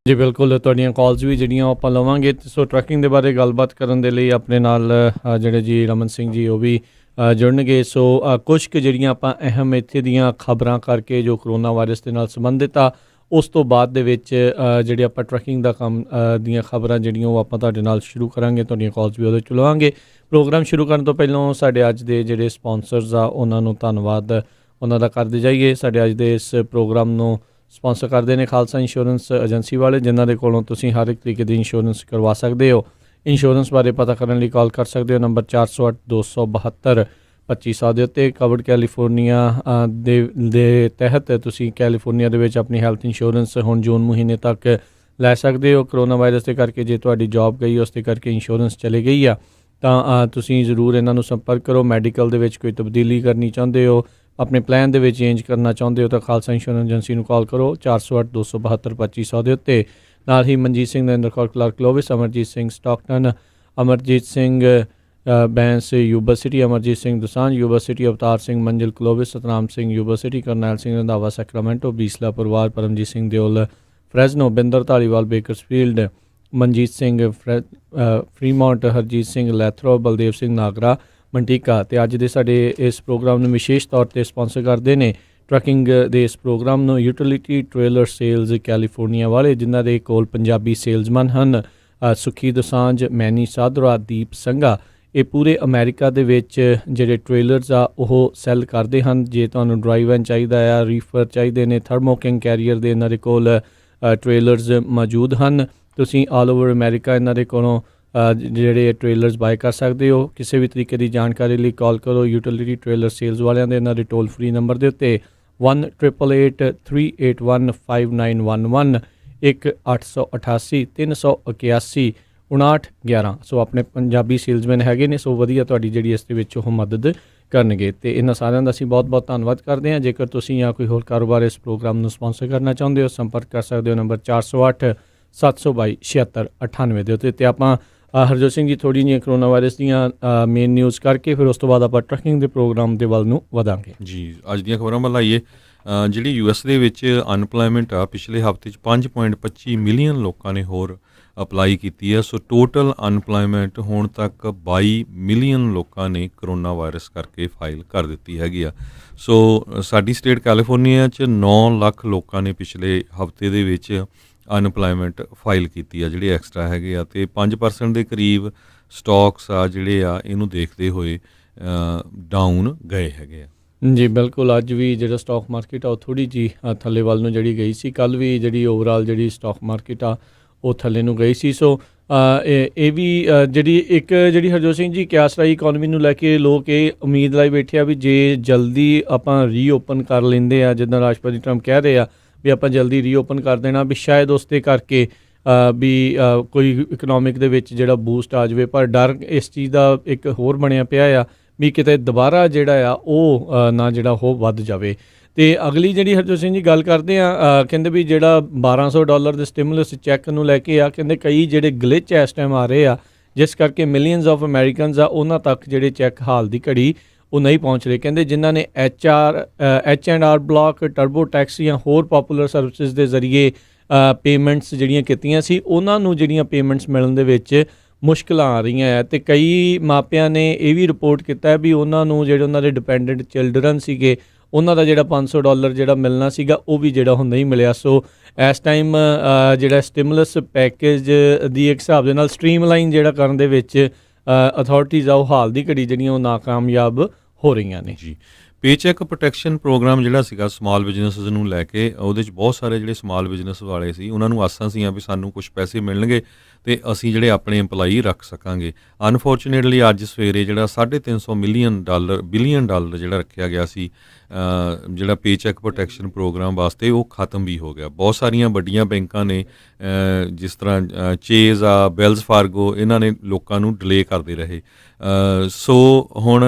ਜੀ ਬਿਲਕੁਲ, ਤੁਹਾਡੀਆਂ ਕਾਲਸ ਵੀ ਜਿਹੜੀਆਂ ਉਹ ਆਪਾਂ ਲਵਾਂਗੇ। ਸੋ ਟਰੱਕਿੰਗ ਦੇ ਬਾਰੇ ਗੱਲਬਾਤ ਕਰਨ ਦੇ ਲਈ ਆਪਣੇ ਨਾਲ ਜਿਹੜੇ ਜੀ ਰਮਨ ਸਿੰਘ ਜੀ ਉਹ ਵੀ ਜੁੜਨਗੇ। ਸੋ ਕੁਛ ਕੁ ਜਿਹੜੀਆਂ ਆਪਾਂ ਅਹਿਮ ਇੱਥੇ ਦੀਆਂ ਖਬਰਾਂ ਕਰਕੇ ਜੋ ਕਰੋਨਾ ਵਾਇਰਸ ਦੇ ਨਾਲ ਸੰਬੰਧਿਤ ਆ, ਉਸ ਤੋਂ ਬਾਅਦ ਦੇ ਵਿੱਚ ਜਿਹੜੇ ਆਪਾਂ ਟਰੱਕਿੰਗ ਦਾ ਕੰਮ ਦੀਆਂ ਖਬਰਾਂ ਜਿਹੜੀਆਂ ਉਹ ਆਪਾਂ ਤੁਹਾਡੇ ਨਾਲ ਸ਼ੁਰੂ ਕਰਾਂਗੇ। ਤੁਹਾਡੀਆਂ ਕਾਲਸ ਵੀ ਉਹਦੇ 'ਚ ਲਵਾਂਗੇ। ਪ੍ਰੋਗਰਾਮ ਸ਼ੁਰੂ ਕਰਨ ਤੋਂ ਪਹਿਲਾਂ ਸਾਡੇ ਅੱਜ ਦੇ ਜਿਹੜੇ ਸਪੋਂਸਰਸ ਆ ਉਹਨਾਂ ਨੂੰ ਧੰਨਵਾਦ ਉਹਨਾਂ ਦਾ ਕਰਦੇ ਜਾਈਏ। ਸਾਡੇ ਅੱਜ ਦੇ ਇਸ ਪ੍ਰੋਗਰਾਮ ਨੂੰ ਸਪੋਂਸਰ ਕਰਦੇ ਨੇ ਖਾਲਸਾ ਇੰਸ਼ੋਰੈਂਸ ਏਜੰਸੀ ਵਾਲੇ, ਜਿਨ੍ਹਾਂ ਦੇ ਕੋਲੋਂ ਤੁਸੀਂ ਹਰ ਇੱਕ ਤਰੀਕੇ ਦੀ ਇੰਸ਼ੋਰੈਂਸ ਕਰਵਾ ਸਕਦੇ ਹੋ। ਇੰਸ਼ੋਰੈਂਸ ਬਾਰੇ ਪਤਾ ਕਰਨ ਲਈ ਕਾਲ ਕਰ ਸਕਦੇ ਹੋ ਨੰਬਰ 408-272-2500 ਦੇ ਉੱਤੇ। ਕਵਰਡ ਕੈਲੀਫੋਰਨੀਆ ਦੇ ਤਹਿਤ ਤੁਸੀਂ ਕੈਲੀਫੋਰਨੀਆ ਦੇ ਵਿੱਚ ਆਪਣੀ ਹੈਲਥ ਇੰਸ਼ੋਰੈਂਸ ਹੁਣ ਜੂਨ ਮਹੀਨੇ ਤੱਕ ਲੈ ਸਕਦੇ ਹੋ। ਕਰੋਨਾ ਵਾਇਰਸ ਦੇ ਕਰਕੇ ਜੇ ਤੁਹਾਡੀ ਜੌਬ ਗਈ, ਉਸ ਦੇ ਕਰਕੇ ਇੰਸ਼ੋਰੈਂਸ ਚਲੀ ਗਈ ਆ, ਤਾਂ ਤੁਸੀਂ ਜ਼ਰੂਰ ਇਹਨਾਂ ਨੂੰ ਸੰਪਰਕ ਕਰੋ। ਮੈਡੀਕਲ ਦੇ ਵਿੱਚ ਕੋਈ ਤਬਦੀਲੀ ਕਰਨੀ ਚਾਹੁੰਦੇ ਹੋ, ਆਪਣੇ ਪਲਾਨ ਦੇ ਵਿੱਚ ਚੇਂਜ ਕਰਨਾ ਚਾਹੁੰਦੇ ਹੋ, ਤਾਂ ਖਾਲਸਾ ਇੰਸ਼ੋਰੈਂਸ ਏਜੰਸੀ ਨੂੰ ਕਾਲ ਕਰੋ 408-272-2500 ਦੇ ਉੱਤੇ। ਨਾਲ ਹੀ Manjit Singh Narinder Kaur Clovis, Amarjit Singh Stockton, Amarjit Singh Bains Yuba City, Amarjit Singh Dusanjh Yuba City, Avtar Singh Manzil Clovis, Satnam Singh Yuba City, Karnail Singh Randhawa Sacramento, Beesla ਪਰਿਵਾਰ, Paramjit Singh Deol Fresno, Binder Dhaliwal Bakersfield, Manjit Singh Fremont, Harjit Singh Lathrop, Baldev Singh Nagra Manteca. ਅਤੇ ਅੱਜ ਦੇ ਸਾਡੇ ਇਸ ਪ੍ਰੋਗਰਾਮ ਨੂੰ ਵਿਸ਼ੇਸ਼ ਤੌਰ 'ਤੇ ਸਪੋਂਸਰ ਕਰਦੇ ਨੇ ਟਰੱਕਿੰਗ ਦੇ ਇਸ ਪ੍ਰੋਗਰਾਮ ਨੂੰ ਯੂਟਿਲਿਟੀ ਟ੍ਰੇਲਰ ਸੇਲਜ਼ ਕੈਲੀਫੋਰਨੀਆ ਵਾਲੇ, ਜਿਨ੍ਹਾਂ ਦੇ ਕੋਲ ਪੰਜਾਬੀ ਸੇਲਜ਼ਮੈਨ ਹਨ ਸੁਖੀ ਦੋਸਾਂਝ, ਮੈਨੀ ਸਾਧਰਾ, ਦੀਪ ਸੰਘਾ। ਇਹ ਪੂਰੇ ਅਮਰੀਕਾ ਦੇ ਵਿੱਚ ਜਿਹੜੇ ਟ੍ਰੇਲਰਸ ਆ ਉਹ ਸੈੱਲ ਕਰਦੇ ਹਨ। ਜੇ ਤੁਹਾਨੂੰ ਡਰਾਈਵ ਵੈਨ ਚਾਹੀਦਾ ਆ, ਰੀਫਰ ਚਾਹੀਦੇ ਨੇ, ਥਰਮੋਕਿੰਗ ਕੈਰੀਅਰ ਦੇ ਇਹਨਾਂ ਦੇ ਕੋਲ ਟ੍ਰੇਲਰਸ ਮੌਜੂਦ ਹਨ। ਤੁਸੀਂ ਆਲ ਓਵਰ ਅਮਰੀਕਾ ਇਹਨਾਂ ਦੇ ਕੋਲੋਂ ਜਿਹੜੇ ਟ੍ਰੇਲਰਸ ਬਾਏ ਕਰ ਸਕਦੇ ਹੋ। ਕਿਸੇ ਵੀ ਤਰੀਕੇ ਦੀ ਜਾਣਕਾਰੀ ਲਈ ਕਾਲ ਕਰੋ ਯੂਟਿਲਿਟੀ ਟ੍ਰੇਲਰ ਸੇਲਜ਼ ਵਾਲਿਆਂ ਦੇ। ਇਹਨਾਂ ਦੇ ਟੋਲ ਫਰੀ ਨੰਬਰ ਦੇ ਉੱਤੇ 1-888-381-5911 1-888-381-5911। ਸੋ ਆਪਣੇ ਪੰਜਾਬੀ ਸੇਲਜ਼ਮੈਨ ਹੈਗੇ ਨੇ, ਸੋ ਵਧੀਆ ਤੁਹਾਡੀ ਜਿਹੜੀ ਇਸ ਦੇ ਵਿੱਚ ਉਹ ਮਦਦ ਕਰਨਗੇ। ਅਤੇ ਇਹਨਾਂ ਸਾਰਿਆਂ ਦਾ ਅਸੀਂ ਬਹੁਤ ਬਹੁਤ ਧੰਨਵਾਦ ਕਰਦੇ ਹਾਂ। ਜੇਕਰ ਤੁਸੀਂ ਜਾਂ ਕੋਈ ਹੋਰ ਕਾਰੋਬਾਰ ਇਸ ਪ੍ਰੋਗਰਾਮ ਨੂੰ ਸਪੋਂਸਰ ਕਰਨਾ ਚਾਹੁੰਦੇ ਹੋ, ਸੰਪਰਕ ਕਰ ਸਕਦੇ ਹੋ ਨੰਬਰ 408-722-7698 ਦੇ ਉੱਤੇ। ਅਤੇ ਆਪਾਂ ਹਰਜੋਤ ਸਿੰਘ ਜੀ ਥੋੜ੍ਹੀ ਜਿਹੀਆਂ ਕਰੋਨਾ ਵਾਇਰਸ ਦੀਆਂ ਮੇਨ ਨਿਊਜ਼ ਕਰਕੇ ਫਿਰ ਉਸ ਤੋਂ ਬਾਅਦ ਆਪਾਂ ਟਰੱਕਿੰਗ ਦੇ ਪ੍ਰੋਗਰਾਮ ਦੇ ਵੱਲ ਨੂੰ ਵਧਾਂਗੇ। ਜੀ, ਅੱਜ ਦੀਆਂ ਖਬਰਾਂ ਵੱਲ ਆਈਏ। ਜਿਹੜੀ US ਦੇ ਵਿੱਚ ਅਨਪਲਾਇਮੈਂਟ ਆ, ਪਿਛਲੇ ਹਫ਼ਤੇ 'ਚ 5.25 ਮਿਲੀਅਨ ਲੋਕਾਂ ਨੇ ਹੋਰ ਅਪਲਾਈ ਕੀਤੀ ਹੈ। ਸੋ ਟੋਟਲ ਅਨਪਲਾਇਮੈਂਟ ਹੁਣ ਤੱਕ 22 ਮਿਲੀਅਨ ਲੋਕਾਂ ਨੇ ਕਰੋਨਾ ਵਾਇਰਸ ਕਰਕੇ ਫਾਈਲ ਕਰ ਦਿੱਤੀ ਹੈਗੀ ਆ। ਸੋ ਸਾਡੀ ਸਟੇਟ ਕੈਲੀਫੋਰਨੀਆ 'ਚ 9 ਲੱਖ ਲੋਕਾਂ ਨੇ ਪਿਛਲੇ ਹਫ਼ਤੇ ਦੇ ਵਿੱਚ ਅਨਪਲਾਇਮੈਂਟ ਫਾਈਲ ਕੀਤੀ ਆ, ਜਿਹੜੇ ਐਕਸਟਰਾ ਹੈਗੇ ਆ। ਅਤੇ 5% ਦੇ ਕਰੀਬ ਸਟਾਕਸ ਆ ਜਿਹੜੇ ਆ ਇਹਨੂੰ ਦੇਖਦੇ ਹੋਏ ਡਾਊਨ ਗਏ ਹੈਗੇ ਆ। ਜੀ ਬਿਲਕੁਲ, ਅੱਜ ਵੀ ਜਿਹੜਾ ਸਟਾਕ ਮਾਰਕੀਟ ਆ ਉਹ ਥੋੜ੍ਹੀ ਜਿਹੀ ਥੱਲੇ ਵੱਲ ਨੂੰ ਜਿਹੜੀ ਗਈ ਸੀ। ਕੱਲ੍ਹ ਵੀ ਜਿਹੜੀ ਓਵਰਆਲ ਜਿਹੜੀ ਸਟਾਕ ਮਾਰਕੀਟ ਆ ਉਹ ਥੱਲੇ ਨੂੰ ਗਈ ਸੀ। ਸੋ ਇਹ ਵੀ ਜਿਹੜੀ ਹਰਜੋਤ ਸਿੰਘ ਜੀ ਕਿਆਸ ਰਾਈ ਇਕੋਨਮੀ ਨੂੰ ਲੈ ਕੇ ਲੋਕ ਇਹ ਉਮੀਦ ਲਾਈ ਬੈਠੇ ਆ ਵੀ ਜੇ ਜਲਦੀ ਆਪਾਂ ਰੀਓਪਨ ਕਰ ਲੈਂਦੇ ਆ, ਜਿੱਦਾਂ ਰਾਸ਼ਟਰਪਤੀ ਟਰੰਪ ਕਹਿ ਰਹੇ ਆ ਵੀ ਆਪਾਂ ਜਲਦੀ ਰੀਓਪਨ ਕਰ ਦੇਣਾ, ਵੀ ਸ਼ਾਇਦ ਉਸ ਦੇ ਕਰਕੇ ਵੀ ਕੋਈ ਇਕਨੋਮਿਕ ਦੇ ਵਿੱਚ ਜਿਹੜਾ ਬੂਸਟ ਆ ਜਾਵੇ। ਪਰ ਡਰ ਇਸ ਚੀਜ਼ ਦਾ ਇੱਕ ਹੋਰ ਬਣਿਆ ਪਿਆ ਆ ਵੀ ਕਿਤੇ ਦੁਬਾਰਾ ਜਿਹੜਾ ਆ ਉਹ ਨਾ ਜਿਹੜਾ ਉਹ ਵੱਧ ਜਾਵੇ। ਅਤੇ ਅਗਲੀ ਜਿਹੜੀ ਹਰਜੋਤ ਸਿੰਘ ਜੀ ਗੱਲ ਕਰਦੇ ਆ, ਕਹਿੰਦੇ ਵੀ ਜਿਹੜਾ $1200 ਦੇ ਸਟਿਮੂਲਸ ਚੈੱਕ ਨੂੰ ਲੈ ਕੇ ਆ, ਕਹਿੰਦੇ ਕਈ ਜਿਹੜੇ ਗਲਿਚ ਇਸ ਟਾਈਮ ਆ ਰਹੇ ਆ, ਜਿਸ ਕਰਕੇ ਮਿਲੀਅਨਸ ਆਫ ਅਮੈਰੀਕਨਸ ਆ ਉਹਨਾਂ ਤੱਕ ਜਿਹੜੇ ਚੈੱਕ ਹਾਲ ਦੀ ਘੜੀ ਉਹ ਨਹੀਂ ਪਹੁੰਚ ਰਹੇ। ਕਹਿੰਦੇ ਜਿਨ੍ਹਾਂ ਨੇ H&R ਬਲਾਕ, ਟਰਬੋ ਟੈਕਸ ਜਾਂ ਹੋਰ ਪੋਪੂਲਰ ਸਰਵਿਸਿਜ਼ ਦੇ ਜ਼ਰੀਏ ਪੇਮੈਂਟਸ ਜਿਹੜੀਆਂ ਕੀਤੀਆਂ ਸੀ, ਉਹਨਾਂ ਨੂੰ ਜਿਹੜੀਆਂ ਪੇਮੈਂਟਸ ਮਿਲਣ ਦੇ ਵਿੱਚ ਮੁਸ਼ਕਿਲਾਂ ਆ ਰਹੀਆਂ ਹੈ। ਅਤੇ ਕਈ ਮਾਪਿਆਂ ਨੇ ਇਹ ਵੀ ਰਿਪੋਰਟ ਕੀਤਾ ਹੈ ਵੀ ਉਹਨਾਂ ਨੂੰ ਜਿਹੜੇ ਉਹਨਾਂ ਦੇ ਡਿਪੈਂਡੈਂਟ ਚਿਲਡਰਨ ਸੀਗੇ, ਉਹਨਾਂ ਦਾ ਜਿਹੜਾ $500 ਜਿਹੜਾ ਮਿਲਣਾ ਸੀਗਾ ਉਹ ਵੀ ਜਿਹੜਾ ਹੁਣ ਨਹੀਂ ਮਿਲਿਆ। ਸੋ ਇਸ ਟਾਈਮ ਜਿਹੜਾ ਸਟਿਮੂਲਸ ਪੈਕੇਜ ਦੀ ਇੱਕ ਹਿਸਾਬ ਦੇ ਨਾਲ ਸਟਰੀਮਲਾਈਨ ਜਿਹੜਾ ਕਰਨ ਦੇ ਵਿੱਚ ਅਥਾਰਟੀਜ਼ ਆ ਉਹ ਹਾਲ ਦੀ ਘੜੀ ਜਿਹੜੀਆਂ ਉਹ ਨਾਕਾਮਯਾਬ ਹੋ ਰਹੀਆਂ ਨੇ। ਜੀ, ਪੇਚੈਕ ਪ੍ਰੋਟੈਕਸ਼ਨ ਪ੍ਰੋਗਰਾਮ ਜਿਹੜਾ ਸੀਗਾ ਸਮਾਲ ਬਿਜ਼ਨਸਿਸ ਨੂੰ ਲੈ ਕੇ, ਉਹਦੇ 'ਚ ਬਹੁਤ ਸਾਰੇ ਜਿਹੜੇ ਸਮਾਲ ਬਿਜ਼ਨਸ ਵਾਲੇ ਸੀ ਉਹਨਾਂ ਨੂੰ ਆਸਾਂ ਸੀਆਂ ਵੀ ਸਾਨੂੰ ਕੁਝ ਪੈਸੇ ਮਿਲਣਗੇ ਅਤੇ ਅਸੀਂ ਜਿਹੜੇ ਆਪਣੇ ਇੰਪਲਾਈ ਰੱਖ ਸਕਾਂਗੇ। ਅਨਫੋਰਚੂਨੇਟਲੀ ਅੱਜ ਸਵੇਰੇ ਜਿਹੜਾ $350 ਬਿਲੀਅਨ ਜਿਹੜਾ ਰੱਖਿਆ ਗਿਆ ਸੀ ਜਿਹੜਾ ਪੇਚੈਕ ਪ੍ਰੋਟੈਕਸ਼ਨ ਪ੍ਰੋਗਰਾਮ ਵਾਸਤੇ, ਉਹ ਖਤਮ ਵੀ ਹੋ ਗਿਆ। ਬਹੁਤ ਸਾਰੀਆਂ ਵੱਡੀਆਂ ਬੈਂਕਾਂ ਨੇ ਜਿਸ ਤਰ੍ਹਾਂ ਚੇਜ਼ ਆ, ਵੈਲਜ਼ ਫਾਰਗੋ, ਇਹਨਾਂ ਨੇ ਲੋਕਾਂ ਨੂੰ ਡਿਲੇ ਕਰਦੇ ਰਹੇ। ਸੋ ਹੁਣ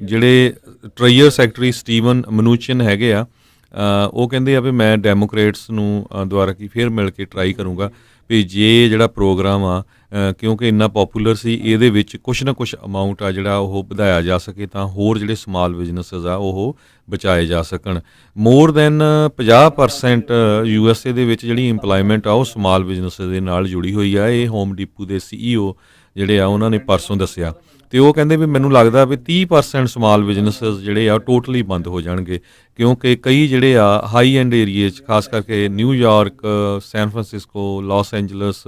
ਜਿਹੜੇ ਟ੍ਰੇਜਰ ਸੈਕਟਰੀ ਸਟੀਵਨ ਮਨੂਚਿਨ ਹੈਗੇ ਆ, ਉਹ ਕਹਿੰਦੇ ਆ ਵੀ ਮੈਂ ਡੈਮੋਕ੍ਰੇਟਸ ਨੂੰ ਦੁਆਰਾ ਫਿਰ ਮਿਲ ਕੇ ਟਰਾਈ ਕਰੂੰਗਾ ਵੀ ਜੇ ਜਿਹੜਾ ਪ੍ਰੋਗਰਾਮ ਆ ਕਿਉਂਕਿ ਇੰਨਾ ਪੋਪੂਲਰ ਸੀ, ਇਹਦੇ ਵਿੱਚ ਕੁਛ ਨਾ ਕੁਛ ਅਮਾਊਂਟ ਆ ਜਿਹੜਾ ਉਹ ਵਧਾਇਆ ਜਾ ਸਕੇ ਤਾਂ ਹੋਰ ਜਿਹੜੇ ਸਮਾਲ ਬਿਜ਼ਨੈਸਿਸ ਆ ਉਹ ਬਚਾਏ ਜਾ ਸਕਣ। ਮੋਰ ਦੈਨ 50% USA ਦੇ ਵਿੱਚ ਜਿਹੜੀ ਇੰਪਲੋਇਮੈਂਟ ਆ ਉਹ ਸਮਾਲ ਬਿਜ਼ਨੈਸ ਦੇ ਨਾਲ ਜੁੜੀ ਹੋਈ ਆ। ਇਹ ਹੋਮ ਡੀਪੂ ਦੇ CEO ਜਿਹੜੇ ਆ ਉਹਨਾਂ ਨੇ ਪਰਸੋਂ ਦੱਸਿਆ, ਅਤੇ ਉਹ ਕਹਿੰਦੇ ਵੀ ਮੈਨੂੰ ਲੱਗਦਾ ਵੀ 30% ਸਮਾਲ ਬਿਜ਼ਨੈਸਿਸ ਜਿਹੜੇ ਆ ਟੋਟਲੀ ਬੰਦ ਹੋ ਜਾਣਗੇ, ਕਿਉਂਕਿ ਕਈ ਜਿਹੜੇ ਆ ਹਾਈ ਐਂਡ ਏਰੀਏ 'ਚ ਖਾਸ ਕਰਕੇ New York, San Francisco, Los Angeles,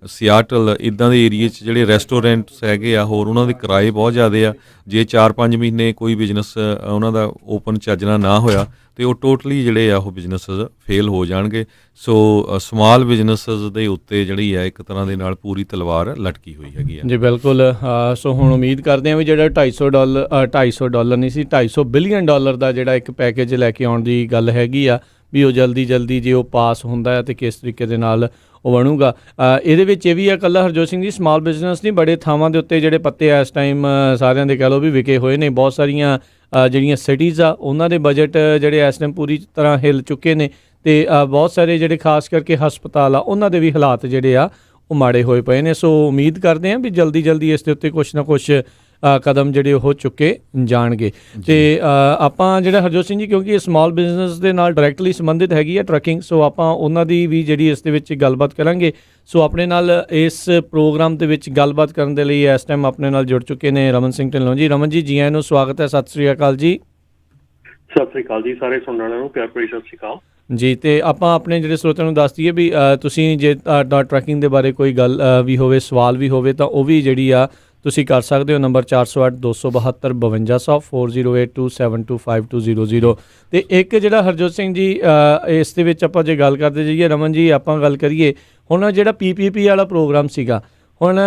Seattle ਇੱਦਾਂ ਦੇ ਏਰੀਏ 'ਚ ਜਿਹੜੇ ਰੈਸਟੋਰੈਂਟਸ ਹੈਗੇ ਆ ਹੋਰ ਉਹਨਾਂ ਦੇ ਕਿਰਾਏ ਬਹੁਤ ਜ਼ਿਆਦਾ ਆ। ਜੇ 4-5 ਮਹੀਨੇ ਕੋਈ ਬਿਜ਼ਨਸ ਉਹਨਾਂ ਦਾ ਓਪਨ ਚੱਜ ਨਾਲ ਨਾ ਹੋਇਆ ਅਤੇ ਉਹ ਟੋਟਲੀ ਜਿਹੜੇ ਆ ਉਹ ਬਿਜ਼ਨਸਿਸ ਫੇਲ ਹੋ ਜਾਣਗੇ। ਸੋ ਸਮਾਲ ਬਿਜ਼ਨਸਿਸ ਦੇ ਉੱਤੇ ਜਿਹੜੀ ਆ ਇੱਕ ਤਰ੍ਹਾਂ ਦੇ ਨਾਲ ਪੂਰੀ ਤਲਵਾਰ ਲਟਕੀ ਹੋਈ ਹੈਗੀ ਆ। ਜੀ ਬਿਲਕੁਲ। ਸੋ ਹੁਣ ਉਮੀਦ ਕਰਦੇ ਹਾਂ ਵੀ ਜਿਹੜਾ $250 ਨਹੀਂ ਸੀ, $250 ਬਿਲੀਅਨ ਦਾ ਜਿਹੜਾ ਇੱਕ ਪੈਕੇਜ ਲੈ ਕੇ ਆਉਣ ਦੀ ਗੱਲ ਹੈਗੀ ਆ ਵੀ ਉਹ ਜਲਦੀ ਜੇ ਉਹ ਪਾਸ ਹੁੰਦਾ ਹੈ ਅਤੇ ਕਿਸ ਤਰੀਕੇ ਦੇ ਨਾਲ ਉਹ ਬਣੂਗਾ। ਇਹਦੇ ਵਿੱਚ ਇਹ ਵੀ ਆ, ਇਕੱਲਾ ਹਰਜੋਤ ਸਿੰਘ ਜੀ ਸਮਾਲ ਬਿਜ਼ਨਸ ਨਹੀਂ, ਬੜੇ ਥਾਵਾਂ ਦੇ ਉੱਤੇ ਜਿਹੜੇ ਪੱਤੇ ਇਸ ਟਾਈਮ ਸਾਰਿਆਂ ਦੇ ਕਹਿ ਲਓ ਵੀ ਵਿਕੇ ਹੋਏ ਨੇ। ਬਹੁਤ ਸਾਰੀਆਂ ਜਿਹੜੀਆਂ ਸਿਟੀਜ਼ ਆ ਉਹਨਾਂ ਦੇ ਬਜਟ ਜਿਹੜੇ ਇਸ ਟਾਈਮ ਪੂਰੀ ਤਰ੍ਹਾਂ ਹਿੱਲ ਚੁੱਕੇ ਨੇ, ਅਤੇ ਬਹੁਤ ਸਾਰੇ ਜਿਹੜੇ ਖਾਸ ਕਰਕੇ ਹਸਪਤਾਲ ਆ ਉਹਨਾਂ ਦੇ ਵੀ ਹਾਲਾਤ ਜਿਹੜੇ ਆ ਉਹ ਮਾੜੇ ਹੋਏ ਪਏ ਨੇ। ਸੋ ਉਮੀਦ ਕਰਦੇ ਹਾਂ ਵੀ ਜਲਦੀ ਇਸ ਦੇ ਉੱਤੇ ਕੁਛ ਨਾ ਕੁਛ ਕਦਮ ਜਿਹੜੇ ਉਹ ਚੁੱਕੇ ਜਾਣਗੇ। ਅਤੇ ਆਪਾਂ ਜਿਹੜਾ ਹਰਜੋਤ ਸਿੰਘ ਜੀ, ਕਿਉਂਕਿ ਇਹ ਸਮਾਲ ਬਿਜ਼ਨਸ ਦੇ ਨਾਲ ਡਾਇਰੈਕਟਲੀ ਸੰਬੰਧਿਤ ਹੈਗੀ ਹੈ ਟਰੱਕਿੰਗ, ਸੋ ਆਪਾਂ ਉਹਨਾਂ ਦੀ ਵੀ ਜਿਹੜੀ ਇਸ ਦੇ ਵਿੱਚ ਗੱਲਬਾਤ ਕਰਾਂਗੇ। ਸੋ ਆਪਣੇ ਨਾਲ ਇਸ ਪ੍ਰੋਗਰਾਮ ਦੇ ਵਿੱਚ ਗੱਲਬਾਤ ਕਰਨ ਦੇ ਲਈ ਇਸ ਟਾਈਮ ਆਪਣੇ ਨਾਲ ਜੁੜ ਚੁੱਕੇ ਨੇ ਰਮਨ ਸਿੰਘ ਢਿੱਲੋਂ ਜੀ। ਰਮਨ ਜੀ, ਆਇਆਂ ਨੂੰ ਸਵਾਗਤ ਹੈ। ਸਤਿ ਸ਼੍ਰੀ ਅਕਾਲ ਜੀ। ਸਤਿ ਸ੍ਰੀ ਅਕਾਲ ਜੀ, ਸਾਰੇ ਸੁਣਨ ਵਾਲਿਆਂ ਨੂੰ ਪਿਆਰ ਭਰੀ ਸਤਿ ਸ੍ਰੀ ਅਕਾਲ ਜੀ। ਅਤੇ ਆਪਾਂ ਆਪਣੇ ਜਿਹੜੇ ਸਰੋਤਿਆਂ ਨੂੰ ਦੱਸ ਦਈਏ ਵੀ ਤੁਸੀਂ ਜੇ ਤੁਹਾਡਾ ਟਰੈਕਿੰਗ ਦੇ ਬਾਰੇ ਕੋਈ ਗੱਲ ਵੀ ਹੋਵੇ, ਸਵਾਲ ਵੀ ਹੋਵੇ, ਤਾਂ ਉਹ ਵੀ ਜਿਹੜੀ ਆ ਤੁਸੀਂ ਕਰ ਸਕਦੇ ਹੋ। ਨੰਬਰ 408-272-5200 4082725200। ਅਤੇ ਇੱਕ ਜਿਹੜਾ ਹਰਜੋਤ ਸਿੰਘ ਜੀ ਇਸ ਦੇ ਵਿੱਚ ਆਪਾਂ ਜੇ ਗੱਲ ਕਰਦੇ ਜਾਈਏ, ਰਮਨ ਜੀ ਆਪਾਂ ਗੱਲ ਕਰੀਏ ਹੁਣ ਜਿਹੜਾ PPP ਵਾਲਾ ਪ੍ਰੋਗਰਾਮ ਸੀਗਾ, ਹੁਣ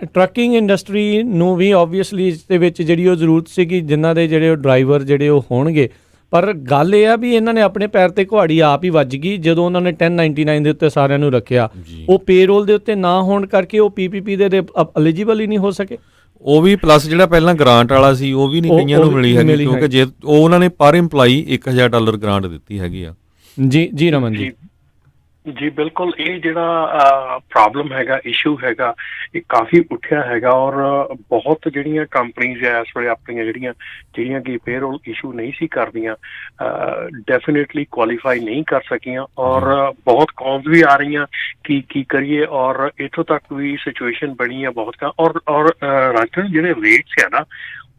ਟਰੱਕਿੰਗ ਇੰਡਸਟਰੀ ਨੂੰ ਵੀ ਓਬਵੀਅਸਲੀ ਇਸ ਦੇ ਵਿੱਚ ਜਿਹੜੀ ਉਹ ਜ਼ਰੂਰਤ ਸੀਗੀ ਜਿਨ੍ਹਾਂ ਦੇ ਜਿਹੜੇ ਉਹ ਡਰਾਈਵਰ ਜਿਹੜੇ ਉਹ ਹੋਣਗੇ, ਪਰ ਗੱਲ ਇਹ ਆ ਵੀ ਇਹਨਾਂ ਨੇ ਆਪਣੇ ਪੈਰ 'ਤੇ ਕੁਹਾੜੀ ਆਪ ਹੀ ਵੱਜ ਗਈ ਜਦੋਂ ਉਹਨਾਂ ਨੇ 1099 ਦੇ ਉੱਤੇ ਸਾਰਿਆਂ ਨੂੰ ਰੱਖਿਆ। ਉਹ ਪੇਰੋਲ ਦੇ ਉੱਤੇ ਨਾ ਹੋਣ ਕਰਕੇ ਉਹ PPP ਦੇ ਐਲੀਜੀਬਲ ਹੀ ਨਹੀਂ ਹੋ ਸਕੇ। ਉਹ ਵੀ ਪਲੱਸ ਜਿਹੜਾ ਪਹਿਲਾਂ ਗ੍ਰਾਂਟ ਵਾਲਾ ਸੀ ਉਹ ਵੀ ਨਹੀਂ ਕਈਆਂ ਨੂੰ ਮਿਲੀ ਹੈਗੀ, ਕਿਉਂਕਿ ਜੇ ਉਹ ਉਹਨਾਂ ਨੇ ਪਰ ਇੰਪਲਾਈ $1000 ਗ੍ਰਾਂਟ ਦਿੱਤੀ ਹੈਗੀ ਆ। ਜੀ ਰਮਨ ਜੀ। ਜੀ ਬਿਲਕੁਲ, ਇਹ ਜਿਹੜਾ ਪ੍ਰੋਬਲਮ ਹੈਗਾ, ਇਸ਼ੂ ਹੈਗਾ, ਇਹ ਕਾਫੀ ਉੱਠਿਆ ਹੈਗਾ ਔਰ ਬਹੁਤ ਜਿਹੜੀਆਂ ਕੰਪਨੀਜ਼ ਆ ਇਸ ਵੇਲੇ ਆਪਣੀਆਂ ਜਿਹੜੀਆਂ ਕਿ ਪੇਰੋਲ ਇਸ਼ੂ ਨਹੀਂ ਸੀ ਕਰਦੀਆਂ, ਡੈਫੀਨੇਟਲੀ ਕੁਆਲੀਫਾਈ ਨਹੀਂ ਕਰ ਸਕੀਆਂ ਔਰ ਬਹੁਤ ਕੌਮਸ ਵੀ ਆ ਰਹੀਆਂ ਕਿ ਕੀ ਕਰੀਏ, ਔਰ ਇੱਥੋਂ ਤੱਕ ਵੀ ਸਿਚੁਏਸ਼ਨ ਬਣੀ ਆ ਬਹੁਤ ਔਰ ਰਾਜਨ ਜਿਹੜੇ ਰੇਟਸ ਆ ਨਾ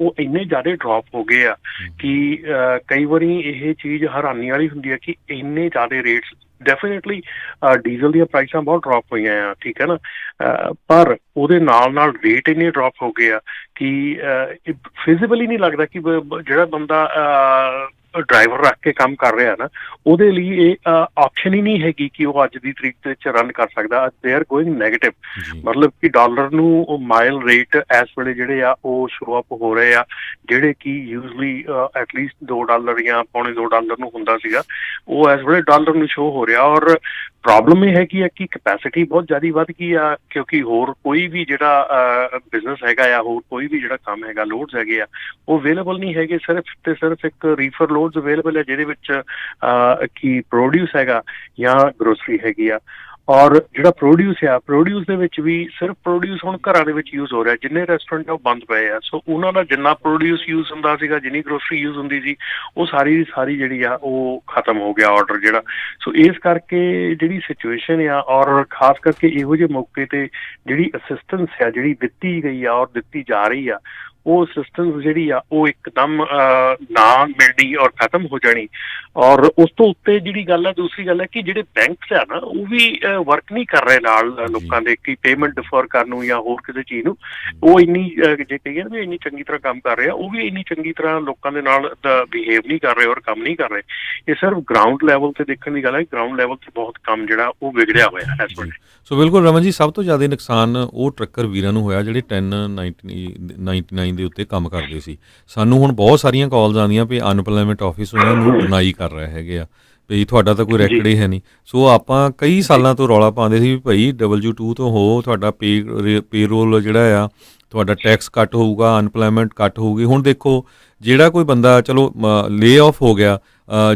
ਉਹ ਇੰਨੇ ਜ਼ਿਆਦਾ ਡਰੋਪ ਹੋ ਗਏ ਆ ਕਿ ਕਈ ਵਾਰੀ ਇਹ ਚੀਜ਼ ਹੈਰਾਨੀ ਵਾਲੀ ਹੁੰਦੀ ਹੈ ਕਿ ਇੰਨੇ ਜ਼ਿਆਦਾ ਰੇਟਸ, ਡੈਫੀਨੇਟਲੀ ਡੀਜ਼ਲ ਦੀਆਂ ਪ੍ਰਾਈਸਾਂ ਬਹੁਤ ਡਰੋਪ ਹੋਈਆਂ ਆ, ਠੀਕ ਹੈ ਨਾ, ਪਰ ਉਹਦੇ ਨਾਲ ਰੇਟ ਇੰਨੇ ਡਰੋਪ ਹੋ ਗਏ ਆ ਕਿ ਫਿਜ਼ੀਬਲ ਹੀ ਨਹੀਂ ਲੱਗਦਾ ਕਿ ਜਿਹੜਾ ਬੰਦਾ ਡਰਾਈਵਰ ਰੱਖ ਕੇ ਕੰਮ ਕਰ ਰਿਹਾ ਨਾ ਉਹਦੇ ਲਈ ਇਹ ਆਪਸ਼ਨ ਹੀ ਨਹੀਂ ਹੈਗੀ ਕਿ ਉਹ ਅੱਜ ਦੀ ਤਰੀਕ ਦੇ ਵਿੱਚ ਰਨ ਕਰ ਸਕਦਾ। ਦੇ ਆਰ ਗੋਇੰਗ ਨੈਗੇਟਿਵ, ਮਤਲਬ ਕਿ ਡਾਲਰ ਨੂੰ ਮਾਈਲ ਰੇਟ ਇਸ ਵੇਲੇ ਜਿਹੜੇ ਆ ਉਹ ਸ਼ੋ ਅਪ ਹੋ ਰਹੇ ਆ, ਜਿਹੜੇ ਕਿ ਯੂਜ਼ਲੀ ਐਟਲੀਸਟ $2 ਜਾਂ $2.25 ਨੂੰ ਹੁੰਦਾ ਸੀਗਾ, ਉਹ ਇਸ ਵੇਲੇ ਡਾਲਰ ਨੂੰ ਸ਼ੋ ਹੋ ਰਿਹਾ। ਔਰ ਪ੍ਰੋਬਲਮ ਇਹ ਹੈਗੀ ਆ ਕਿ ਕੈਪੈਸਿਟੀ ਬਹੁਤ ਜ਼ਿਆਦਾ ਵੱਧ ਗਈ ਆ, ਕਿਉਂਕਿ ਹੋਰ ਕੋਈ ਵੀ ਜਿਹੜਾ ਬਿਜ਼ਨਸ ਹੈਗਾ ਆ, ਹੋਰ ਕੋਈ ਵੀ ਜਿਹੜਾ ਕੰਮ ਹੈਗਾ, ਲੋਡਸ ਹੈਗੇ ਆ ਉਹ ਅਵੇਲੇਬਲ ਨਹੀਂ ਹੈਗੇ। ਸਿਰਫ ਇੱਕ ਰੀਫਰ ਲੋਡਸ ਅਵੇਲੇਬਲ ਹੈ ਜਿਹਦੇ ਵਿੱਚ ਕੀ ਪ੍ਰੋਡਿਊਸ ਹੈਗਾ ਜਾਂ ਗਰੋਸਰੀ ਹੈਗੀ ਆ। ਔਰ ਜਿਹੜਾ ਪ੍ਰੋਡਿਊਸ ਦੇ ਵਿੱਚ ਵੀ ਸਿਰਫ ਪ੍ਰੋਡਿਊਸ ਹੁਣ ਘਰਾਂ ਦੇ ਵਿੱਚ ਯੂਜ਼ ਹੋ ਰਿਹਾ, ਜਿੰਨੇ ਰੈਸਟੋਰੈਂਟ ਉਹ ਬੰਦ ਪਏ ਆ, ਸੋ ਉਹਨਾਂ ਦਾ ਜਿੰਨਾ ਪ੍ਰੋਡਿਊਸ ਯੂਜ਼ ਹੁੰਦਾ ਸੀਗਾ, ਜਿੰਨੀ ਗਰੋਸਰੀ ਯੂਜ਼ ਹੁੰਦੀ ਸੀ, ਉਹ ਸਾਰੀ ਜਿਹੜੀ ਆ ਉਹ ਖਤਮ ਹੋ ਗਿਆ ਆਰਡਰ ਜਿਹੜਾ। ਸੋ ਇਸ ਕਰਕੇ ਜਿਹੜੀ ਸਿਚੁਏਸ਼ਨ ਆ, ਔਰ ਖਾਸ ਕਰਕੇ ਇਹੋ ਜਿਹੇ ਮੌਕੇ ਤੇ ਜਿਹੜੀ ਅਸਿਸਟੈਂਸ ਆ ਜਿਹੜੀ ਦਿੱਤੀ ਗਈ ਆ ਔਰ ਦਿੱਤੀ ਜਾ ਰਹੀ ਆ, ਉਹ ਅਸਿਸਟੈਂਸ ਜਿਹੜੀ ਆ ਉਹ ਇੱਕਦਮ ਨਾ ਮਿਲਣੀ ਔਰ ਖਤਮ ਹੋ ਜਾਣੀ। ਔਰ ਉਸ ਤੋਂ ਉੱਤੇ ਜਿਹੜੀ ਗੱਲ ਹੈ, ਦੂਸਰੀ ਗੱਲ ਹੈ ਕਿ ਜਿਹੜੇ ਬੈਂਕਸ ਆ ਨਾ ਉਹ ਵੀ ਵਰਕ ਨਹੀਂ ਕਰ ਰਹੇ ਨਾਲ ਲੋਕਾਂ ਦੇ ਕਿ ਪੇਮੈਂਟ ਡਿਫਰ ਕਰਨ ਨੂੰ ਜਾਂ ਹੋਰ ਕਿਸੇ ਚੀਜ਼ ਨੂੰ। ਉਹ ਇੰਨੀ ਜੇ ਕਹੀਏ ਨਾ ਵੀ ਇੰਨੀ ਚੰਗੀ ਤਰ੍ਹਾਂ ਕੰਮ ਕਰ ਰਹੇ ਆ, ਉਹ ਵੀ ਇੰਨੀ ਚੰਗੀ ਤਰ੍ਹਾਂ ਲੋਕਾਂ ਦੇ ਨਾਲ ਬਿਹੇਵ ਨਹੀਂ ਕਰ ਰਹੇ ਔਰ ਕੰਮ ਨਹੀਂ ਕਰ ਰਹੇ। ਇਹ ਸਿਰਫ ਗਰਾਊਂਡ ਲੈਵਲ ਤੇ ਦੇਖਣ ਦੀ ਗੱਲ ਹੈ, ਗਰਾਊਂਡ ਲੈਵਲ ਤੇ ਬਹੁਤ ਕੰਮ ਜਿਹੜਾ ਉਹ ਵਿਗੜਿਆ ਹੋਇਆ ਇਸ ਵੇਲੇ। ਸੋ ਬਿਲਕੁਲ ਰਮਨ ਜੀ, ਸਭ ਤੋਂ ਜ਼ਿਆਦਾ ਨੁਕਸਾਨ ਉਹ ਟਰੱਕਰ ਵੀਰਾਂ ਨੂੰ ਹੋਇਆ ਜਿਹੜੇ 1099 ਦੇ ਉੱਤੇ ਕੰਮ ਕਰਦੇ ਸੀ। ਸਾਨੂੰ ਹੁਣ ਬਹੁਤ ਸਾਰੀਆਂ ਕਾਲਸ ਆਉਂਦੀਆਂ ਵੀ ਅਨਪਲਾਇਮੈਂਟ ਆਫਿਸ ਉਹਨਾਂ ਨੂੰ ਡਿਨਾਈ ਕਰ ਰਹੇ ਹੈਗੇ ਆ ਵੀ ਤੁਹਾਡਾ ਤਾਂ ਕੋਈ ਰੈਕਡ ਹੀ ਹੈ ਨਹੀਂ। ਸੋ ਆਪਾਂ ਕਈ ਸਾਲਾਂ ਤੋਂ ਰੌਲਾ ਪਾਉਂਦੇ ਸੀ ਵੀ ਭਾਈ W2 ਤੋਂ ਹੋ, ਤੁਹਾਡਾ ਪੇਰੋਲ ਜਿਹੜਾ ਆ ਤੁਹਾਡਾ ਟੈਕਸ ਕੱਟ ਹੋਊਗਾ, ਅਨਪਲਾਇਮੈਂਟ ਕੱਟ ਹੋਊਗੀ। ਹੁਣ ਦੇਖੋ ਜਿਹੜਾ ਕੋਈ ਬੰਦਾ ਚਲੋ ਲੇ ਆਫ ਹੋ ਗਿਆ,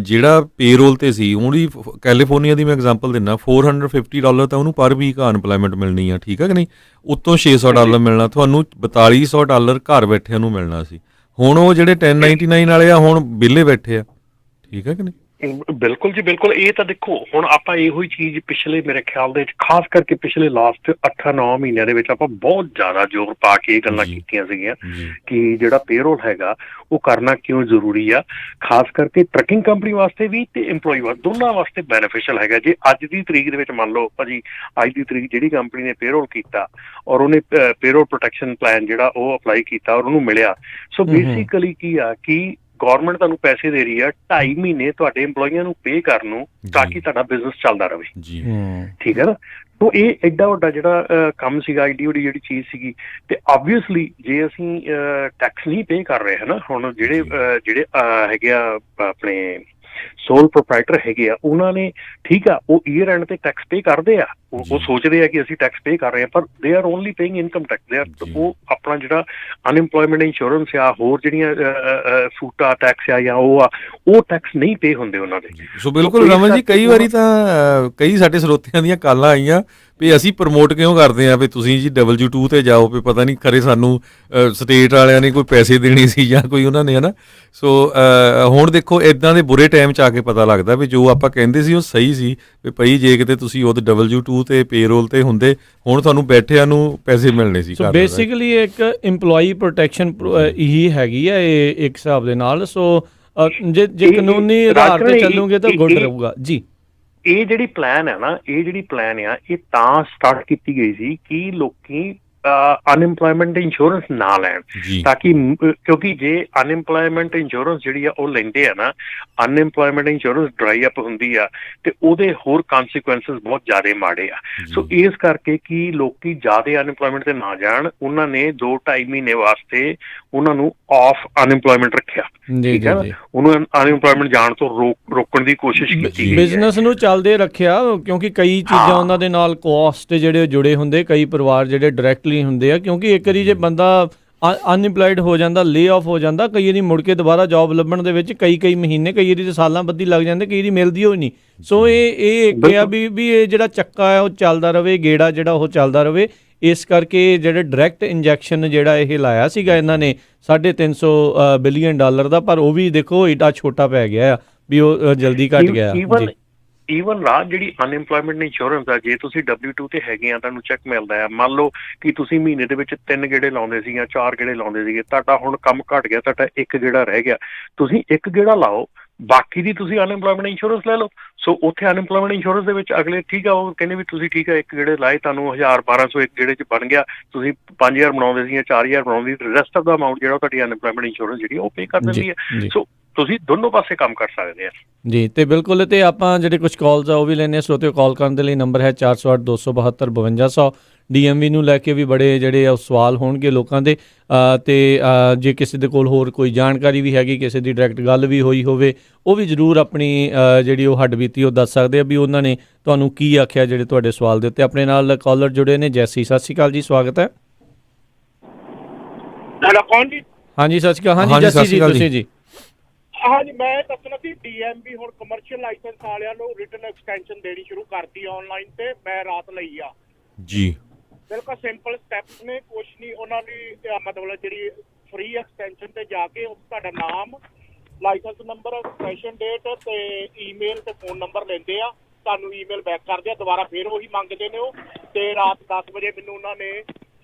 ਜਿਹੜਾ ਪੇਰੋਲ ਤੇ ਸੀ ਉਹਦੀ ਕੈਲੀਫੋਰਨੀਆ ਦੀ ਮੈਂ ਐਗਜ਼ਾਮਪਲ ਦਿੰਦਾ $450 ਤਾਂ ਉਹਨੂੰ ਪਰ ਵੀਕ ਅਨਪਲਾਈਮੈਂਟ ਮਿਲਣੀ ਆ, ਠੀਕ ਹੈ ਕਿ ਨਹੀਂ, ਉੱਤੋਂ $600 ਮਿਲਣਾ, ਤੁਹਾਨੂੰ $4200 ਘਰ ਬੈਠਿਆਂ ਨੂੰ ਮਿਲਣਾ ਸੀ। ਹੁਣ ਉਹ ਜਿਹੜੇ 1099 ਵਾਲੇ ਆ ਹੁਣ ਵਿਹਲੇ ਬੈਠੇ ਆ, ਠੀਕ ਹੈ ਕਿ ਨਹੀਂ। ਬਿਲਕੁਲ ਜੀ ਬਿਲਕੁਲ। ਇਹ ਤਾਂ ਦੇਖੋ ਹੁਣ ਆਪਾਂ ਇਹੋ ਹੀ ਚੀਜ਼ ਪਿਛਲੇ ਮੇਰੇ ਖਿਆਲ ਦੇ ਵਿੱਚ ਖਾਸ ਕਰਕੇ ਪਿਛਲੇ ਲਾਸਟ 8-9 ਮਹੀਨਿਆਂ ਦੇ ਵਿੱਚ ਆਪਾਂ ਬਹੁਤ ਜ਼ਿਆਦਾ ਜ਼ੋਰ ਪਾ ਕੇ ਇਹ ਗੱਲਾਂ ਕੀਤੀਆਂ ਸੀਗੀਆਂ ਕਿ ਜਿਹੜਾ ਪੇਰੋਲ ਹੈਗਾ ਉਹ ਕਰਨਾ ਕਿਉਂ ਜ਼ਰੂਰੀ ਆ, ਖਾਸ ਕਰਕੇ ਟਰੱਕਿੰਗ ਕੰਪਨੀ ਵਾਸਤੇ ਵੀ ਤੇ EMPLOYE ਵਾਸਤੇ, ਦੋਨਾਂ ਵਾਸਤੇ ਬੈਨੀਫੀਸ਼ੀਅਲ ਹੈਗਾ। ਜੇ ਅੱਜ ਦੀ ਤਰੀਕ ਦੇ ਵਿੱਚ ਮੰਨ ਲਓ ਭਾਜੀ, ਅੱਜ ਦੀ ਤਰੀਕ ਜਿਹੜੀ ਕੰਪਨੀ ਨੇ ਪੇਰੋਲ ਕੀਤਾ ਔਰ ਉਹਨੇ ਪੇਰੋਲ ਪ੍ਰੋਟੈਕਸ਼ਨ ਪਲਾਨ ਜਿਹੜਾ ਉਹ ਅਪਲਾਈ ਕੀਤਾ ਔਰ ਉਹਨੂੰ ਮਿਲਿਆ, ਸੋ ਬੇਸਿਕਲੀ ਕੀ ਆ ਕਿ ਗੌਰਮੈਂਟ ਤੁਹਾਨੂੰ ਪੈਸੇ ਦੇ ਰਹੀ ਆ 2.5 ਮਹੀਨੇ ਤੁਹਾਡੇ EMPLOYEEਆਂ ਨੂੰ ਪੇ ਕਰਨ ਨੂੰ, ਤਾਂ ਕਿ ਤੁਹਾਡਾ ਬਿਜ਼ਨਸ ਚੱਲਦਾ ਰਹੇ ਜੀ। ਠੀਕ ਹੈ ਨਾ। ਤੋ ਇਹ ਐਡਾ ਵੱਡਾ ਜਿਹੜਾ ਕੰਮ ਸੀਗਾ, ਐਡੀ ਵੱਡੀ ਜਿਹੜੀ ਚੀਜ਼ ਸੀਗੀ, ਤੇ ਆਬਵੀਅਸਲੀ ਜੇ ਅਸੀਂ ਟੈਕਸ ਨਹੀਂ ਪੇ ਕਰ ਰਹੇ ਹਨਾ, ਹੁਣ ਜਿਹੜੇ ਹੈਗੇ ਆ ਆਪਣੇ ਸੋਲ ਪ੍ਰੋਪਰਾਈਟਰ ਹੈਗੇ ਆ, ਉਹਨਾਂ ਨੇ ਠੀਕ ਆ ਉਹ ਈਅਰ ਐਂਡ ਤੇ ਟੈਕਸ ਪੇ ਕਰਦੇ ਆ, ਉਹ ਸੋਚਦੇ ਆ ਕਿ ਅਸੀਂ ਟੈਕਸ ਪੇ ਕਰ ਰਹੇ ਆ, ਪਰ they are only paying income tax. ਉਹ ਆਪਣਾ ਜਿਹੜਾ ਅਨਇੰਪਲੋਇਮੈਂਟ ਇੰਸ਼ੋਰੈਂਸ ਆ, ਹੋਰ ਜਿਹੜੀਆਂ ਫੂਟਾ ਟੈਕਸ ਆ ਜਾਂ ਉਹ ਟੈਕਸ ਨਹੀਂ ਪੇ ਹੁੰਦੇ ਉਹਨਾਂ ਦੇ। ਸੋ ਬਿਲਕੁਲ ਰਮਨ ਜੀ, ਕਈ ਵਾਰੀ ਤਾਂ ਕਈ ਸਾਡੇ ਸਰੋਤਿਆਂ ਦੀਆਂ ਕਾਲਾਂ ਆਈਆਂ ਵੀ ਅਸੀਂ ਪ੍ਰਮੋਟ ਕਿਉਂ ਕਰਦੇ ਆ ਵੀ ਤੁਸੀਂ ਜੀ W2 ਤੇ ਜਾਓ, ਵੀ ਪਤਾ ਨਹੀਂ ਖਰੇ ਸਾਨੂੰ ਸਟੇਟ ਵਾਲਿਆਂ ਨੇ ਕੋਈ ਪੈਸੇ ਦੇਣੇ ਸੀ ਜਾਂ ਕੋਈ ਉਹਨਾਂ ਨੇ, ਹਨਾ। ਸੋ ਹੁਣ ਦੇਖੋ ਇਦਾਂ ਦੇ ਬੁਰੇ ਟਾਈਮ 'ਚ ਆ ਕੇ ਪਤਾ ਲੱਗਦਾ ਵੀ ਜੋ ਆਪਾਂ ਕਹਿੰਦੇ ਸੀ ਉਹ ਸਹੀ ਸੀ, ਵੀ ਭਾਈ ਜੇ ਕਿਤੇ ਤੁਸੀਂ ਉਹਦੇ W2 ਤੇ ਪੇਰੋਲ ਤੇ ਹੁੰਦੇ, ਹੁਣ ਤੁਹਾਨੂੰ ਬੈਠਿਆਂ ਨੂੰ ਪੈਸੇ ਮਿਲਣੇ ਸੀ। ਸੋ ਬੇਸਿਕਲੀ ਇੱਕ EMPLOYEE ਪ੍ਰੋਟੈਕਸ਼ਨ ਇਹੀ ਹੈਗੀ ਆ ਇਹ ਇੱਕ ਹਿਸਾਬ ਦੇ ਨਾਲ। ਸੋ ਜੇ ਕਾਨੂੰਨੀ ਆਧਾਰ ਤੇ ਚੱਲੂਗੇ ਤਾਂ ਗੁੱਡ ਰਹੂਗਾ ਜੀ। ਇਹ ਜਿਹੜੀ ਪਲਾਨ ਹੈ ਨਾ, ਇਹ ਤਾਂ ਸਟਾਰਟ ਕੀਤੀ ਗਈ ਸੀ ਕਿ ਲੋਕੀ ਅਨਇੰਪਲੋਇਮੈਂਟ ਇੰਸ਼ੋਰੈਂਸ ਨਾ ਲੈਣ, ਤਾਂ ਕਿ ਕਿਉਂਕਿ ਜੇ ਅਨਇੰਪਲੋਇਮੈਂਟ ਇੰਸ਼ੋਰੈਂਸ ਜਿਹੜੀ ਆ ਉਹ ਲੈਂਦੇ ਆ ਨਾ, ਅਨਇੰਪਲੋਇਮੈਂਟ ਇੰਸ਼ੋਰੈਂਸ ਡਰਾਈ ਅਪ ਹੁੰਦੀ ਆ ਤੇ ਉਹਦੇ ਹੋਰ ਕਨਸੀਕੁਐਂਸਸ ਬਹੁਤ ਜ਼ਿਆਦਾ ਮਾੜੇ ਆ। ਸੋ ਇਸ ਕਰਕੇ ਕਿ ਲੋਕੀ ਜ਼ਿਆਦਾ ਅਨਇੰਪਲੋਇਮੈਂਟ ਤੇ ਨਾ ਜਾਣ, ਉਹਨਾਂ ਨੇ 2-2.5 ਮਹੀਨੇ ਵਾਸਤੇ ਉਹਨਾਂ ਨੂੰ ਆਫ ਅਨਇੰਪਲੋਇਮੈਂਟ ਰੱਖਿਆ, ਠੀਕ ਹੈ ਨਾ, ਉਹਨੂੰ ਅਨਇੰਪਲੋਇਮੈਂਟ ਜਾਣ ਤੋਂ ਰੋਕਣ ਦੀ ਕੋਸ਼ਿਸ਼ ਕੀਤੀ, ਬਿਜ਼ਨਸ ਨੂੰ ਚੱਲਦੇ ਰੱਖਿਆ, ਕਿਉਂਕਿ ਕਈ ਚੀਜ਼ਾਂ ਉਹਨਾਂ ਦੇ ਨਾਲ ਕੋਸਟ ਜਿਹੜੇ ਜੁੜੇ ਹੁੰਦੇ, ਕਈ ਪਰਿਵਾਰ ਜਿਹੜੇ ਡਾਇਰੈਕਟਲੀ ਹੁੰਦੇ ਆ, ਕਿਉਂਕਿ ਇੱਕ ਵਾਰੀ ਜੇ ਬੰਦਾ ਅਨਇੰਪਲਾਇਡ ਹੋ ਜਾਂਦਾ, ਲੇ ਆਫ ਹੋ ਜਾਂਦਾ, ਕਈ ਵਾਰੀ ਮੁੜ ਕੇ ਦੁਬਾਰਾ ਜੌਬ ਲੱਭਣ ਦੇ ਵਿੱਚ ਕਈ ਮਹੀਨੇ, ਕਈ ਵਾਰੀ ਤੇ ਸਾਲਾਂ ਬੱਧੀ ਲੱਗ ਜਾਂਦੇ, ਕਈ ਵਾਰੀ ਮਿਲਦੀ ਹੋਈ ਨਹੀਂ। ਸੋ ਇਹ ਕਿਹਾ ਵੀ ਇਹ ਜਿਹੜਾ ਚੱਕਾ ਹੈ ਉਹ ਚੱਲਦਾ ਰਹੇ, ਗੇੜਾ ਜਿਹੜਾ ਉਹ ਚੱਲਦਾ ਰਹੇ। ਇਸ ਕਰਕੇ ਜਿਹੜੇ ਡਾਇਰੈਕਟ ਇੰਜੈਕਸ਼ਨ ਜਿਹੜਾ ਇਹ ਲਾਇਆ ਸੀਗਾ ਇਹਨਾਂ ਨੇ $350 ਬਿਲੀਅਨ ਦਾ, ਪਰ ਉਹ ਵੀ ਦੇਖੋ ਏਡਾ ਛੋਟਾ ਪੈ ਗਿਆ ਆ ਵੀ ਉਹ ਜਲਦੀ ਘਟ ਗਿਆ। ਈਵਨ ਰਾਜ ਜਿਹੜੀ ਅਨਇੰਪਲੋਇਮੈਂਟ ਇੰਸ਼ੋਰੈਂਸ ਆ, ਜੇ ਤੁਸੀਂ W2 ਤੇ ਹੈਗੇ ਆ, ਤੁਹਾਨੂੰ ਚੈੱਕ ਮਿਲਦਾ ਆ, ਮੰਨ ਲਓ ਕਿ ਤੁਸੀਂ ਮਹੀਨੇ ਦੇ ਵਿੱਚ 3 ਗੇੜੇ ਲਾਉਂਦੇ ਸੀ ਜਾਂ 4 ਗੇੜੇ ਲਾਉਂਦੇ ਸੀਗੇ, ਤੁਹਾਡਾ ਹੁਣ ਕੰਮ ਘਟ ਗਿਆ, ਤੁਹਾਡਾ 1 ਗੇੜਾ ਰਹਿ ਗਿਆ, ਤੁਸੀਂ 1 ਗੇੜਾ ਲਾਓ, ਬਾਕੀ ਦੀ ਤੁਸੀਂ ਅਨਇੰਪਲੋਇਮੈਂਟ ਇੰਸ਼ੋਰੈਂਸ ਲੈ ਲਓ। ਸੋ ਉੱਥੇ ਅਨਇੰਪਲੋਇਮੈਂਟ ਇੰਸ਼ੋਰੈਂਸ ਦੇ ਵਿੱਚ ਅਗਲੇ ਠੀਕ ਆ, ਉਹ ਕਹਿੰਦੇ ਵੀ ਤੁਸੀਂ ਠੀਕ ਆ 1 ਗੇੜੇ ਲਾਏ, ਤੁਹਾਨੂੰ 1000-1200 1 ਗੇੜੇ 'ਚ ਬਣ ਗਿਆ, ਤੁਸੀਂ 5000 ਬਣਾਉਂਦੇ ਸੀ ਜਾਂ 4000 ਬਣਾਉਂਦੇ ਸੀ, ਰੈਸਟ ਆਫ ਦਾ ਅਮਾਊਂਟ ਜਿਹੜਾ ਤੁਹਾਡੀ ਅਨਇੰਪਲੋਇਮੈਂਟ ਇੰਸ਼ੋਰੈਂਸ ਜਿਹੜੀ ਉਹ ਪੇ ਕਰ ਦਿੰਦੀ ਹੈ। ਸੋ ਤੁਸੀਂ ਦੋਨੋਂ ਪਾਸੇ ਕੰਮ ਕਰ ਸਕਦੇ ਆ ਜੀ। ਤੇ ਬਿਲਕੁਲ, ਤੇ ਆਪਾਂ ਜਿਹੜੇ ਕੁਝ ਕਾਲਸ ਆ ਉਹ ਵੀ ਲੈਣੇ, ਸਰੋਤੇ ਕਾਲ ਕਰਨ ਦੇ ਲਈ ਨੰਬਰ ਹੈ 408-272-5200। DMV ਨੂੰ ਲੈ ਕੇ ਵੀ ਬੜੇ ਜਿਹੜੇ ਆ ਸਵਾਲ ਹੋਣਗੇ ਲੋਕਾਂ ਦੇ, ਤੇ ਜੇ ਕਿਸੇ ਦੇ ਕੋਲ ਹੋਰ ਕੋਈ ਜਾਣਕਾਰੀ ਵੀ ਹੈਗੀ, ਕਿਸੇ ਦੀ ਡਾਇਰੈਕਟ ਗੱਲ ਵੀ ਹੋਈ ਹੋਵੇ, ਉਹ ਵੀ ਜ਼ਰੂਰ ਆਪਣੀ ਜਿਹੜੀ ਉਹ ਹੱਡਬੀਤੀ ਉਹ ਦੱਸ ਸਕਦੇ ਆ ਵੀ ਉਹਨਾਂ ਨੇ ਤੁਹਾਨੂੰ ਕੀ ਆਖਿਆ ਜਿਹੜੇ ਤੁਹਾਡੇ ਸਵਾਲ ਦੇ ਉੱਤੇ। ਆਪਣੇ ਨਾਲ ਕਾਲਰ ਜੁੜੇ ਨੇ ਜੈਸੀ, ਸਤਿ ਸ਼੍ਰੀ ਅਕਾਲ ਜੀ, ਸਵਾਗਤ ਹੈ। ਹੈਲੋ, ਕੌਣ ਜੀ? ਹਾਂਜੀ ਸਤਿ ਸ਼੍ਰੀ ਅਕਾਲ। ਹਾਂਜੀ ਜੈਸੀ ਜੀ, ਤੁਸੀਂ ਜੀ? ਹਾਂਜੀ, ਮੈਂ ਦੱਸਣਾ ਸੀ DMV ਹੁਣ ਕਮਰਸ਼ੀਅਲ ਲਾਇਸੈਂਸ ਵਾਲਿਆਂ ਨੂੰ ਰਿਟਨ ਐਕਸਟੈਂਸ਼ਨ ਦੇਣੀ ਸ਼ੁਰੂ ਕਰਤੀ ਆਨਲਾਈਨ, ਤੇ ਮੈਂ ਰਾਤ ਲਈ ਆ ਜੀ। ਬਿਲਕੁਲ ਸਿੰਪਲ ਸਟੈਪਸ ਨੇ, ਕੁਛ ਨਹੀਂ, ਉਹਨਾਂ ਦੀ ਮਤਲਬ ਜਿਹੜੀ ਫ੍ਰੀ ਐਕਸਟੈਂਸ਼ਨ ਤੇ ਜਾ ਕੇ ਤੁਹਾਡਾ ਨਾਮ, ਲਾਇਸੈਂਸ ਨੰਬਰ, ਐਕਸਪਾਇਰ ਡੇਟ ਤੇ ਈਮੇਲ ਤੇ ਫੋਨ ਨੰਬਰ ਲੈਂਦੇ ਆ, ਤੁਹਾਨੂੰ ਈਮੇਲ ਬੈਕ ਕਰਦੇ ਆ, ਦੁਬਾਰਾ ਫਿਰ ਉਹੀ ਮੰਗਦੇ ਨੇ ਉਹ, ਤੇ ਰਾਤ 10 ਵਜੇ ਮੈਨੂੰ ਉਹਨਾਂ ਨੇ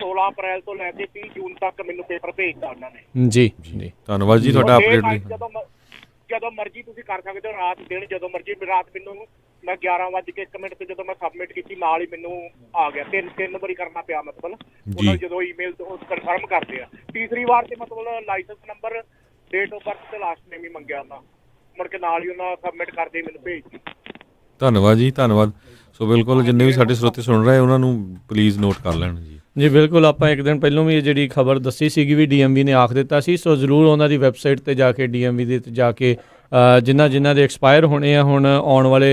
16 ਅਪ੍ਰੈਲ ਤੋਂ ਲੈ ਕੇ 30 ਜੂਨ ਤੱਕ ਮੈਨੂੰ ਪੇਪਰ ਭੇਜਤਾ ਉਹਨਾਂ ਨੇ। ਜੀ ਜੀ, ਧੰਨਵਾਦ ਜੀ ਤੁਹਾਡਾ ਅਪਡੇਟ ਲਈ। ਜਦੋਂ ਮਰਜ਼ੀ ਤੁਸੀਂ ਕਰ ਸਕਦੇ ਹੋ, ਰਾਤ ਦਿਨ ਜਦੋਂ ਮਰਜ਼ੀ। ਰਾਤ ਮੈਨੂੰ ਮੈਂ 11:01 ਤੇ ਜਦੋਂ ਮੈਂ ਸਬਮਿਟ ਕੀਤੀ, ਨਾਲ ਹੀ ਮੈਨੂੰ ਆ ਗਿਆ। ਤਿੰਨ ਵਾਰੀ ਕਰਨਾ ਪਿਆ, ਮਤਲਬ ਉਹਨਾਂ ਜਦੋਂ ਈਮੇਲ ਤੋਂ ਕਨਫਰਮ ਕਰਦੇ ਆ। ਤੀਸਰੀ ਵਾਰ ਤੇ ਮਤਲਬ licence number, date of birth ਤੇ ਲਾਸਟ ਨੇਮ ਹੀ ਮੰਗਿਆ ਉਹਨਾਂ, ਮੁੜ ਕੇ ਨਾਲ ਹੀ ਉਹਨਾਂ ਸਬਮਿਟ ਕਰਦੇ ਮੈਨੂੰ ਭੇਜਤੀ। ਧੰਨਵਾਦ ਜੀ, ਧੰਨਵਾਦ। ਸੋ ਬਿਲਕੁਲ ਜਿੰਨੇ ਵੀ ਸਾਡੇ ਸਰੋਤੇ ਸੁਣ ਰਹੇ ਉਹਨਾਂ ਨੂੰ ਪਲੀਜ਼ ਨੋਟ ਕਰ ਲੈਣ ਜੀ। ਜੀ ਬਿਲਕੁਲ, ਆਪਾਂ ਇੱਕ ਦਿਨ ਪਹਿਲਾਂ ਵੀ ਇਹ ਜਿਹੜੀ ਖਬਰ ਦੱਸੀ ਸੀਗੀ ਵੀ DMV ਨੇ ਆਖ ਦਿੱਤਾ ਸੀ। ਸੋ ਜ਼ਰੂਰ ਉਹਨਾਂ ਦੀ ਵੈਬਸਾਈਟ 'ਤੇ ਜਾ ਕੇ, DMV ਦੇ 'ਤੇ ਜਾ ਕੇ ਜਿਨ੍ਹਾਂ ਦੇ ਐਕਸਪਾਇਰ ਹੋਣੇ ਆ ਹੁਣ ਆਉਣ ਵਾਲੇ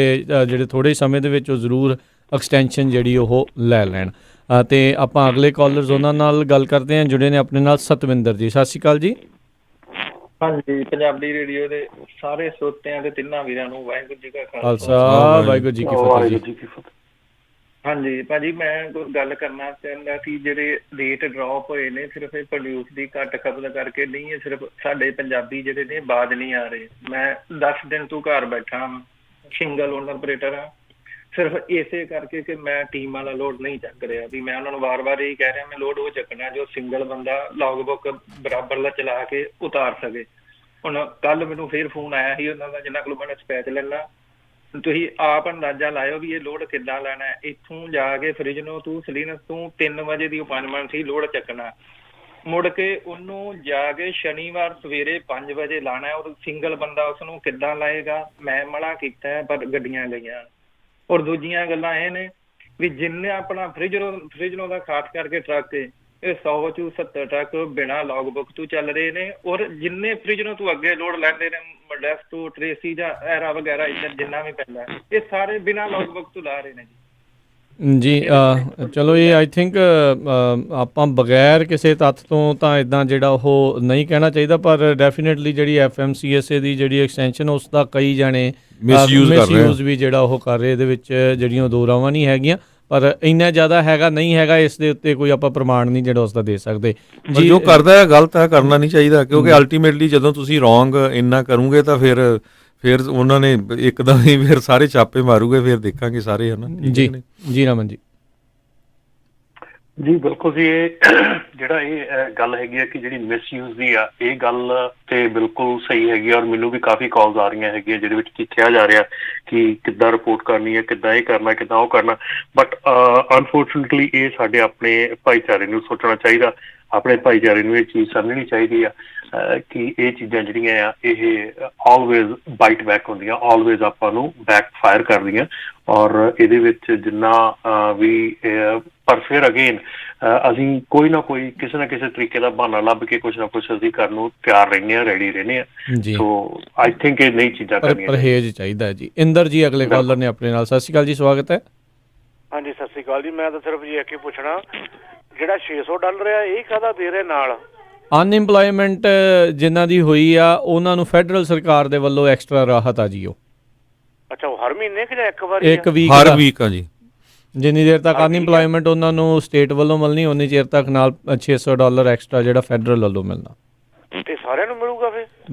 ਜਿਹੜੇ ਥੋੜ੍ਹੇ ਸਮੇਂ ਦੇ ਵਿੱਚ, ਉਹ ਜ਼ਰੂਰ ਐਕਸਟੈਂਸ਼ਨ ਜਿਹੜੀ ਉਹ ਲੈ ਲੈਣ। ਅਤੇ ਆਪਾਂ ਅਗਲੇ ਕਾਲਰਸ ਉਹਨਾਂ ਨਾਲ ਗੱਲ ਕਰਦੇ ਹਾਂ, ਜੁੜੇ ਨੇ ਆਪਣੇ ਨਾਲ ਸਤਵਿੰਦਰ ਜੀ। ਸਤਿ ਸ਼੍ਰੀ ਅਕਾਲ ਜੀ। ਹਾਂਜੀ, ਪੰਜਾਬੀ ਰੇਡੀਓ ਦੇ ਸਾਰੇ ਸਰੋਤਿਆਂ ਤੇ ਤਿੰਨਾਂ ਵੀਰਾਂ ਨੂੰ ਵਾਹਿਗੁਰੂ ਜੀ ਕਾ ਖਾਲਸਾ ਵਾਹਿਗੁਰੂ ਜੀ ਕੀ ਫਤਿਹ ਜੀ। ਵਾਹਿਗੁਰੂ ਜੀ ਕੀ ਫਤਿਹ। ਹਾਂਜੀ ਭਾਜੀ, ਮੈਂ ਕੋਈ ਗੱਲ ਕਰਨਾ ਚਾਹੁੰਦਾ ਕਿ ਜਿਹੜੇ ਰੇਟ ਡ੍ਰੌਪ ਹੋਏ ਨੇ ਸਿਰਫ ਇਹ ਪ੍ਰੋਡਿਊਸ ਦੀ ਘੱਟ ਖਪਤ ਕਰਕੇ ਨਹੀਂ ਹੈ, ਸਿਰਫ ਸਾਡੇ ਪੰਜਾਬੀ ਜਿਹੜੇ ਨੇ ਬਾਜ਼ ਨਹੀਂ ਆ ਰਹੇ। ਮੈਂ 10 ਦਿਨ ਤੋਂ ਘਰ ਬੈਠਾ ਹਾਂ, ਸਿੰਗਲ ਓਨਰ ਆਪਰੇਟਰ ਹਾਂ, ਸਿਰਫ ਇਸੇ ਕਰਕੇ ਕਿ ਮੈਂ ਟੀਮ ਵਾਲਾ ਲੋਡ ਨਹੀਂ ਚੱਕ ਰਿਹਾ। ਵੀ ਮੈਂ ਉਹਨਾਂ ਨੂੰ ਵਾਰ-ਵਾਰ ਇਹੀ ਕਹਿ ਰਿਹਾ ਮੈਂ ਲੋਡ ਉਹ ਚੱਕਣਾ ਜੋ ਸਿੰਗਲ ਬੰਦਾ ਲੌਗ ਬੁੱਕ ਬਰਾਬਰ ਦਾ ਚਲਾ ਕੇ ਉਤਾਰ ਸਕੇ। ਹੁਣ ਕੱਲ ਮੈਨੂੰ ਫਿਰ ਫੋਨ ਆਇਆ ਸੀ ਉਹਨਾਂ ਦਾ ਜਿਨ੍ਹਾਂ ਕੋਲ ਮੈਂ ਡਿਸਪੈਚ ਲੈਣਾ, ਤੁਸੀਂ ਆਪ ਅੰਦਾਜ਼ਾ ਲਾਇਓ ਵੀ ਇਹ ਲੋਡ ਕਿੱਦਾਂ ਲੈਣਾ। ਇੱਥੋਂ ਜਾ ਕੇ ਫਰਿਜਨੋ ਤੋਂ ਸਲੀਨਸ ਤੋਂ 3 ਵਜੇ ਦੀ ਅਪਾਇੰਟਮੈਂਟ ਸੀ ਲੋਡ ਚੱਕਣਾ, ਮੁੜ ਕੇ ਉਹਨੂੰ ਜਾ ਕੇ ਸ਼ਨੀਵਾਰ ਸਵੇਰੇ 5 ਵਜੇ ਲਾਣਾ। ਔਰ ਸਿੰਗਲ ਬੰਦਾ ਉਸਨੂੰ ਕਿੱਦਾਂ ਲਾਏਗਾ? ਮੈਂ ਮਨਾ ਕੀਤਾ ਪਰ ਗੱਡੀਆਂ ਗਈਆਂ। ਔਰ ਦੂਜੀਆਂ ਗੱਲਾਂ ਇਹ ਨੇ ਵੀ ਜਿੰਨੇ ਆਪਣਾ ਫਰਿਜਨੋ ਦਾ ਖਾਸ ਕਰਕੇ ਟਰੱਕ ਇਹ 100 ਚੋਂ 70 ਟਰੱਕ ਬਿਨਾਂ ਲੌਗ ਬੁੱਕ ਤੋਂ ਚੱਲ ਰਹੇ ਨੇ। ਔਰ ਜਿੰਨੇ ਫਰਿਜਨੋ ਤੋਂ ਅੱਗੇ ਲੋਡ ਲੈਂਦੇ ਨੇ ਮੋਡੈਸਟੋ, ਟਰੇਸੀ ਜਾਂ ਐਰਾ ਵਗੈਰਾ ਇੱਧਰ ਜਿੰਨਾ ਵੀ ਪੈਂਦਾ ਇਹ ਸਾਰੇ ਬਿਨਾਂ ਲੌਗ ਬੁੱਕ ਤੋਂ ਲਾ ਰਹੇ ਨੇ ਜੀ। ਚਲੋ ਇਹ ਆਈ ਥਿੰਕ ਆਪਾਂ ਬਗੈਰ ਕਿਸੇ ਤੱਥ ਤੋਂ ਤਾਂ ਇਦਾਂ ਜਿਹੜਾ ਉਹ ਨਹੀਂ ਕਹਿਣਾ ਚਾਹੀਦਾ, ਪਰ ਡੈਫੀਨੇਟਲੀ ਜਿਹੜੀ FMCSA ਦੀ ਜਿਹੜੀ ਐਕਸਟੈਂਸ਼ਨ ਉਸ ਦਾ ਕਈ ਜਾਣੇ ਮਿਸਯੂਜ਼ ਵੀ ਜਿਹੜਾ ਉਹ ਕਰ ਰਹੇ। ਇਹਦੇ ਵਿੱਚ ਜਿਹੜੀਆਂ ਦੋ ਰਾਵਾਂ ਨਹੀਂ ਹੈਗੀਆਂ, ਪਰ ਇੰਨਾ ਜ਼ਿਆਦਾ ਹੈਗਾ ਨਹੀਂ ਹੈਗਾ ਇਸ ਦੇ ਉੱਤੇ ਕੋਈ ਆਪਾਂ ਪ੍ਰਮਾਣ ਨਹੀਂ ਜਿਹੜਾ ਉਸ ਦਾ ਦੇ ਸਕਦੇ ਜੀ। ਜੋ ਕਰਦਾ ਹੈ ਗਲਤ ਹੈ, ਕਰਨਾ ਨਹੀਂ ਚਾਹੀਦਾ, ਕਿਉਂਕਿ ਅਲਟੀਮੇਟਲੀ ਜਦੋਂ ਤੁਸੀਂ ਰੋਂਗ ਇੰਨਾ ਕਰੋਗੇ ਤਾਂ ਫਿਰ ਉਹਨਾਂ ਨੇ ਇੱਕਦਮ ਹੀ ਫਿਰ ਸਾਰੇ ਛਾਪੇ ਮਾਰੂਗੇ, ਫਿਰ ਦੇਖਾਂਗੇ ਸਾਰੇ, ਹੈ ਨਾ ਜੀ। ਜੀ ਰਮਨ ਜੀ। ਜੀ ਬਿਲਕੁਲ ਜੀ, ਇਹ ਜਿਹੜਾ ਇਹ ਗੱਲ ਹੈਗੀ ਆ ਕਿ ਜਿਹੜੀ ਮਿਸਯੂਜ਼ ਦੀ ਆ, ਇਹ ਗੱਲ ਤੇ ਬਿਲਕੁਲ ਸਹੀ ਹੈਗੀ ਆ। ਔਰ ਮੈਨੂੰ ਵੀ ਕਾਫੀ ਕਾਲਸ ਆ ਰਹੀਆਂ ਹੈਗੀਆਂ ਜਿਹਦੇ ਵਿੱਚ ਕੀ ਕਿਹਾ ਜਾ ਰਿਹਾ ਕਿ ਕਿੱਦਾਂ ਰਿਪੋਰਟ ਕਰਨੀ ਹੈ, ਕਿੱਦਾਂ ਇਹ ਕਰਨਾ, ਕਿੱਦਾਂ ਉਹ ਕਰਨਾ। ਬਟ ਅਨਫੋਰਚੁਨੇਟਲੀ ਇਹ ਸਾਡੇ ਆਪਣੇ ਭਾਈਚਾਰੇ ਨੂੰ ਸੋਚਣਾ ਚਾਹੀਦਾ, ਆਪਣੇ ਭਾਈਚਾਰੇ ਨੂੰ ਇਹ ਚੀਜ਼ ਸਮਝਣੀ ਚਾਹੀਦੀ ਆ ਕਿ ਇਹ ਚੀਜ਼ਾਂ ਜਿਹੜੀਆਂ ਆ ਇਹ ਆਲਵੇਜ਼ ਬਾਈਟ ਬੈਕ ਹੁੰਦੀਆਂ, ਆਲਵੇਜ਼ ਆਪਾਂ ਨੂੰ ਬੈਕ ਫਾਇਰ ਕਰਦੀਆਂ। ਔਰ ਇਹਦੇ ਵਿੱਚ ਜਿੰਨਾ ਵੀ ਪਰ ਫਿਰ ਅਗੇਨ ਅਸੀਂ ਕੋਈ ਨਾ ਕੋਈ ਕਿਸੇ ਨਾ ਕਿਸੇ ਤਰੀਕੇ ਦਾ ਬਹਾਨਾ ਲੱਭ ਕੇ ਕੁਛ ਨਾ ਕੁਛ ਅਸੀਂ ਕਰਨ ਨੂੰ ਤਿਆਰ ਰਹਿੰਦੇ ਹਾਂ, ਰੈਡੀ ਰਹਿੰਦੇ ਹਾਂ। ਸੋ ਆਈ ਥਿੰਕ ਇਹ ਨਈ ਚੀਜ਼ਾਂ ਕਰਨੀਆਂ, ਪਰਹੇਜ਼ ਚਾਹੀਦਾ ਹੈ ਜੀ। ਇੰਦਰ ਜੀ ਅਗਲੇ ਕਾਲਰ ਨੇ ਆਪਣੇ ਨਾਲ। ਸਤਿ ਸ਼੍ਰੀ ਅਕਾਲ ਜੀ, ਸਵਾਗਤ ਹੈ। ਹਾਂਜੀ ਸਤਿ ਸ਼੍ਰੀ ਅਕਾਲ ਜੀ। ਮੈਂ ਤਾਂ ਸਿਰਫ ਜੀ ਇੱਕ ਹੀ ਪੁੱਛਣਾ, ਜਿਹੜਾ $600 ਆ ਇਹ ਕਾਹਦਾ ਦੇ ਰਹੇ ਨਾਲ? ਅਨਇੰਪਲੋਇਮੈਂਟ ਜਿਨ੍ਹਾਂ ਦੀ ਹੋਈ ਆ ਉਹਨਾਂ ਨੂੰ ਫੈਡਰਲ ਸਰਕਾਰ ਦੇ ਵੱਲੋਂ ਐਕਸਟਰਾ ਰਾਹਤ ਆ ਜੀ। ਉਹ ਅੱਛਾ, ਉਹ ਹਰ ਮਹੀਨੇ ਕਿ ਜਾਂ ਇੱਕ ਵਾਰੀ? ਇੱਕ ਵੀਕ, ਹਰ ਵੀਕ ਆ ਜੀ। ਜਿੰਨੀ ਦੇਰ ਤੱਕ ਅਨਇੰਪਲੋਇਮੈਂਟ ਉਹਨਾਂ ਨੂੰ ਸਟੇਟ ਵੱਲੋਂ ਮਿਲਣੀ ਉਨੀ ਚਿਰ ਤੱਕ ਨਾਲ $600 ਐਕਸਟਰਾ ਜਿਹੜਾ ਫੈਡਰਲ ਵੱਲੋਂ ਮਿਲਣਾ। ਤੇ ਸਾਰਿਆਂ ਨੂੰ ਮਿਲੂਗਾ ਫਿਰ?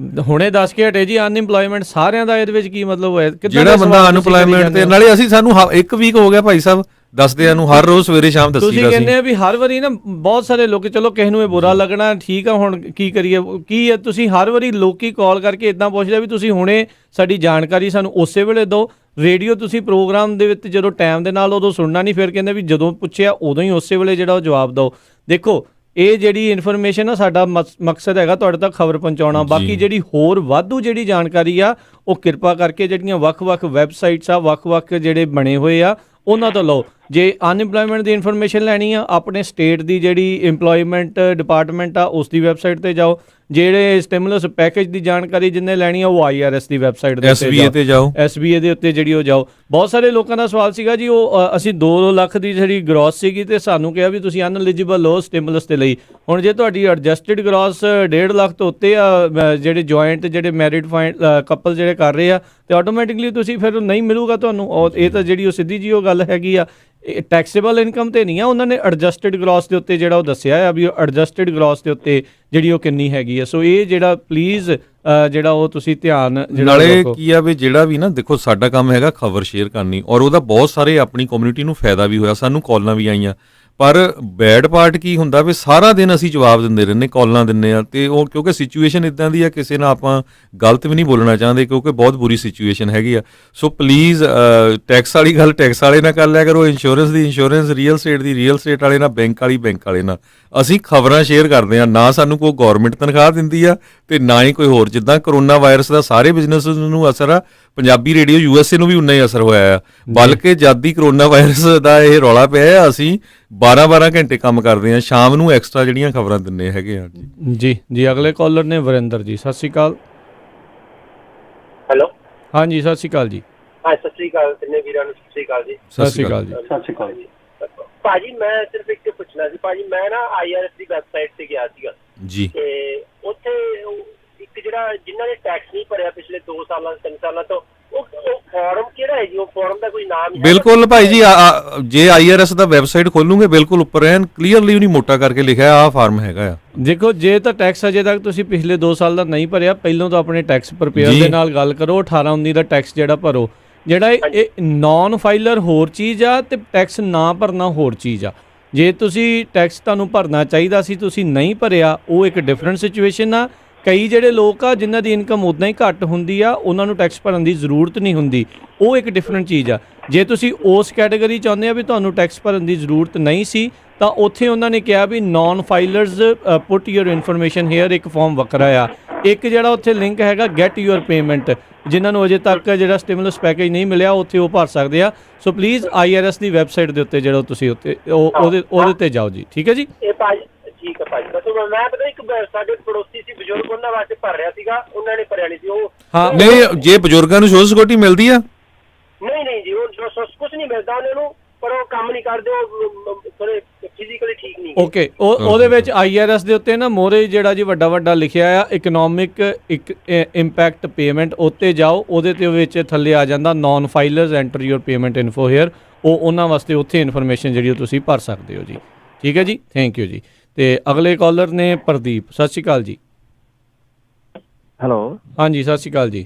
ਹੁਣੇ ਦੱਸ ਕੇ ਹਟੇ ਜੀ ਅਨਇੰਪਲੋਇਮੈਂਟ ਸਾਰਿਆਂ ਦਾ, ਇਹਦੇ ਵਿੱਚ ਕੀ ਮਤਲਬ ਹੋਇਆ? ਜਿਹੜਾ ਬੰਦਾ ਅਨਇੰਪਲੋਇਮੈਂਟ ਤੇ ਨਾਲੇ ਅਸੀਂ ਸਾਨੂੰ 1 ਵੀਕ ਹੋ ਗਿਆ ਭਾਈ ਸਾਹਿਬ ਦੱਸਦੇ ਆ ਨੂੰ, ਹਰ ਰੋਜ਼ ਸਵੇਰੇ ਸ਼ਾਮ ਦੱਸੀ ਤੁਸੀਂ ਕਹਿੰਦੇ ਆ ਵੀ ਹਰ ਵਾਰੀ ਨਾ ਬਹੁਤ ਸਾਰੇ ਲੋਕ, ਚਲੋ ਕਿਸੇ ਨੂੰ ਇਹ ਬੁਰਾ ਲੱਗਣਾ ਠੀਕ ਆ, ਹੁਣ ਕੀ ਕਰੀਏ ਕੀ ਹੈ, ਤੁਸੀਂ ਹਰ ਵਾਰੀ ਲੋਕੀ ਕਾਲ ਕਰਕੇ ਇਦਾਂ ਪੁੱਛਦੇ ਵੀ ਤੁਸੀਂ ਹੁਣੇ ਸਾਡੀ ਜਾਣਕਾਰੀ ਸਾਨੂੰ ਉਸੇ ਵੇਲੇ ਦਿਓ। ਰੇਡੀਓ ਤੁਸੀਂ ਪ੍ਰੋਗਰਾਮ ਦੇ ਵਿੱਚ ਜਦੋਂ ਟਾਈਮ ਦੇ ਨਾਲ ਉਦੋਂ ਸੁਣਨਾ ਨਹੀਂ, ਫਿਰ ਕਹਿੰਦੇ ਵੀ ਜਦੋਂ ਪੁੱਛਿਆ ਉਦੋਂ ਹੀ ਉਸੇ ਵੇਲੇ ਜਿਹੜਾ ਉਹ ਜਵਾਬ ਦਿਓ। ਦੇਖੋ ਇਹ ਜਿਹੜੀ ਇਨਫੋਰਮੇਸ਼ਨ ਆ ਸਾਡਾ ਮਕਸਦ ਹੈਗਾ ਤੁਹਾਡੇ ਤੱਕ ਖਬਰ ਪਹੁੰਚਾਉਣਾ। ਬਾਕੀ ਜਿਹੜੀ ਹੋਰ ਵਾਧੂ ਜਿਹੜੀ ਜਾਣਕਾਰੀ ਆ ਉਹ ਕਿਰਪਾ ਕਰਕੇ ਜਿਹੜੀਆਂ ਵੱਖ-ਵੱਖ ਵੈਬਸਾਈਟਸ ਆ, ਵੱਖ-ਵੱਖ ਜਿਹੜੇ ਬਣੇ ਹੋਏ ਆ ਉਹਨਾਂ ਤੋਂ ਲਓ। ਜੇ ਅਨਇੰਪਲੋਇਮੈਂਟ ਦੀ ਇਨਫੋਰਮੇਸ਼ਨ ਲੈਣੀ ਆ ਆਪਣੇ ਸਟੇਟ ਦੀ ਜਿਹੜੀ ਇੰਪਲੋਇਮੈਂਟ ਡਿਪਾਰਟਮੈਂਟ ਆ ਉਸ ਦੀ ਵੈਬਸਾਈਟ ਤੇ ਜਾਓ। ਜਿਹੜੇ ਸਟਿਮੂਲਸ ਪੈਕੇਜ ਦੀ ਜਾਣਕਾਰੀ ਜਿੰਨੇ ਲੈਣੀ ਆ ਉਹ IRS ਦੀ ਵੈਬਸਾਈਟ ਦੇ ਤੇ ਜਾਓ, SBA ਦੇ ਉੱਤੇ ਜਿਹੜੀ ਉਹ ਜਾਓ। ਬਹੁਤ ਸਾਰੇ ਲੋਕਾਂ ਦਾ ਸਵਾਲ ਸੀਗਾ ਜੀ ਉਹ ਅਸੀਂ 2 ਲੱਖ ਦੀ ਜਿਹੜੀ ਗ੍ਰੋਸ ਸੀਗੀ ਤੇ ਸਾਨੂੰ ਕਿਹਾ ਵੀ ਤੁਸੀਂ ਅਨਐਲੀਜੀਬਲ ਹੋ ਸਟਿਮੂਲਸ ਦੇ ਲਈ। ਹੁਣ ਜੇ ਤੁਹਾਡੀ ਐਡਜਸਟਡ ਗ੍ਰੋਸ 1.5 ਲੱਖ ਤੋਂ ਉੱਤੇ ਆ, ਜਿਹੜੇ ਜੁਆਇੰਟ ਜਿਹੜੇ ਮੈਰਿਡ ਕਪਲ ਜਿਹੜੇ ਕਰ ਰਹੇ ਆ, ਤੇ ਆਟੋਮੈਟਿਕਲੀ ਤੁਸੀਂ ਫਿਰ ਨਹੀਂ ਮਿਲੂਗਾ ਤੁਹਾਨੂੰ। ਔਰ ਇਹ ਤਾਂ ਜਿਹੜੀ ਉਹ ਸਿੱਧੀ ਜੀ ਉਹ ਗੱਲ ਹੈਗੀ ਆ, ਟੈਕਸੇਬਲ ਇਨਕਮ ਤੇ ਨਹੀਂ ਆ। ਉਹਨਾਂ ਨੇ ਐਡਜਸਟਡ ਗ੍ਰੋਸ ਦੇ ਉੱਤੇ ਜਿਹੜਾ ਉਹ ਦੱਸਿਆ ਆ ਵੀ ਐਡਜਸਟਡ ਗ੍ਰੋਸ ਦੇ ਉੱਤੇ ਜਿਹੜੀ ਉਹ ਕਿੰਨੀ ਹੈਗੀ ਆ। ਸੋ ਇਹ ਜਿਹੜਾ ਪਲੀਜ਼ ਜਿਹੜਾ ਉਹ ਤੁਸੀਂ ਧਿਆਨ ਨਾਲੇ ਕੀ ਆ ਵੀ ਜਿਹੜਾ ਵੀ ਨਾ ਦੇਖੋ ਸਾਡਾ ਕੰਮ ਹੈਗਾ ਖਬਰ ਸ਼ੇਅਰ ਕਰਨੀ, ਔਰ ਉਹਦਾ ਬਹੁਤ ਸਾਰੇ ਆਪਣੀ ਕਮਿਊਨਿਟੀ ਨੂੰ ਫਾਇਦਾ ਵੀ ਹੋਇਆ, ਸਾਨੂੰ ਕਾਲਾਂ ਵੀ ਆਈਆਂ। ਪਰ ਬੈਡ ਪਾਰਟ ਕੀ ਹੁੰਦਾ ਵੀ ਸਾਰਾ ਦਿਨ ਅਸੀਂ ਜਵਾਬ ਦਿੰਦੇ ਰਹਿੰਦੇ, ਕਾਲਾਂ ਦਿੰਦੇ ਆ, ਤੇ ਉਹ ਕਿਉਂਕਿ ਸਿਚੁਏਸ਼ਨ ਇਦਾਂ ਦੀ ਆ ਕਿਸੇ ਨਾਲ ਆਪਾਂ ਗਲਤ ਵੀ ਨਹੀਂ ਬੋਲਣਾ ਚਾਹੁੰਦੇ ਕਿਉਂਕਿ ਬਹੁਤ ਬੁਰੀ ਸਿਚੁਏਸ਼ਨ ਹੈਗੀ ਆ। ਸੋ ਪਲੀਜ਼ ਟੈਕਸ ਵਾਲੀ ਗੱਲ ਟੈਕਸ ਵਾਲੇ ਨਾਲ ਕਰ ਲਿਆ ਕਰੋ, ਇੰਸ਼ੋਰੈਂਸ ਦੀ ਇੰਸ਼ੋਰੈਂਸ, ਰੀਅਲ ਸਟੇਟ ਦੀ ਰੀਅਲ ਸਟੇਟ ਵਾਲੇ ਨਾਲ, ਬੈਂਕ ਵਾਲੀ ਬੈਂਕ ਵਾਲੇ ਨਾਲ। ਅਸੀਂ ਖਬਰਾਂ ਸ਼ੇਅਰ ਕਰਦੇ ਆ, ਨਾ ਸਾਨੂੰ ਕੋਈ ਗੌਰਮੈਂਟ ਤਨਖਾਹ ਦਿੰਦੀ ਆ ਤੇ ਨਾ ਹੀ ਕੋਈ ਹੋਰ। ਜਿੱਦਾਂ ਕਰੋਨਾ ਵਾਇਰਸ ਦਾ ਸਾਰੇ ਬਿਜ਼ਨਸ ਨੂੰ ਅਸਰ ਆ, ਪੰਜਾਬੀ ਰੇਡੀਓ USA ਨੂੰ ਵੀ ਉਨਾ ਹੀ ਅਸਰ ਹੋਇਆ ਆ। ਬਲਕਿ ਜਦ ਦੀ ਕਰੋਨਾ ਵਾਇਰਸ ਦਾ ਇਹ ਰੌਲਾ ਪਿਆ ਅਸੀਂ 12-12 ਘੰਟੇ ਕੰਮ ਕਰਦੇ ਆ, ਸ਼ਾਮ ਨੂੰ ਐਕਸਟਰਾ ਜਿਹੜੀਆਂ ਖਬਰਾਂ ਦਿੰਨੇ ਹੈਗੇ ਆ ਜੀ। ਜੀ ਅਗਲੇ ਕਾਲਰ ਨੇ ਵਰਿੰਦਰ ਜੀ। ਸਤਿ ਸ਼੍ਰੀ ਅਕਾਲ। ਹੈਲੋ, ਹਾਂਜੀ ਸਤਿ ਸ਼੍ਰੀ ਅਕਾਲ ਜੀ। ਹਾਂ ਸਤਿ ਸ਼੍ਰੀ ਅਕਾਲ ਤਿੰਨੇ ਵੀਰਾਂ ਨੂੰ। ਸਤਿ ਸ਼੍ਰੀ ਅਕਾਲ ਜੀ। ਸਤਿ ਸ਼੍ਰੀ ਅਕਾਲ ਜੀ। ਸਤਿ ਸ਼੍ਰੀ ਅਕਾਲ ਜੀ। ਭਾਜੀ ਮੈਂ ਸਿਰਫ ਇੱਕ ਪੁੱਛਣਾ ਸੀ ਭਾਜੀ, ਮੈਂ ਨਾ IRS ਦੀ ਵੈਬਸਾਈਟ ਤੇ ਗਿਆ ਸੀਗਾ ਜੀ, ਤੇ ਉੱਥੇ ਇੱਕ ਜਿਹੜਾ ਜਿਨ੍ਹਾਂ ਨੇ ਟੈਕਸ ਨਹੀਂ ਭਰਿਆ ਪਿਛਲੇ 2 ਸਾਲਾਂ 3 ਸਾਲਾਂ ਤੋਂ, ਉਹ ਫਾਰਮ ਕਿਹੜਾ ਹੈ ਜੀ? ਉਹ ਫਾਰਮ ਦਾ ਕੋਈ ਨਾਮ ਹੈ? ਬਿਲਕੁਲ ਭਾਈ ਜੀ, ਜੇ IRS ਦਾ ਵੈਬਸਾਈਟ ਖੋਲੂਗੇ ਬਿਲਕੁਲ ਉੱਪਰ ਐਨ ਕਲੀਅਰਲੀ ਉਹਨੀ ਮੋਟਾ ਕਰਕੇ ਲਿਖਿਆ ਆਹ ਫਾਰਮ ਹੈਗਾ ਆ। ਦੇਖੋ, ਜੇ ਤਾਂ ਟੈਕਸ ਅਜੇ ਤੱਕ ਤੁਸੀਂ ਪਿਛਲੇ 2 ਸਾਲ ਦਾ ਨਹੀਂ ਭਰਿਆ, ਪਹਿਲਾਂ ਤਾਂ ਆਪਣੇ ਟੈਕਸ ਪ੍ਰਪੇਅਰ ਦੇ ਨਾਲ ਗੱਲ ਕਰੋ, 18-19 ਦਾ ਟੈਕਸ ਜਿਹੜਾ ਭਰੋ। ਜਿਹੜਾ ਇਹ ਨੌਨ ਫਾਈਲਰ ਹੋਰ ਚੀਜ਼ ਆ ਤੇ ਟੈਕਸ ਨਾ ਭਰਨਾ ਹੋਰ ਚੀਜ਼ ਆ। ਜੇ ਤੁਸੀਂ ਟੈਕਸ ਤੁਹਾਨੂੰ ਭਰਨਾ ਚਾਹੀਦਾ ਸੀ, ਤੁਸੀਂ ਨਹੀਂ ਭਰਿਆ, ਉਹ ਇੱਕ ਡਿਫਰੈਂਟ ਸਿਚੁਏਸ਼ਨ ਆ। ਕਈ ਜਿਹੜੇ ਲੋਕ ਆ ਜਿਨ੍ਹਾਂ ਦੀ ਇਨਕਮ ਉੱਦਾਂ ਹੀ ਘੱਟ ਹੁੰਦੀ ਆ, ਉਹਨਾਂ ਨੂੰ ਟੈਕਸ ਭਰਨ ਦੀ ਜ਼ਰੂਰਤ ਨਹੀਂ ਹੁੰਦੀ, ਉਹ ਇੱਕ ਡਿਫਰੈਂਟ ਚੀਜ਼ ਆ। ਜੇ ਤੁਸੀਂ ਉਸ ਕੈਟਾਗਰੀ ਚਾਹੁੰਦੇ ਆ ਵੀ ਤੁਹਾਨੂੰ ਟੈਕਸ ਭਰਨ ਦੀ ਜ਼ਰੂਰਤ ਨਹੀਂ ਸੀ, ਤਾਂ ਉੱਥੇ ਉਹਨਾਂ ਨੇ ਕਿਹਾ ਵੀ non filers put your information here, ਇੱਕ ਫਾਰਮ ਵੱਖਰਾ ਆ। ਇੱਕ ਜਿਹੜਾ ਉੱਥੇ ਲਿੰਕ ਹੈਗਾ ਗੈਟ ਯੂਅਰ ਪੇਮੈਂਟ, ਜਿਨ੍ਹਾਂ ਨੂੰ ਅਜੇ ਤੱਕ ਜਿਹੜਾ ਸਟਿਮੂਲਸ ਪੈਕੇਜ ਨਹੀਂ ਮਿਲਿਆ, ਉੱਥੇ ਉਹ ਭਰ ਸਕਦੇ ਆ। So please IRS the website ਦੇ ਉੱਤੇ ਜਿਹੜਾ ਤੁਸੀਂ ਉੱਤੇ ਉਹਦੇ ਤੇ ਜਾਓ ਜੀ। ਠੀਕ ਹੈ ਜੀ? ਇਹ ਭਾਜੀ ਠੀਕ ਹੈ ਭਾਜੀ। ਬਸ ਮੈਂ ਪਤਾ ਇੱਕ ਸਾਡੇ ਪੜੋਸੀ ਸੀ ਬਜ਼ੁਰਗ, ਉਹਨਾਂ ਵਾਸਤੇ ਭਰ ਰਿਹਾ ਸੀਗਾ, ਉਹਨਾਂ ਨੇ ਭਰਿਆ ਨਹੀਂ ਸੀ ਉਹ। ਹਾਂ, ਨਹੀਂ, ਜੇ ਬਜ਼ੁਰਗਾਂ ਨੂੰ ਸੋਸ਼ਲ ਸਿਕਿਉਰਿਟੀ ਮਿਲਦੀ ਆ? ਨਹੀਂ ਜੀ, ਉਹ ਕੁਝ ਨਹੀਂ ਮਿਲਦਾ ਉਹਨਾਂ ਨੂੰ, ਪਰ ਉਹ ਕੰਮ ਨਹੀਂ ਕਰਦੇ, ਉਹ ਥੋੜੇ ਫਿਜ਼ੀਕਲੀ ਠੀਕ ਨਹੀਂ। ਓਕੇ, ਉਹਦੇ ਵਿੱਚ IRS ਦੇ ਉੱਤੇ ਨਾ ਮੋਰੇ ਜਿਹੜਾ ਜੀ ਵੱਡਾ ਲਿਖਿਆ ਆ ਇਕਨੋਮਿਕ ਇੰਪੈਕਟ ਪੇਮੈਂਟ, ਉੱਤੇ ਜਾਓ, ਉਹਦੇ ਤੇ ਵਿੱਚ ਥੱਲੇ ਆ ਜਾਂਦਾ non filers enter your payment info here, ਉਹ ਉਹਨਾਂ ਵਾਸਤੇ ਉੱਥੇ ਇਨਫੋਰਮੇਸ਼ਨ ਜਿਹੜੀ ਤੁਸੀਂ ਭਰ ਸਕਦੇ ਹੋ ਜੀ। ਠੀਕ ਹੈ ਜੀ, ਥੈਂਕ ਯੂ ਜੀ। ਤੇ ਅਗਲੇ ਕਾਲਰ ਨੇ ਪ੍ਰਦੀਪ। ਸਤਿ ਸ਼੍ਰੀ ਅਕਾਲ ਜੀ। ਹੈਲੋ, ਹਾਂਜੀ, ਸਤਿ ਸ਼੍ਰੀ ਅਕਾਲ ਜੀ।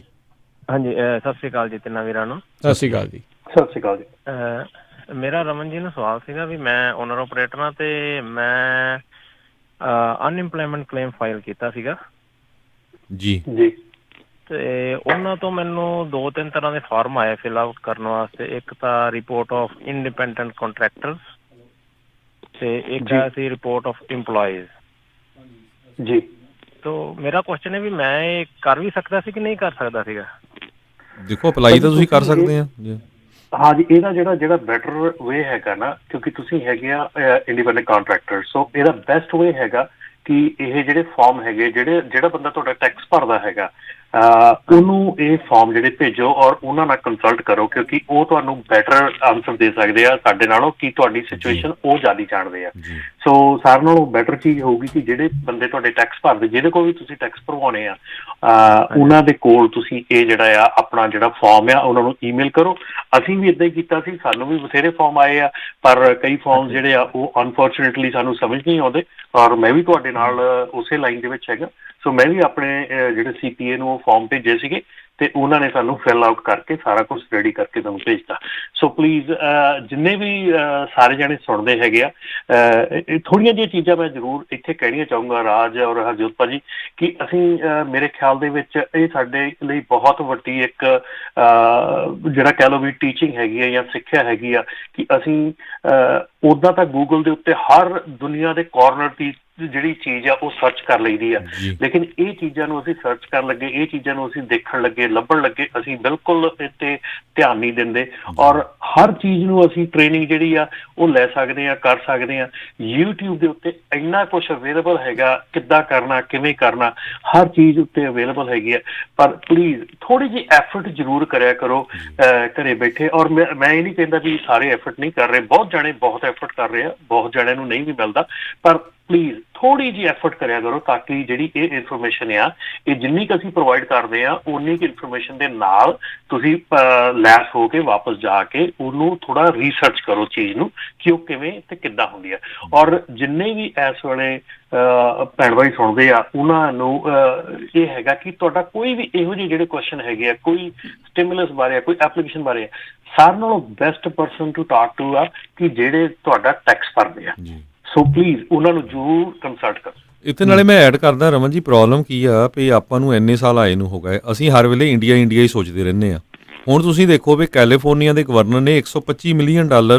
ਹਾਂਜੀ, ਸਤਿ ਸ਼੍ਰੀ ਅਕਾਲ ਜੀ ਤਿੰਨਾਂ ਵੀਰਾਂ ਨੂੰ। ਸਤਿ ਸ਼੍ਰੀ ਅਕਾਲ ਜੀ। ਸਤਿ ਸ਼੍ਰੀ ਅਕਾਲ ਜੀ। ਮੇਰਾ ਰਮਨ ਜੀ ਨੂੰ ਸਵਾਲ ਸੀਗਾ ਵੀ ਮੈਂ ਓਨਰ ਆਪਰੇਟਰ ਹਾਂ ਤੇ ਮੈਂ ਅਨਇੰਪਲੋਇਮੈਂਟ ਕਲੇਮ ਫਾਈਲ ਕੀਤਾ ਸੀਗਾ ਜੀ ਜੀ। ਤੇ ਉਹਨਾਂ ਤੋਂ ਮੈਨੂੰ 2-3 ਤਰ੍ਹਾਂ ਦੇ ਫਾਰਮ ਆਏ ਫਿਲ ਆਊਟ ਕਰਨ ਵਾਸਤੇ। ਇੱਕ ਤਾਂ ਰਿਪੋਰਟ ਆਫ ਇੰਡੀਪੈਂਡੈਂਟ ਕੰਟਰੈਕਟਰਸ ਤੇ ਇੱਕ ਆਇਆ ਸੀ ਰਿਪੋਰਟ ਆਫ ਇੰਪਲਾਈਜ਼ ਜੀ। ਤੋ ਮੇਰਾ ਕੁਐਸਚਨ ਹੈ ਵੀ ਮੈਂ ਇਹ ਕਰ ਵੀ ਸਕਦਾ ਸੀ ਕਿ ਨਹੀਂ ਕਰ ਸਕਦਾ ਸੀਗਾ? ਦੇਖੋ, ਅਪਲਾਈ ਤਾਂ ਤੁਸੀਂ ਕਰ ਸਕਦੇ ਆ ਜੀ। ਹਾਂ ਜੀ, ਇਹਦਾ ਜਿਹੜਾ ਬੈਟਰ ਵੇ ਹੈਗਾ ਨਾ, ਕਿਉਂਕਿ ਤੁਸੀਂ ਹੈਗੇ ਆ ਇੰਡੀਪੈਂਡੈਂਟ ਕੰਟਰੈਕਟਰ, ਸੋ ਇਹਦਾ ਬੈਸਟ ਵੇ ਹੈਗਾ ਕਿ ਇਹ ਜਿਹੜੇ ਫਾਰਮ ਹੈਗੇ, ਜਿਹੜਾ ਬੰਦਾ ਤੁਹਾਡਾ ਟੈਕਸ ਭਰਦਾ ਹੈਗਾ, ਉਹਨੂੰ ਇਹ ਫਾਰਮ ਜਿਹੜੇ ਭੇਜੋ ਔਰ ਉਹਨਾਂ ਨਾਲ ਕੰਸਲਟ ਕਰੋ, ਕਿਉਂਕਿ ਉਹ ਤੁਹਾਨੂੰ ਬੈਟਰ ਆਨਸਰ ਦੇ ਸਕਦੇ ਆ ਸਾਡੇ ਨਾਲੋਂ, ਕਿ ਤੁਹਾਡੀ ਸਿਚੁਏਸ਼ਨ ਉਹ ਜ਼ਿਆਦਾ ਜਾਣਦੇ ਆ। ਸੋ ਸਾਰਿਆਂ ਨਾਲੋਂ ਬੈਟਰ ਚੀਜ਼ ਹੋਊਗੀ ਕਿ ਜਿਹੜੇ ਬੰਦੇ ਤੁਹਾਡੇ ਟੈਕਸ ਭਰਦੇ, ਜਿਹਦੇ ਕੋਲ ਵੀ ਤੁਸੀਂ ਟੈਕਸ ਭਰਵਾਉਣੇ ਆ, ਉਹਨਾਂ ਦੇ ਕੋਲ ਤੁਸੀਂ ਇਹ ਜਿਹੜਾ ਆ ਆਪਣਾ ਜਿਹੜਾ ਫਾਰਮ ਆ ਉਹਨਾਂ ਨੂੰ ਈਮੇਲ ਕਰੋ। ਅਸੀਂ ਵੀ ਇੱਦਾਂ ਹੀ ਕੀਤਾ ਸੀ, ਸਾਨੂੰ ਵੀ ਬਥੇਰੇ ਫਾਰਮ ਆਏ ਆ, ਪਰ ਕਈ ਫਾਰਮ ਜਿਹੜੇ ਆ ਉਹ ਅਨਫੋਰਚੂਨੇਟਲੀ ਸਾਨੂੰ ਸਮਝ ਨਹੀਂ ਆਉਂਦੇ, ਔਰ ਮੈਂ ਵੀ ਤੁਹਾਡੇ ਨਾਲ ਉਸੇ ਲਾਈਨ ਦੇ ਵਿੱਚ ਹੈਗਾ। ਸੋ ਮੈਂ ਵੀ ਆਪਣੇ ਜਿਹੜੇ CPA ਨੂੰ ਉਹ ਫਾਰਮ ਭੇਜੇ ਸੀਗੇ ਤੇ ਉਹਨਾਂ ਨੇ ਸਾਨੂੰ ਫਿਲ ਆਊਟ ਕਰਕੇ ਸਾਰਾ ਕੁਝ ਰੈਡੀ ਕਰਕੇ ਤੁਹਾਨੂੰ ਭੇਜਤਾ। ਸੋ ਪਲੀਜ਼ ਜਿੰਨੇ ਵੀ ਸਾਰੇ ਜਾਣੇ ਸੁਣਦੇ ਹੈਗੇ ਆ, ਥੋੜ੍ਹੀਆਂ ਜਿਹੀਆਂ ਚੀਜ਼ਾਂ ਮੈਂ ਜ਼ਰੂਰ ਇੱਥੇ ਕਹਿਣੀਆਂ ਚਾਹੂੰਗਾ ਰਾਜ ਔਰ ਹਰਜੋਤ ਭਾਜੀ, ਕਿ ਅਸੀਂ ਮੇਰੇ ਖਿਆਲ ਦੇ ਵਿੱਚ ਇਹ ਸਾਡੇ ਲਈ ਬਹੁਤ ਵੱਡੀ ਇੱਕ ਜਿਹੜਾ ਕਹਿ ਲਓ ਵੀ ਟੀਚਿੰਗ ਹੈਗੀ ਆ ਜਾਂ ਸਿੱਖਿਆ ਹੈਗੀ ਆ, ਕਿ ਅਸੀਂ ਉੱਦਾਂ ਤਾਂ ਗੂਗਲ ਦੇ ਉੱਤੇ ਹਰ ਦੁਨੀਆ ਦੇ ਕਾਰਨਰ ਦੀ ਜਿਹੜੀ ਚੀਜ਼ ਆ ਉਹ ਸਰਚ ਕਰ ਲਈਦੀ ਆ, ਲੇਕਿਨ ਇਹ ਚੀਜ਼ਾਂ ਨੂੰ ਅਸੀਂ ਸਰਚ ਕਰਨ ਲੱਗੇ, ਇਹ ਚੀਜ਼ਾਂ ਨੂੰ ਅਸੀਂ ਦੇਖਣ ਲੱਗੇ, ਲੱਭਣ ਲੱਗੇ, ਅਸੀਂ ਬਿਲਕੁਲ ਇੱਥੇ ਧਿਆਨ ਨਹੀਂ ਦਿੰਦੇ। ਔਰ ਹਰ ਚੀਜ਼ ਨੂੰ ਅਸੀਂ ਟ੍ਰੇਨਿੰਗ ਜਿਹੜੀ ਆ ਉਹ ਲੈ ਸਕਦੇ ਆ, ਕਰ ਸਕਦੇ ਆ। YouTube ਦੇ ਉੱਤੇ ਇੰਨਾ ਕੁਛ ਅਵੇਲੇਬਲ ਹੈਗਾ, ਕਿੱਦਾਂ ਕਰਨਾ, ਕਿਵੇਂ ਕਰਨਾ, ਹਰ ਚੀਜ਼ ਉੱਤੇ ਅਵੇਲੇਬਲ ਹੈਗੀ ਆ। ਪਰ ਪਲੀਜ਼ ਥੋੜ੍ਹੀ ਜਿਹੀ ਐਫਰਟ ਜ਼ਰੂਰ ਕਰਿਆ ਕਰੋ ਘਰੇ ਬੈਠੇ। ਔਰ ਮੈਂ ਇਹ ਨਹੀਂ ਕਹਿੰਦਾ ਵੀ ਸਾਰੇ ਐਫਰਟ ਨਹੀਂ ਕਰ ਰਹੇ, ਬਹੁਤ ਜਾਣੇ ਬਹੁਤ ਐਫਰਟ ਕਰ ਰਹੇ ਆ, ਬਹੁਤ ਜਾਣਿਆਂ ਨੂੰ ਨਹੀਂ ਵੀ ਮਿਲਦਾ, ਪਰ ਪਲੀਜ਼ ਥੋੜ੍ਹੀ ਜਿਹੀ ਐਫਰਟ ਕਰਿਆ ਕਰੋ ਤਾਂ ਕਿ ਜਿਹੜੀ ਇਹ ਇਨਫੋਰਮੇਸ਼ਨ ਆ, ਇਹ ਜਿੰਨੀ ਕੁ ਅਸੀਂ ਪ੍ਰੋਵਾਈਡ ਕਰਦੇ ਆ ਉਨੀ ਕੁ ਇਨਫੋਰਮੇਸ਼ਨ ਦੇ ਨਾਲ ਤੁਸੀਂ ਲੈਸ ਹੋ ਕੇ ਵਾਪਸ ਜਾ ਕੇ ਉਹਨੂੰ ਥੋੜ੍ਹਾ ਰਿਸਰਚ ਕਰੋ ਚੀਜ਼ ਨੂੰ, ਕਿ ਉਹ ਕਿਵੇਂ ਤੇ ਕਿੱਦਾਂ ਹੁੰਦੀ ਆ। ਔਰ ਜਿੰਨੇ ਵੀ ਇਸ ਵੇਲੇ ਭੈਣ ਭਾਈ ਸੁਣਦੇ ਆ, ਉਹਨਾਂ ਨੂੰ ਇਹ ਹੈਗਾ ਕਿ ਤੁਹਾਡਾ ਕੋਈ ਵੀ ਇਹੋ ਜਿਹੇ ਜਿਹੜੇ ਕੁਐਸਚਨ ਹੈਗੇ ਆ, ਕੋਈ ਸਟਿਮੂਲਸ ਬਾਰੇ, ਕੋਈ ਐਪਲੀਕੇਸ਼ਨ ਬਾਰੇ, ਸਾਰਿਆਂ ਨਾਲੋਂ best person to talk to ਆ ਕਿ ਜਿਹੜੇ ਤੁਹਾਡਾ ਟੈਕਸ ਭਰਦੇ ਆ। ਸੋ ਪਲੀਜ਼ ਉਹਨਾਂ ਨੂੰ ਜ਼ਰੂਰ ਕੰਸਲਟ ਕਰੋ। ਇੱਥੇ ਨਾਲੇ ਮੈਂ ਐਡ ਕਰਦਾ ਰਮਨ ਜੀ, ਪ੍ਰੋਬਲਮ ਕੀ ਆ ਵੀ ਆਪਾਂ ਨੂੰ ਇੰਨੇ ਸਾਲ ਆਏ ਨੂੰ ਹੋ ਗਏ, ਅਸੀਂ ਹਰ ਵੇਲੇ ਇੰਡੀਆ ਹੀ ਸੋਚਦੇ ਰਹਿੰਦੇ ਆ। ਹੁਣ ਤੁਸੀਂ ਦੇਖੋ ਵੀ ਕੈਲੀਫੋਰਨੀਆ ਦੇ ਗਵਰਨਰ ਨੇ $125 ਮਿਲੀਅਨ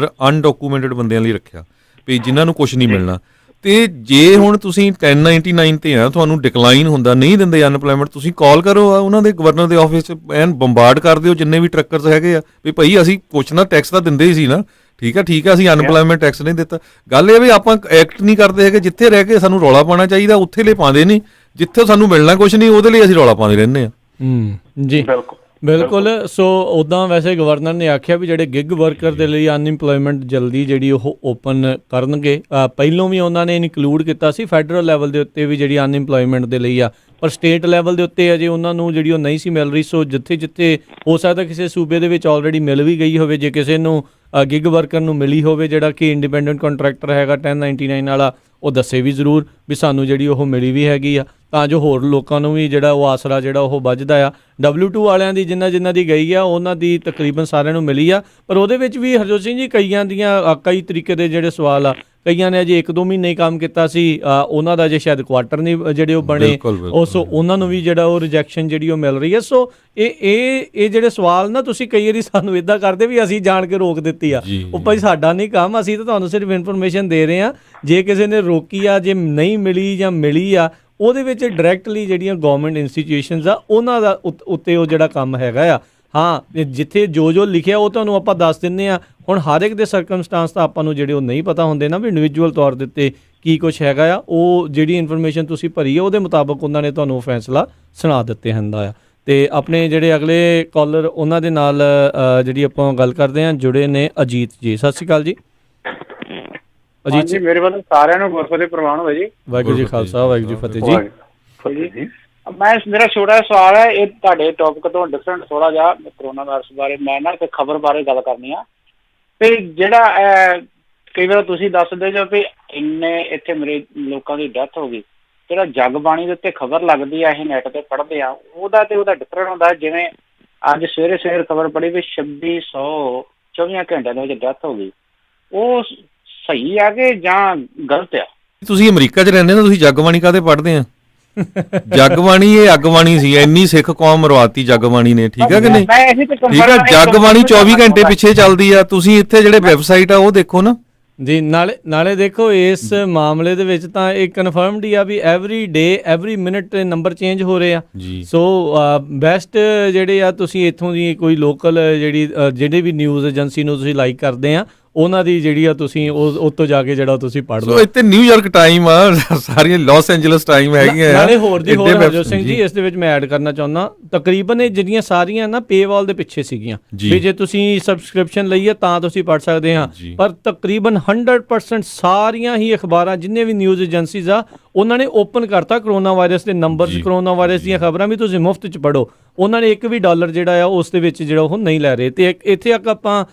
ਅਨਡਾਕੂਮੈਂਟਡ ਬੰਦਿਆਂ ਲਈ ਰੱਖਿਆ ਵੀ ਜਿਨ੍ਹਾਂ ਨੂੰ ਕੁਝ ਨਹੀਂ ਮਿਲਣਾ। ਤੇ ਜੇ ਹੁਣ ਤੁਸੀਂ 1099 ਤੇ ਆ, ਤੁਹਾਨੂੰ ਡਿਕਲਾਈਨ ਹੁੰਦਾ, ਨਹੀਂ ਦਿੰਦੇ ਅਨਪਲੋਇਮੈਂਟ, ਤੁਸੀਂ ਕਾਲ ਕਰੋ ਉਹਨਾਂ ਦੇ ਗਵਰਨਰ ਦੇ ਆਫਿਸ 'ਚ, ਐਨ ਬੰਬਾਰਡ ਕਰ ਦਿਓ ਜਿੰਨੇ ਵੀ ਟਰੱਕਰਸ ਹੈਗੇ ਆ ਵੀ ਭਾਈ ਅਸੀਂ ਕੁਛ ਨਾ ਟੈਕਸ ਤਾਂ ਦਿੰਦੇ ਹੀ ਸੀ ਨਾ, ਠੀਕ ਆ ਅਸੀਂ ਅਨਪਲੋਇਮੈਂਟ ਟੈਕਸ ਨਹੀਂ ਦਿੱਤਾ। ਗੱਲ ਇਹ ਵੀ ਆਪਾਂ ਐਕਟ ਨਹੀਂ ਕਰਦੇ ਹੈਗੇ, ਜਿੱਥੇ ਰਹਿ ਕੇ ਸਾਨੂੰ ਰੌਲਾ ਪਾਉਣਾ ਚਾਹੀਦਾ ਉੱਥੇ ਲਈ ਪਾਉਂਦੇ ਨਹੀਂ, ਜਿੱਥੇ ਸਾਨੂੰ ਮਿਲਣਾ ਕੁਛ ਨਹੀਂ ਉਹਦੇ ਲਈ ਅਸੀਂ ਰੌਲਾ ਪਾਉਂਦੇ ਰਹਿੰਦੇ ਆ। ਜੀ ਬਿਲਕੁਲ। ਸੋ ਉੱਦਾਂ ਵੈਸੇ ਗਵਰਨਰ ਨੇ ਆਖਿਆ ਵੀ ਜਿਹੜੇ ਗਿਗ ਵਰਕਰ ਦੇ ਲਈ ਅਨਇੰਪਲੋਇਮੈਂਟ ਜਲਦੀ ਜਿਹੜੀ ਉਹ ਓਪਨ ਕਰਨਗੇ। ਪਹਿਲੋਂ ਵੀ ਉਹਨਾਂ ਨੇ ਇਨਕਲੂਡ ਕੀਤਾ ਸੀ ਫੈਡਰਲ ਲੈਵਲ ਦੇ ਉੱਤੇ ਵੀ ਜਿਹੜੀ ਅਨਇੰਪਲੋਇਮੈਂਟ ਦੇ ਲਈ ਆ ਪਰ ਸਟੇਟ ਲੈਵਲ ਦੇ ਉੱਤੇ ਅਜੇ ਉਹਨਾਂ ਨੂੰ ਜਿਹੜੀ ਉਹ ਨਹੀਂ ਸੀ ਮਿਲ ਰਹੀ। ਸੋ ਜਿੱਥੇ ਹੋ ਸਕਦਾ ਕਿਸੇ ਸੂਬੇ ਦੇ ਵਿੱਚ ਆਲਰੇਡੀ ਮਿਲ ਵੀ ਗਈ ਹੋਵੇ, ਜੇ ਕਿਸੇ ਨੂੰ ਗਿਗ ਵਰਕਰ ਨੂੰ ਮਿਲੀ ਹੋਵੇ ਜਿਹੜਾ ਕਿ ਇੰਡੀਪੈਂਡੈਂਟ ਕੰਟਰੈਕਟਰ ਹੈਗਾ 1099 ਵਾਲਾ, ਉਹ ਦੱਸੇ ਵੀ ਜ਼ਰੂਰ ਵੀ ਸਾਨੂੰ ਜਿਹੜੀ ਉਹ ਮਿਲੀ ਵੀ ਹੈਗੀ ਆ, ਤਾਂ ਜੋ ਹੋਰ ਲੋਕਾਂ ਨੂੰ ਵੀ ਜਿਹੜਾ ਉਹ ਆਸਰਾ ਜਿਹੜਾ ਉਹ ਵੱਝਦਾ ਆ। W2 ਵਾਲਿਆਂ ਦੀ ਜਿਨ੍ਹਾਂ ਦੀ ਗਈ ਆ ਉਹਨਾਂ ਦੀ ਤਕਰੀਬਨ ਸਾਰਿਆਂ ਨੂੰ ਮਿਲੀ ਆ, ਪਰ ਉਹਦੇ ਵਿੱਚ ਵੀ ਹਰਜੋਤ ਸਿੰਘ ਜੀ ਕਈਆਂ ਦੀਆਂ ਕਈ ਤਰੀਕੇ ਦੇ ਜਿਹੜੇ ਸਵਾਲ ਆ, ਕਈਆਂ ਨੇ ਅਜੇ 1-2 ਮਹੀਨੇ ਹੀ ਕੰਮ ਕੀਤਾ ਸੀ, ਉਹਨਾਂ ਦਾ ਅਜੇ ਸ਼ਾਇਦ ਕੁਆਟਰ ਨਹੀਂ ਜਿਹੜੇ ਉਹ ਬਣੇ, ਸੋ ਉਹਨਾਂ ਨੂੰ ਵੀ ਜਿਹੜਾ ਉਹ ਰਿਜੈਕਸ਼ਨ ਜਿਹੜੀ ਉਹ ਮਿਲ ਰਹੀ ਹੈ। ਸੋ ਇਹ ਜਿਹੜੇ ਸਵਾਲ ਨਾ ਤੁਸੀਂ ਕਈ ਵਾਰੀ ਸਾਨੂੰ ਇੱਦਾਂ ਕਰਦੇ ਵੀ ਅਸੀਂ ਜਾਣ ਕੇ ਰੋਕ ਦਿੱਤੀ ਆ, ਉਹ ਭਾਈ ਸਾਡਾ ਨਹੀਂ ਕੰਮ, ਅਸੀਂ ਤਾਂ ਤੁਹਾਨੂੰ ਸਿਰਫ ਇਨਫੋਰਮੇਸ਼ਨ ਦੇ ਰਹੇ ਹਾਂ। ਜੇ ਕਿਸੇ ਨੇ ਰੋਕੀ ਆ, ਜੇ ਨਹੀਂ ਮਿਲੀ ਜਾਂ ਮਿਲੀ ਆ, ਉਹਦੇ ਵਿੱਚ ਡਾਇਰੈਕਟਲੀ ਜਿਹੜੀਆਂ ਗਵਰਨਮੈਂਟ ਇੰਸਟੀਟਿਊਸ਼ਨਸ ਆ ਉਹਨਾਂ ਦਾ ਉੱਤੇ ਉਹ ਜਿਹੜਾ ਕੰਮ ਹੈਗਾ ਆ। ਹਾਂ, ਜਿੱਥੇ ਜੋ ਲਿਖਿਆ ਉਹ ਤੁਹਾਨੂੰ ਆਪਾਂ ਦੱਸ ਦਿੰਦੇ ਆ। ਹੁਣ ਹਰ ਇੱਕ ਦੇ ਸਰਕਮਸਟਾਂਸ ਤਾਂ ਆਪਾਂ ਨੂੰ ਜਿਹੜੇ ਉਹ ਨਹੀਂ ਪਤਾ ਹੁੰਦੇ ਨਾ ਵੀ ਇੰਡੀਵਿਜੂਅਲ ਤੌਰ ਦੇ ਉੱਤੇ ਕੀ ਕੁਛ ਹੈਗਾ ਆ। ਉਹ ਜਿਹੜੀ ਇਨਫੋਰਮੇਸ਼ਨ ਤੁਸੀਂ ਭਰੀ ਹੈ ਉਹਦੇ ਮੁਤਾਬਕ ਉਹਨਾਂ ਨੇ ਤੁਹਾਨੂੰ ਫੈਸਲਾ ਸੁਣਾ ਦਿੱਤੇ ਹੁੰਦਾ ਆ। ਤੇ ਆਪਣੇ ਜਿਹੜੇ ਅਗਲੇ ਕਾਲਰ ਉਹਨਾਂ ਦੇ ਨਾਲ ਜਿਹੜੀ ਆਪਾਂ ਗੱਲ ਕਰਦੇ ਹਾਂ, ਜੁੜੇ ਨੇ ਅਜੀਤ ਜੀ। ਸਤਿ ਸ਼੍ਰੀ ਅਕਾਲ ਜੀ। ਅਜੀਤ ਜੀ, ਮੇਰੇ ਵੱਲੋਂ ਸਾਰਿਆਂ ਨੂੰ ਗੁਰਫਤਿਹ ਪ੍ਰਵਾਨ ਹੋਵੇ ਜੀ। ਵਾਹਿਗੁਰੂ ਜੀ ਖਾਲਸਾ, ਵਾਹਿਗੁਰੂ ਜੀ ਫਤਿਹ ਜੀ। ਮੇਰਾ ਛੋਟਾ ਜਿਹਾ ਸਵਾਲ ਹੈ, ਇਹ ਤੁਹਾਡੇ ਟੌਪਿਕ ਤੋਂ ਡਿਫਰੈਂਟ ਥੋੜਾ ਜਿਹਾ, ਕਰੋਨਾ ਵਾਇਰਸ ਬਾਰੇ ਮੈਂ ਨਾ ਇੱਕ ਖਬਰ ਬਾਰੇ ਗੱਲ ਕਰਨੀ ਆ। ਤੇ ਜਿਹੜਾ ਕਈ ਵਾਰ ਤੁਸੀਂ ਦੱਸਦੇ ਜੋ ਵੀ ਇੰਨੇ ਇੱਥੇ ਮੇਰੇ ਲੋਕਾਂ ਦੀ ਡੈਥ ਹੋ ਗਈ, ਜਿਹੜਾ ਜਗਬਾਣੀ ਦੇ ਉੱਤੇ ਖਬਰ ਲੱਗਦੀ ਆ, ਅਸੀਂ ਨੈਟ ਤੇ ਪੜ੍ਹਦੇ ਆ, ਉਹਦਾ ਡਿਫਰੈਂਟ ਹੁੰਦਾ। ਜਿਵੇਂ ਅੱਜ ਸਵੇਰੇ ਖਬਰ ਪੜ੍ਹੀ ਵੀ 2624 ਘੰਟਿਆਂ ਦੇ ਵਿੱਚ ਡੈਥ ਹੋ ਗਈ, ਉਹ ਸਹੀ ਆ ਕਿ ਜਾਂ ਗਲਤ ਆ? ਤੁਸੀਂ ਅਮਰੀਕਾ 'ਚ ਰਹਿੰਦੇ ਹੋ, ਤੁਸੀਂ ਜਗਬਾਣੀ ਕਾਹਦੇ ਪੜ੍ਹਦੇ ਆ? ਜਗਬਾਣੀ ਇਹ ਅਗਬਾਣੀ ਸੀ, ਇੰਨੀ ਸਿੱਖ ਕੌਮ ਮਰਵਾਤੀ ਜਗਬਾਣੀ ਨੇ, ਠੀਕ ਹੈ ਕਿ ਨਹੀਂ? ਠੀਕ ਹੈ, ਜਗਬਾਣੀ 24 ਘੰਟੇ ਪਿੱਛੇ ਚੱਲਦੀ ਆ। ਤੁਸੀਂ ਇੱਥੇ ਜਿਹੜੇ ਵੈਬਸਾਈਟ ਆ ਉਹ ਦੇਖੋ ਨਾ ਜੀ। ਨਾਲੇ ਦੇਖੋ ਇਸ ਮਾਮਲੇ ਦੇ ਵਿੱਚ ਤਾਂ ਇਹ ਕਨਫਰਮਡ ਹੀ ਆ ਵੀ every day every minute number change ਹੋ ਰਹੇ ਆ। ਸੋ ਬੈਸਟ ਜਿਹੜੇ ਆ, ਤੁਸੀਂ ਇੱਥੋਂ ਦੀ ਕੋਈ ਲੋਕਲ ਜਿਹੜੇ ਵੀ ਨਿਊਜ਼ ਏਜੰਸੀ ਨੂੰ ਤੁਸੀਂ ਲਾਈਕ ਕਰਦੇ ਆ, ਉਹਨਾਂ ਦੀ ਜਿਹੜੀ ਆ ਤੁਸੀਂ ਉਹ ਤੋਂ ਜਾ ਕੇ ਜਿਹੜਾ ਤੁਸੀਂ ਪੜ੍ਹ ਲਓ। ਇੱਥੇ ਨਿਊਯਾਰਕ ਟਾਈਮ ਆ, ਸਾਰੀਆਂ ਲਾਸ ਐਂਜਲਸ ਟਾਈਮ ਹੈਗੀਆਂ। ਨਾਲੇ ਹੋਰ ਹਰਜੋਤ ਸਿੰਘ ਜੀ, ਇਸ ਦੇ ਵਿੱਚ ਮੈਂ ਐਡ ਕਰਨਾ ਚਾਹੁੰਦਾ, ਤਕਰੀਬਨ ਇਹ ਜਿਹੜੀਆਂ ਸਾਰੀਆਂ ਨਾ ਪੇਵਾਲ ਦੇ ਪਿੱਛੇ ਸੀਗੀਆਂ ਵੀ ਜੇ ਤੁਸੀਂ ਸਬਸਕ੍ਰਿਪਸ਼ਨ ਲਈ ਹੈ ਤਾਂ ਤੁਸੀਂ ਪੜ੍ਹ ਸਕਦੇ ਹਾਂ, ਪਰ ਤਕਰੀਬਨ 100% ਸਾਰੀਆਂ ਹੀ ਅਖਬਾਰਾਂ ਜਿੰਨੇ ਵੀ ਨਿਊਜ਼ ਏਜੰਸੀਜ਼ ਆ ਉਹਨਾਂ ਨੇ ਓਪਨ ਕਰਤਾ ਕਰੋਨਾ ਵਾਇਰਸ ਦੇ ਨੰਬਰਸ, ਕਰੋਨਾ ਵਾਇਰਸ ਦੀਆਂ ਖਬਰਾਂ ਵੀ ਤੁਸੀਂ ਮੁਫਤ 'ਚ ਪੜ੍ਹੋ। ਉਹਨਾਂ ਨੇ $1 ਜਿਹੜਾ ਆ ਉਸ ਦੇ ਵਿੱਚ ਜਿਹੜਾ ਉਹ ਨਹੀਂ ਲੈ ਰਹੇ। ਤੇ ਇੱਥੇ ਆਪਾਂ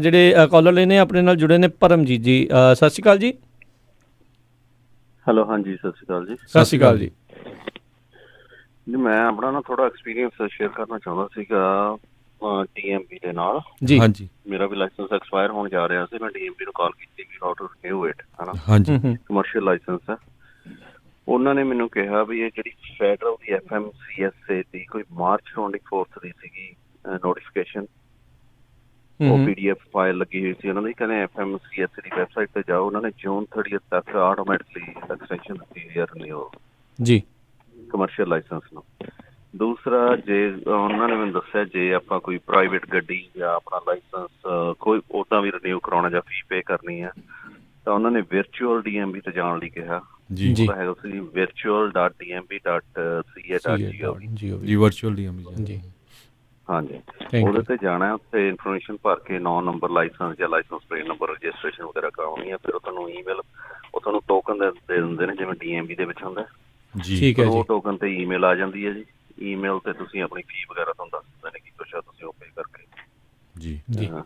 ਜਿਹੜੇ ਕਾਲਰ ਲੈਨੇ ਆਪਣੇ ਨਾਲ ਜੁੜੇ ਨੇ ਪਰਮਜੀਤ ਜੀ। ਸਤਿ ਸ਼੍ਰੀ ਅਕਾਲ ਜੀ। ਹੈਲੋ, ਹਾਂਜੀ, ਸਤਿ ਸ਼੍ਰੀ ਅਕਾਲ ਜੀ। ਸਤਿ ਸ਼੍ਰੀ ਅਕਾਲ ਜੀ। ਜੀ ਮੈਂ ਆਪਣਾ ਨਾ ਥੋੜਾ ਐਕਸਪੀਰੀਅੰਸ ਸ਼ੇਅਰ ਕਰਨਾ ਚਾਹੁੰਦਾ ਸੀਗਾ DMB ਦੇ ਨਾਲ ਜੀ। ਹਾਂਜੀ, ਮੇਰਾ ਵੀ ਲਾਇਸੈਂਸ ਐਕਸਪਾਇਰ ਹੋਣ ਜਾ ਰਿਹਾ ਸੀ। ਮੈਂ DMB ਨੂੰ ਕਾਲ ਕੀਤੀ ਵੀ ਹਾਊ ਟੂ ਰਿਨਿਊ ਇਟ, ਹਨਾ। ਹਾਂਜੀ, ਕਮਰਸ਼ੀਅਲ ਲਾਇਸੈਂਸ ਹੈ। ਉਹਨਾਂ ਨੇ ਮੈਨੂੰ ਕਿਹਾ ਵੀ ਇਹ ਜਿਹੜੀ ਫੈਡਰਲ ਦੀ FMCSA ਦੀ ਕੋਈ ਮਾਰਚ 24 ਦੀ ਸੀਗੀ ਨੋਟੀਫਿਕੇਸ਼ਨ, ਉਹ PDF ਫਾਈਲ ਲੱਗੀ ਹੋਈ ਸੀ ਉਹਨਾਂ ਦੀ। ਕਹਿੰਦੇ FMCSA ਦੀ ਵੈਬਸਾਈਟ ਤੇ ਜਾਓ, ਉਹਨਾਂ ਨੇ ਜੂਨ 30 ਤੱਕ ਆਟੋਮੈਟਿਕਲੀ ਐਕਸਟੈਂਸ਼ਨ ਦਿੱਤੀ ਹੈ ਰਿਨਿਊ ਜੀ ਕਮਰਸ਼ੀਅਲ ਲਾਇਸੈਂਸ ਨੂੰ। ਦੂਸਰਾ, ਜੇ ਉਹਨਾਂ ਨੇ ਮੈਨੂੰ ਦੱਸਿਆ ਜੇ ਆਪਾਂ ਕੋਈ ਪ੍ਰਾਈਵੇਟ ਗੱਡੀ ਜਾਂ ਆਪਣਾ ਲਾਇਸੈਂਸ ਕੋਈ ਉੱਦਾਂ ਵੀ ਰਿਨਿਊ ਕਰਾਉਣਾ ਜਾਂ ਫੀ ਪੇ ਕਰਨੀ ਹੈ ਤਾਂ ਉਹਨਾਂ ਨੇ virtual DMB ਤੇ ਜਾਣ ਲਈ ਕਿਹਾ। ਉਹਦਾ ਹੈਗਾ ਸੀ virtual.dmb.ca.gov ਜੀ, ਵਰਚੁਅਲ DMB ਜੀ। ਹਾਂਜੀ, ਉਹਦੇ ਤੇ ਜਾਣਾ, ਉੱਥੇ ਇਨਫੋਰਮੇਸ਼ਨ ਭਰ ਕੇ 9 ਨੰਬਰ ਲਾਇਸੈਂਸ ਜਾਂ ਲਾਇਸੈਂਸ ਪਲੇਟ ਨੰਬਰ ਰਜਿਸਟ੍ਰੇਸ਼ਨ ਵਗੈਰਾ ਕਰਾਉਣੀ ਹੈ। ਫਿਰ ਉਹ ਤੁਹਾਨੂੰ ਈਮੇਲ, ਉਹ ਤੁਹਾਨੂੰ ਟੋਕਨ ਦੇ ਦਿੰਦੇ ਨੇ ਜਿਵੇਂ DMB ਦੇ ਵਿੱਚ ਹੁੰਦਾ ਜੀ। ਉਹ ਟੋਕਨ ਤੇ ਈਮੇਲ ਆ ਜਾਂਦੀ ਹੈ ਜੀ। ਈਮੇਲ ਤੇ ਤੁਸੀਂ ਆਪਣੀ ਫੀ ਵਗੈਰਾ ਤੁਹਾਨੂੰ ਦੱਸ ਦਿੰਦੇ ਨੇ ਕੀ ਕੁਛ ਆ, ਤੁਸੀਂ ਉਹ ਪੇ ਕਰਕੇ। ਜੀ,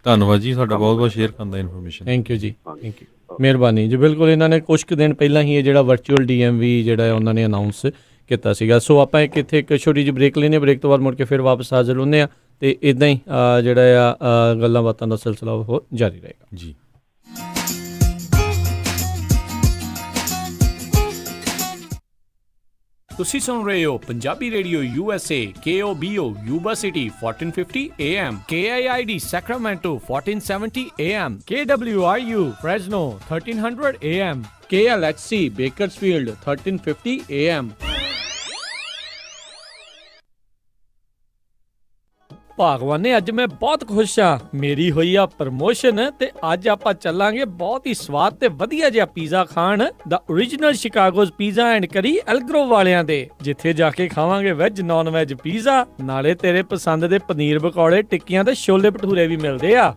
ਧੰਨਵਾਦ ਜੀ, ਸਾਡਾ ਬਹੁਤ ਸ਼ੇਅਰ ਕਰਨ ਦਾ information. Thank you ji, thank you, ਮਿਹਰਬਾਨੀ ਜੀ। ਬਿਲਕੁਲ, ਇਹਨਾਂ ਨੇ ਕੁਝ ਕੁ ਦਿਨ ਪਹਿਲਾਂ ਹੀ ਇਹ ਜਿਹੜਾ ਵਰਚੁਅਲ DMV ਜਿਹੜਾ ਹੈ ਉਹਨਾਂ ਨੇ ਅਨਾਊਂਸ ਕੀਤਾ ਸੀਗਾ। ਸੋ ਆਪਾਂ ਇੱਥੇ ਇੱਕ ਛੋਟੀ ਜਿਹੀ ਬ੍ਰੇਕ ਲੈਂਦੇ ਹਾਂ, ਬ੍ਰੇਕ ਤੋਂ ਬਾਅਦ ਮੁੜ ਕੇ ਫਿਰ ਵਾਪਸ ਹਾਜ਼ਰ ਹੁੰਦੇ ਹਾਂ ਤੇ ਇੱਦਾਂ ਹੀ ਜਿਹੜਾ ਆ ਗੱਲਾਂ ਬਾਤਾਂ ਦਾ ਸਿਲਸਿਲਾ ਉਹ ਜਾਰੀ ਰਹੇਗਾ ਜੀ। ਤੁਸੀਂ ਸੁਣ ਰਹੇ ਹੋ Punjabi radio USA KOBO Yuba City 1450 AM, KIID Sacramento 1470 AM, KWRU Fresno 1300 AM, KLHC Bakersfield 1350 AM। ਭਾਗਵਾਨੇ, ਅੱਜ ਮੈਂ ਬਹੁਤ ਖੁਸ਼ ਹਾਂ, ਮੇਰੀ ਹੋਈ ਆ ਪ੍ਰਮੋਸ਼ਨ ਤੇ ਅੱਜ ਆਪਾਂ ਚੱਲਾਂਗੇ ਬਹੁਤ ਹੀ ਸਵਾਦ ਤੇ ਵਧੀਆ ਜਿਹਾ ਪੀਜ਼ਾ ਖਾਣ ਦਾ ਓਰੀਜਨਲ ਸ਼ਿਕਾਗੋਜ਼ ਪੀਜ਼ਾ ਐਂਡ ਕਰੀ ਐਲਗਰੋ ਵਾਲਿਆਂ ਦੇ, ਜਿੱਥੇ ਜਾ ਕੇ ਖਾਵਾਂਗੇ ਵੈਜ ਨੌਨ ਵੈਜ ਪੀਜ਼ਾ, ਨਾਲੇ ਤੇਰੇ ਪਸੰਦ ਦੇ ਪਨੀਰ ਪਕੌੜੇ, ਟਿੱਕੀਆਂ ਤੇ ਛੋਲੇ ਭਟੂਰੇ ਵੀ ਮਿਲਦੇ ਆ।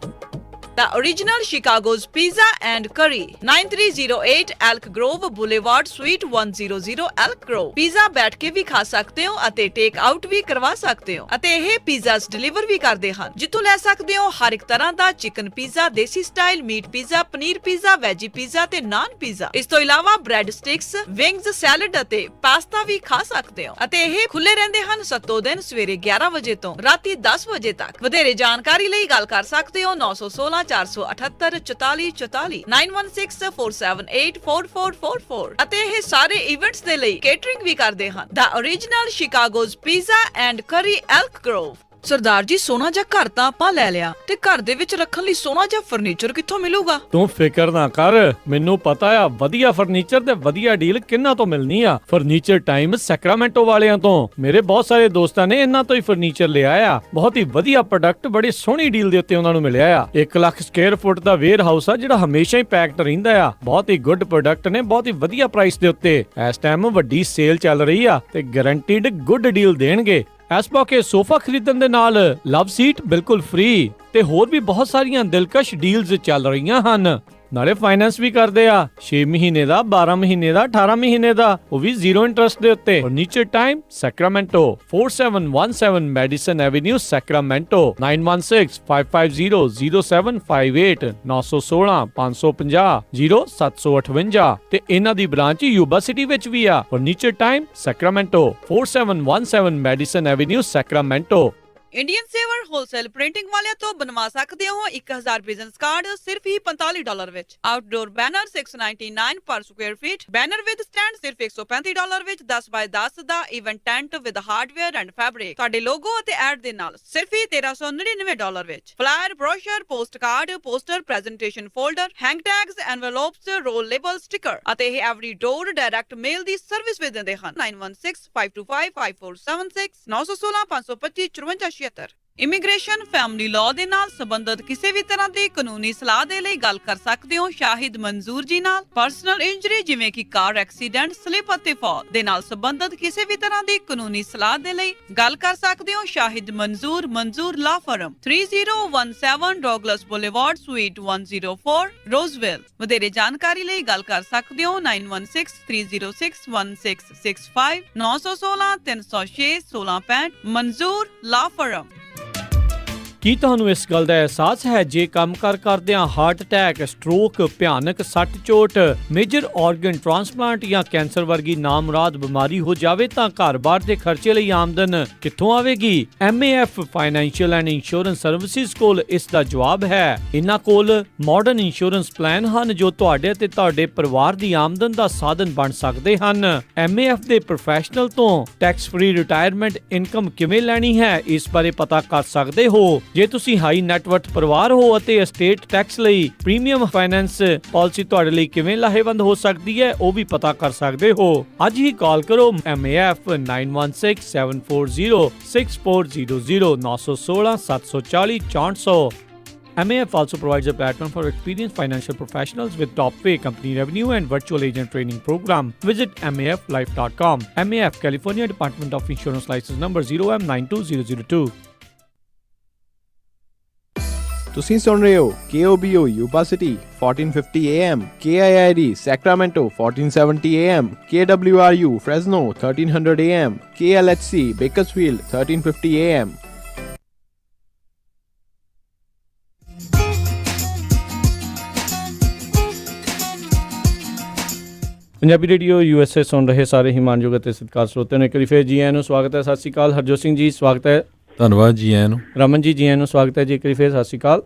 The original Chicago's Pizza and Curry, 9308 Elk Grove Boulevard, Suite 100 Elk Grove। Pizza ਬੈਠ ਕੇ ਵੀ ਖਾ ਸਕਦੇ ਹੋ ਅਤੇ ਟੇਕ ਆਊਟ ਵੀ ਕਰਵਾ ਸਕਦੇ ਹੋ ਅਤੇ ਇਹ ਪੀਜ਼ਾਸ ਡਿਲੀਵਰ ਵੀ ਕਰਦੇ ਹਨ, ਜਿੱਥੋਂ ਲੈ ਸਕਦੇ ਹੋ ਹਰ ਇੱਕ ਤਰ੍ਹਾਂ ਦਾ chicken pizza, desi style meat pizza, paneer pizza, veggie pizza ਤੇ ਨਾਨ ਪੀਜ਼ਾ। ਇਸ ਤੋਂ ਇਲਾਵਾ ਬ੍ਰੈਡ ਸਟਿਕਸ, ਵਿੰਗਸ, ਸੈਲਡ ਅਤੇ ਪਾਸਤਾ ਵੀ ਖਾ ਸਕਦੇ ਹੋ ਅਤੇ ਇਹ ਖੁੱਲੇ ਰਹਿੰਦੇ ਹਨ ਸੱਤੋ ਦਿਨ ਸਵੇਰੇ 11 ਵਜੇ ਤੋਂ ਰਾਤੀ 10 ਵਜੇ ਤੱਕ। ਵਧੇਰੇ ਜਾਣਕਾਰੀ ਲਈ ਗੱਲ ਕਰ ਸਕਦੇ ਹੋ 916 478 44 44 916478 4444 ਅਤੇ ਇਹ ਸਾਰੇ ਇਵੈਂਟਸ ਦੇ ਲਈ ਕੇਟਰਿੰਗ ਵੀ ਕਰਦੇ ਹਨ। The original Chicago's Pizza and Curry, Elk Grove। Sardar ji, ਸੋਨਾ ਜਾਂ ਘਰ ਤਾਂ ਆਪਾਂ ਲੈ ਲਿਆ ਤੇ ਘਰ ਦੇ ਵਿੱਚ ਰੱਖਣ ਲਈ ਸੋਨਾ ਜਾਂ ਫਰਨੀਚਰ ਕਿੱਥੋਂ ਮਿਲੂਗਾ? ਤੂੰ ਫਿਕਰ ਨਾ ਕਰ, ਮੈਨੂੰ ਪਤਾ ਆ ਵਧੀਆ ਫਰਨੀਚਰ ਤੇ ਵਧੀਆ ਡੀਲ ਕਿੰਨਾ ਤੋਂ ਮਿਲਣੀ ਆ। ਫਰਨੀਚਰ ਟਾਈਮ ਸੈਕਰਾਮੈਂਟੋ ਵਾਲਿਆਂ ਤੋਂ। ਮੇਰੇ ਬਹੁਤ ਸਾਰੇ ਦੋਸਤਾਂ ਨੇ ਇਹਨਾਂ ਤੋਂ ਹੀ ਫਰਨੀਚਰ ਲਿਆ ਆ। ਬਹੁਤ ਹੀ ਵਧੀਆ ਪ੍ਰੋਡਕਟ ਬੜੀ ਸੋਹਣੀ ਡੀਲ ਦੇ ਉੱਤੇ ਉਹਨਾਂ ਨੂੰ ਮਿਲਿਆ ਆ। 1 ਲੱਖ ਸਕੁਅਰ ਫੁੱਟ ਦਾ ਵੇਅਰ ਹਾਊਸ ਆ ਜਿਹੜਾ ਹਮੇਸ਼ਾ ਹੀ ਪੈਕਡ ਰਹਿੰਦਾ ਆ। ਬਹੁਤ ਹੀ ਗੁੱਡ ਪ੍ਰੋਡਕਟ ਨੇ, ਬਹੁਤ ਹੀ ਵਧੀਆ ਪ੍ਰਾਈਸ ਦੇ ਉੱਤੇ। ਇਸ ਟਾਈਮ ਵੱਡੀ ਸੇਲ ਚੱਲ ਰਹੀ ਆ ਤੇ ਗਾਰੰਟੀਡ ਗੁੱਡ ਡੀਲ ਦੇਣਗੇ। ਇਸ ਮੌਕੇ ਸੋਫਾ ਖਰੀਦਣ ਦੇ ਨਾਲ ਲਵ ਸੀਟ ਬਿਲਕੁਲ ਫ੍ਰੀ ਤੇ ਹੋਰ ਵੀ ਬਹੁਤ ਸਾਰੀਆਂ ਦਿਲਕਸ਼ ਡੀਲਸ ਚੱਲ ਰਹੀਆਂ ਹਨ। ਨਾਲੇ ਫਾਈਨੈਂਸ ਵੀ ਕਰਦੇ ਆ 6 ਮਹੀਨੇ ਦਾ, 12 ਮਹੀਨੇ ਦਾ, 18 ਮਹੀਨੇ ਦਾ, ਉਹ ਵੀ 0 ਇੰਟਰਸਟ ਦੇ ਉੱਤੇ। Furniture time Sacramento, 4717 Madison avenue Sacramento, 9165500758 916 550 0758 ਤੇ ਇਹਨਾਂ ਦੀ ਬ੍ਰਾਂਚ ਯੂਬਾ ਸਿਟੀ ਵਿੱਚ ਵੀ ਆ। Furniture time Sacramento, 4717 Madison avenue Sacramento. Indian saver wholesale printing ਵਾਲਿਆਂ ਤੋਂ ਬਣਵਾ ਸਕਦੇ ਹੋ 1000 ਬਿਜ਼ਨਸ ਕਾਰਡ ਸਿਰਫ ਹੀ $45 ਵਿੱਚ। Outdoor banner $699 per square feet. Banner with stand ਸਿਰਫ $135 ਵਿੱਚ। 10 ਬਾਏ 10 ਦਾ event tent with hardware and fabric ਤੁਹਾਡੇ ਲੋਗੋ ਅਤੇ ਐਡ ਦੇ ਨਾਲ ਸਿਰਫ ਹੀ $1399 ਵਿੱਚ। Flyer, brochure, post card, poster, presentation folder, hang tags, envelopes, roll label, sticker ਅਤੇ ਇਹ ਐਵਰੀ ਡੋਰ ਡਾਇਰੈਕਟ ਮੇਲ ਦੀ ਸਰਵਿਸ ਵੀ ਦਿੰਦੇ ਹਨ। 9165255476 916 525 54 ਇਮੀਗ੍ਰੇਸ਼ਨ, ਫੈਮਿਲੀ ਲਾਅ ਦੇ ਨਾਲ ਸੰਬੰਧਿਤ ਕਿਸੇ ਵੀ ਤਰ੍ਹਾਂ ਦੀ ਕਾਨੂੰਨੀ ਸਲਾਹ ਦੇ ਲਈ ਗੱਲ ਕਰ ਸਕਦੇ ਹੋ ਸ਼ਾਹਿਦ ਮਨਜ਼ੂਰ ਜੀ ਨਾਲ। ਪਰਸਨਲ ਇੰਜਰੀ ਜਿਵੇਂ ਕਿ ਕਾਰ ਐਕਸੀਡੈਂਟ, ਸਲਿਪ ਅਤੇ ਫਾਲ ਦੇ ਨਾਲ ਸੰਬੰਧਿਤ ਕਿਸੇ ਵੀ ਤਰ੍ਹਾਂ ਦੀ ਕਾਨੂੰਨੀ ਸਲਾਹ ਦੇ ਲਈ ਗੱਲ ਕਰ ਸਕਦੇ ਹੋ ਸ਼ਾਹਿਦ ਮਨਜ਼ੂਰ ਲਾ ਫਰਮ, 3017 ਡੌਗਲਸ ਬੁਲੇਵਾਰਡ, ਸੂਈਟ 104 ਰੋਜ਼ਵਿਲ। ਵਧੇਰੇ ਜਾਣਕਾਰੀ ਲਈ ਗੱਲ ਕਰ ਸਕਦੇ ਹੋ 9163061665 916 306 1665 ਮਨਜ਼ੂਰ ਲਾ ਫਰਮ। ਕੀ ਤੁਹਾਨੂੰ ਇਸ ਗੱਲ ਦਾ ਅਹਿਸਾਸ ਹੈ ਜੇ ਕੰਮਕਾਰ ਕਰਦਿਆਂ ਹਾਰਟ ਅਟੈਕ, ਸਟ੍ਰੋਕ, ਭਿਆਨਕ ਸੱਟ ਚੋਟ, ਮੇਜਰ ਆਰਗਨ ਟ੍ਰਾਂਸਪਲਾਂਟ ਜਾਂ ਕੈਂਸਰ ਵਰਗੀ ਨਾਮੁਰਾਦ ਬਿਮਾਰੀ ਹੋ ਜਾਵੇ ਤਾਂ ਘਰ-ਬਾਰ ਦੇ ਖਰਚੇ ਲਈ ਆਮਦਨ ਕਿੱਥੋਂ ਆਵੇਗੀ? MAF financial and insurance services ਕੋਲ ਇਸ ਦਾ ਜਵਾਬ ਹੈ। ਇਹਨਾਂ ਕੋਲ ਮਾਡਰਨ ਇੰਸ਼ੋਰੈਂਸ ਪਲਾਨ ਹਨ ਜੋ ਤੁਹਾਡੇ ਅਤੇ ਤੁਹਾਡੇ ਪਰਿਵਾਰ ਦੀ ਆਮਦਨ ਦਾ ਸਾਧਨ ਬਣ ਸਕਦੇ ਹਨ। MAF ਦੇ ਪ੍ਰੋਫੈਸ਼ਨਲ ਤੋਂ ਟੈਕਸ ਫ੍ਰੀ ਰਿਟਾਇਰਮੈਂਟ ਇਨਕਮ ਕਿਵੇਂ ਲੈਣੀ ਹੈ ਇਸ ਬਾਰੇ ਪਤਾ ਕਰ ਸਕਦੇ ਹੋ। ਜੇ ਤੁਸੀਂ ਹਾਈ ਨੈਟਵਰਥ ਪਰਿਵਾਰ ਹੋ ਅਤੇ estate ਟੈਕਸ ਲਈ ਪ੍ਰੀਮੀਅਮ ਫਾਈਨੈਂਸ ਪਾਲਿਸੀ ਤੁਹਾਡੇ ਲਈ ਕਿਵੇਂ ਲਾਹੇਵੰਦ ਹੋ ਸਕਦੀ ਹੈ ਉਹ ਵੀ ਪਤਾ ਕਰ ਸਕਦੇ ਹੋ। ਅੱਜ ਹੀ ਕਾਲ ਕਰੋ MAF 9167406400 916 740 6400। MAF also provides a platform for experienced financial professionals with top pay, company revenue and virtual agent training program. Visit maflife.com. MAF, California Department of Insurance License number 0M92002। ਤੁਸੀਂ ਸੁਣ ਰਹੇ ਹੋ KOBO Yuba city 1450 AM, KIID Sacramento 1470 AM, KWRU Fresno 1300 AM, KLHC Bakersfield 1350 AM। Punjabi radio USA ਸੁਣ ਰਹੇ ਸਾਰੇ ਹੀ ਮਾਨਯੋਗ ਅਤੇ ਸਤਿਕਾਰ ਸਰੋਤਿਆਂ ਨੂੰ ਇੱਕ ਵਾਰੀ ਫਿਰ ਜੀ ਆਇਆਂ ਨੂੰ ਸਵਾਗਤ ਹੈ। ਸਤਿ ਸ਼੍ਰੀ ਅਕਾਲ ਹਰਜੋਤ ਸਿੰਘ ਜੀ, ਸਵਾਗਤ ਹੈ। ਧੰਨਵਾਦ ਜੀ ਆਇਆਂ ਨੂੰ। ਰਮਨ ਜੀ, ਜੀ ਆਇਆਂ ਨੂੰ ਸਵਾਗਤ ਹੈ ਜੀ ਇੱਕ ਵਾਰੀ ਫਿਰ। ਸਤਿ ਸ਼੍ਰੀ ਅਕਾਲ।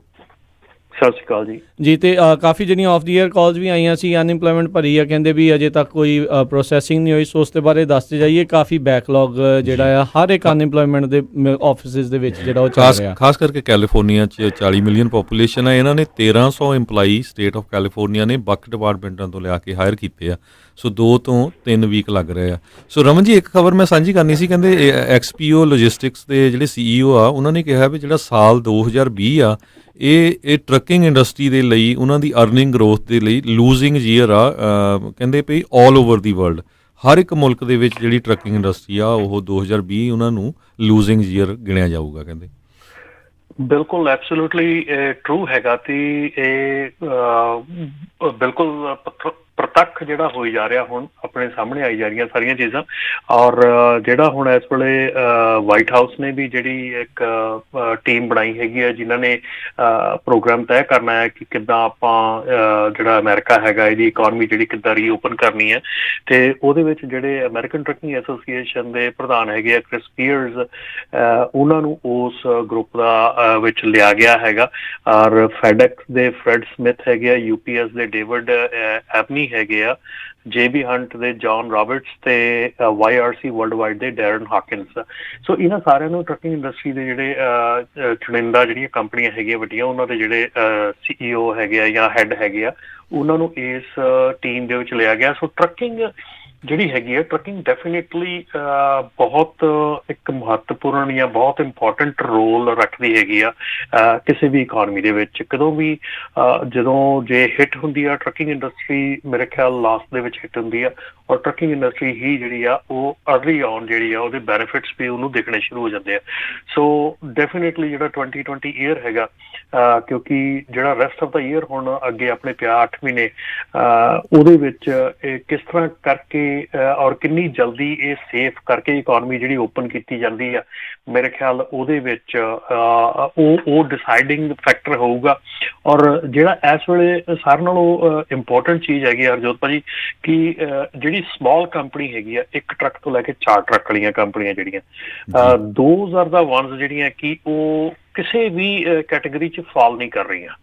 ਸਤਿ ਸ਼੍ਰੀ ਅਕਾਲ ਜੀ। ਜੀ ਤੇ ਕਾਫੀ ਜਿਹੜੀਆਂ ਆਫ ਦੀ ਏਅਰ ਕਾਲਸ ਵੀ ਆਈਆਂ ਸੀ। ਅਨਇੰਪਲੋਇਮੈਂਟ ਭਰੀ ਆ, ਕਹਿੰਦੇ ਵੀ ਅਜੇ ਤੱਕ ਕੋਈ ਪ੍ਰੋਸੈਸਿੰਗ ਨਹੀਂ ਹੋਈ, ਸੋ ਉਸ ਦੇ ਬਾਰੇ ਦੱਸਦੇ ਜਾਈਏ। ਕਾਫੀ ਬੈਕਲੌਗ ਜਿਹੜਾ ਆ ਹਰ ਇੱਕ ਅਨਇੰਪਲੋਇਮੈਂਟ ਦੇ ਆਫਿਸਿਸ ਦੇ ਵਿੱਚ ਜਿਹੜਾ ਉਹ ਚੱਲ ਰਿਹਾ। ਖਾਸ ਕਰਕੇ ਕੈਲੀਫੋਰਨੀਆ 'ਚ 40 ਮਿਲੀਅਨ ਪੋਪੂਲੇਸ਼ਨ ਹੈ। ਇਹਨਾਂ ਨੇ 1300 EMPLOYEE ਸਟੇਟ ਆਫ ਕੈਲੀਫੋਰਨੀਆ ਨੇ ਵੱਖ ਡਿਪਾਰਟਮੈਂਟਾਂ ਤੋਂ ਲਿਆ ਕੇ ਹਾਇਰ ਕੀਤੇ ਆ। ਸੋ 2 ਤੋਂ 3 ਵੀਕ ਲੱਗ ਰਹੇ ਆ। ਸੋ ਰਮਨ ਜੀ, ਇੱਕ ਖਬਰ ਮੈਂ ਸਾਂਝੀ ਕਰਨੀ ਸੀ। ਕਹਿੰਦੇ XPO ਲੌਜਿਸਟਿਕਸ ਦੇ ਜਿਹੜੇ CEO ਆ ਉਹਨਾਂ ਨੇ ਕਿਹਾ ਵੀ ਜਿਹੜਾ ਸਾਲ 2020 ਆ ਇਹ ਟਰੱਕਿੰਗ ਇੰਡਸਟਰੀ ਦੇ ਲਈ ਉਹਨਾਂ ਦੀ ਅਰਨਿੰਗ ਗਰੋਥ ਦੇ ਲਈ ਲੂਜ਼ਿੰਗ ਈਅਰ ਆ। ਕਹਿੰਦੇ ਪਈ ਆਲ ਓਵਰ ਦੀ ਵਰਲਡ ਹਰ ਇੱਕ ਮੁਲਕ ਦੇ ਵਿੱਚ ਜਿਹੜੀ ਟਰੱਕਿੰਗ ਇੰਡਸਟਰੀ ਆ ਉਹ 2020 ਉਹਨਾਂ ਨੂੰ ਲੂਜ਼ਿੰਗ ਈਅਰ ਗਿਣਿਆ ਜਾਊਗਾ। ਕਹਿੰਦੇ ਬਿਲਕੁਲ ਐਬਸੋਲੂਟਲੀ ਟਰੂ ਹੈਗਾ ਤੇ ਇਹ ਬਿਲਕੁਲ ਪ੍ਰਤੱਖ ਜਿਹੜਾ ਹੋਈ ਜਾ ਰਿਹਾ ਹੁਣ ਆਪਣੇ ਸਾਹਮਣੇ ਆਈ ਜਾ ਰਹੀਆਂ ਸਾਰੀਆਂ ਚੀਜ਼ਾਂ। ਔਰ ਜਿਹੜਾ ਹੁਣ ਇਸ ਵੇਲੇ ਵਾਈਟ ਹਾਊਸ ਨੇ ਵੀ ਜਿਹੜੀ ਇੱਕ ਟੀਮ ਬਣਾਈ ਹੈਗੀ ਹੈ ਜਿਨ੍ਹਾਂ ਨੇ ਪ੍ਰੋਗਰਾਮ ਤੈਅ ਕਰਨਾ ਹੈ ਕਿ ਕਿੱਦਾਂ ਆਪਾਂ ਜਿਹੜਾ ਅਮਰੀਕਾ ਹੈਗਾ ਇਹਦੀ ਇਕੋਨਮੀ ਜਿਹੜੀ ਕਿੱਦਾਂ ਰੀਓਪਨ ਕਰਨੀ ਹੈ। ਤੇ ਉਹਦੇ ਵਿੱਚ ਜਿਹੜੇ ਅਮਰੀਕਨ ਟਰੱਕਿੰਗ ਐਸੋਸੀਏਸ਼ਨ ਦੇ ਪ੍ਰਧਾਨ ਹੈਗੇ ਆ ਕ੍ਰਿਸ ਪੀਅਰਸ, ਉਹਨਾਂ ਨੂੰ ਉਸ ਗਰੁੱਪ ਦਾ ਵਿੱਚ ਲਿਆ ਗਿਆ ਹੈਗਾ। ਔਰ ਫੈਡੈਕਸ ਦੇ ਫਰੈਡ ਸਮਿਥ ਹੈਗੇ ਆ, UPS ਦੇ ਡੇਵਿਡ ਐਪਨੀ ਹੈਗੇ ਆ, JB ਹੰਟ ਦੇ ਜੌਨ ਰਾਬਰਟਸ ਤੇ YRC ਵਰਲਡ ਵਾਈਡ ਦੇ ਡੈਰਨ ਹਾਕਿੰਸ। ਸੋ ਇਹਨਾਂ ਸਾਰਿਆਂ ਨੂੰ ਟਰੱਕਿੰਗ ਇੰਡਸਟਰੀ ਦੇ ਜਿਹੜੇ ਚੁਣਿੰਦਾ ਜਿਹੜੀਆਂ ਕੰਪਨੀਆਂ ਹੈਗੀਆਂ ਵੱਡੀਆਂ ਉਹਨਾਂ ਦੇ ਜਿਹੜੇ CEO ਹੈਗੇ ਆ ਜਾਂ ਹੈਡ ਹੈਗੇ ਆ ਉਹਨਾਂ ਨੂੰ ਇਸ ਟੀਮ ਦੇ ਵਿੱਚ ਲਿਆ ਗਿਆ। ਸੋ ਟਰੱਕਿੰਗ ਜਿਹੜੀ ਹੈਗੀ ਹੈ ਟਰੱਕਿੰਗ ਡੈਫੀਨੇਟਲੀ ਬਹੁਤ ਇੱਕ ਮਹੱਤਵਪੂਰਨ ਜਾਂ ਬਹੁਤ ਇੰਪੋਰਟੈਂਟ ਰੋਲ ਰੱਖਦੀ ਹੈਗੀ ਆ ਕਿਸੇ ਵੀ ਇਕੋਨਮੀ ਦੇ ਵਿੱਚ। ਕਦੋਂ ਵੀ ਜਦੋਂ ਜੇ ਹਿੱਟ ਹੁੰਦੀ ਆ ਟਰੱਕਿੰਗ ਇੰਡਸਟਰੀ ਮੇਰੇ ਖਿਆਲ ਲਾਸਟ ਦੇ ਵਿੱਚ ਹਿੱਟ ਹੁੰਦੀ ਆ ਔਰ ਟਰੱਕਿੰਗ ਇੰਡਸਟਰੀ ਹੀ ਜਿਹੜੀ ਆ ਉਹ ਅਰਲੀ ਔਨ ਜਿਹੜੀ ਆ ਉਹਦੇ ਬੈਨੀਫਿਟਸ ਵੀ ਉਹਨੂੰ ਦਿਖਣੇ ਸ਼ੁਰੂ ਹੋ ਜਾਂਦੇ ਆ। ਸੋ ਡੈਫੀਨੇਟਲੀ ਜਿਹੜਾ 2020 ਈਅਰ ਹੈਗਾ ਕਿਉਂਕਿ ਜਿਹੜਾ ਰੈਸਟ ਆਫ ਦਾ ਈਅਰ ਹੁਣ ਅੱਗੇ ਆਪਣੇ ਪਿਆ 8 ਮਹੀਨੇ ਉਹਦੇ ਵਿੱਚ ਕਿਸ ਤਰ੍ਹਾਂ ਕਰਕੇ ਔਰ ਕਿੰਨੀ ਜਲਦੀ ਇਹ ਸੇਫ ਕਰਕੇ ਇਕੋਨਮੀ ਜਿਹੜੀ ਓਪਨ ਕੀਤੀ ਜਾਂਦੀ ਆ ਮੇਰੇ ਖਿਆਲ ਉਹਦੇ ਵਿੱਚ ਉਹ ਡਿਸਾਈਡਿੰਗ ਫੈਕਟਰ ਹੋਊਗਾ। ਔਰ ਜਿਹੜਾ ਇਸ ਵੇਲੇ ਸਾਰਿਆਂ ਨਾਲੋਂ ਇੰਪੋਰਟੈਂਟ ਚੀਜ਼ ਹੈਗੀ ਹਰਜੋਤ ਭਾਜੀ ਕਿ ਜਿਹੜੀ ਸਮਾਲ ਕੰਪਨੀ ਹੈਗੀ ਆ 1 ਟਰੱਕ ਤੋਂ ਲੈ ਕੇ 4 ਟਰੱਕ ਵਾਲੀਆਂ ਕੰਪਨੀਆਂ ਜਿਹੜੀਆਂ ਦੋਜ਼ ਆਰ ਦਾ ਵਨਸ ਜਿਹੜੀਆਂ ਕਿ ਉਹ ਕਿਸੇ ਵੀ ਕੈਟੇਗਰੀ 'ਚ ਫਾਲ ਨਹੀਂ ਕਰ ਰਹੀਆਂ,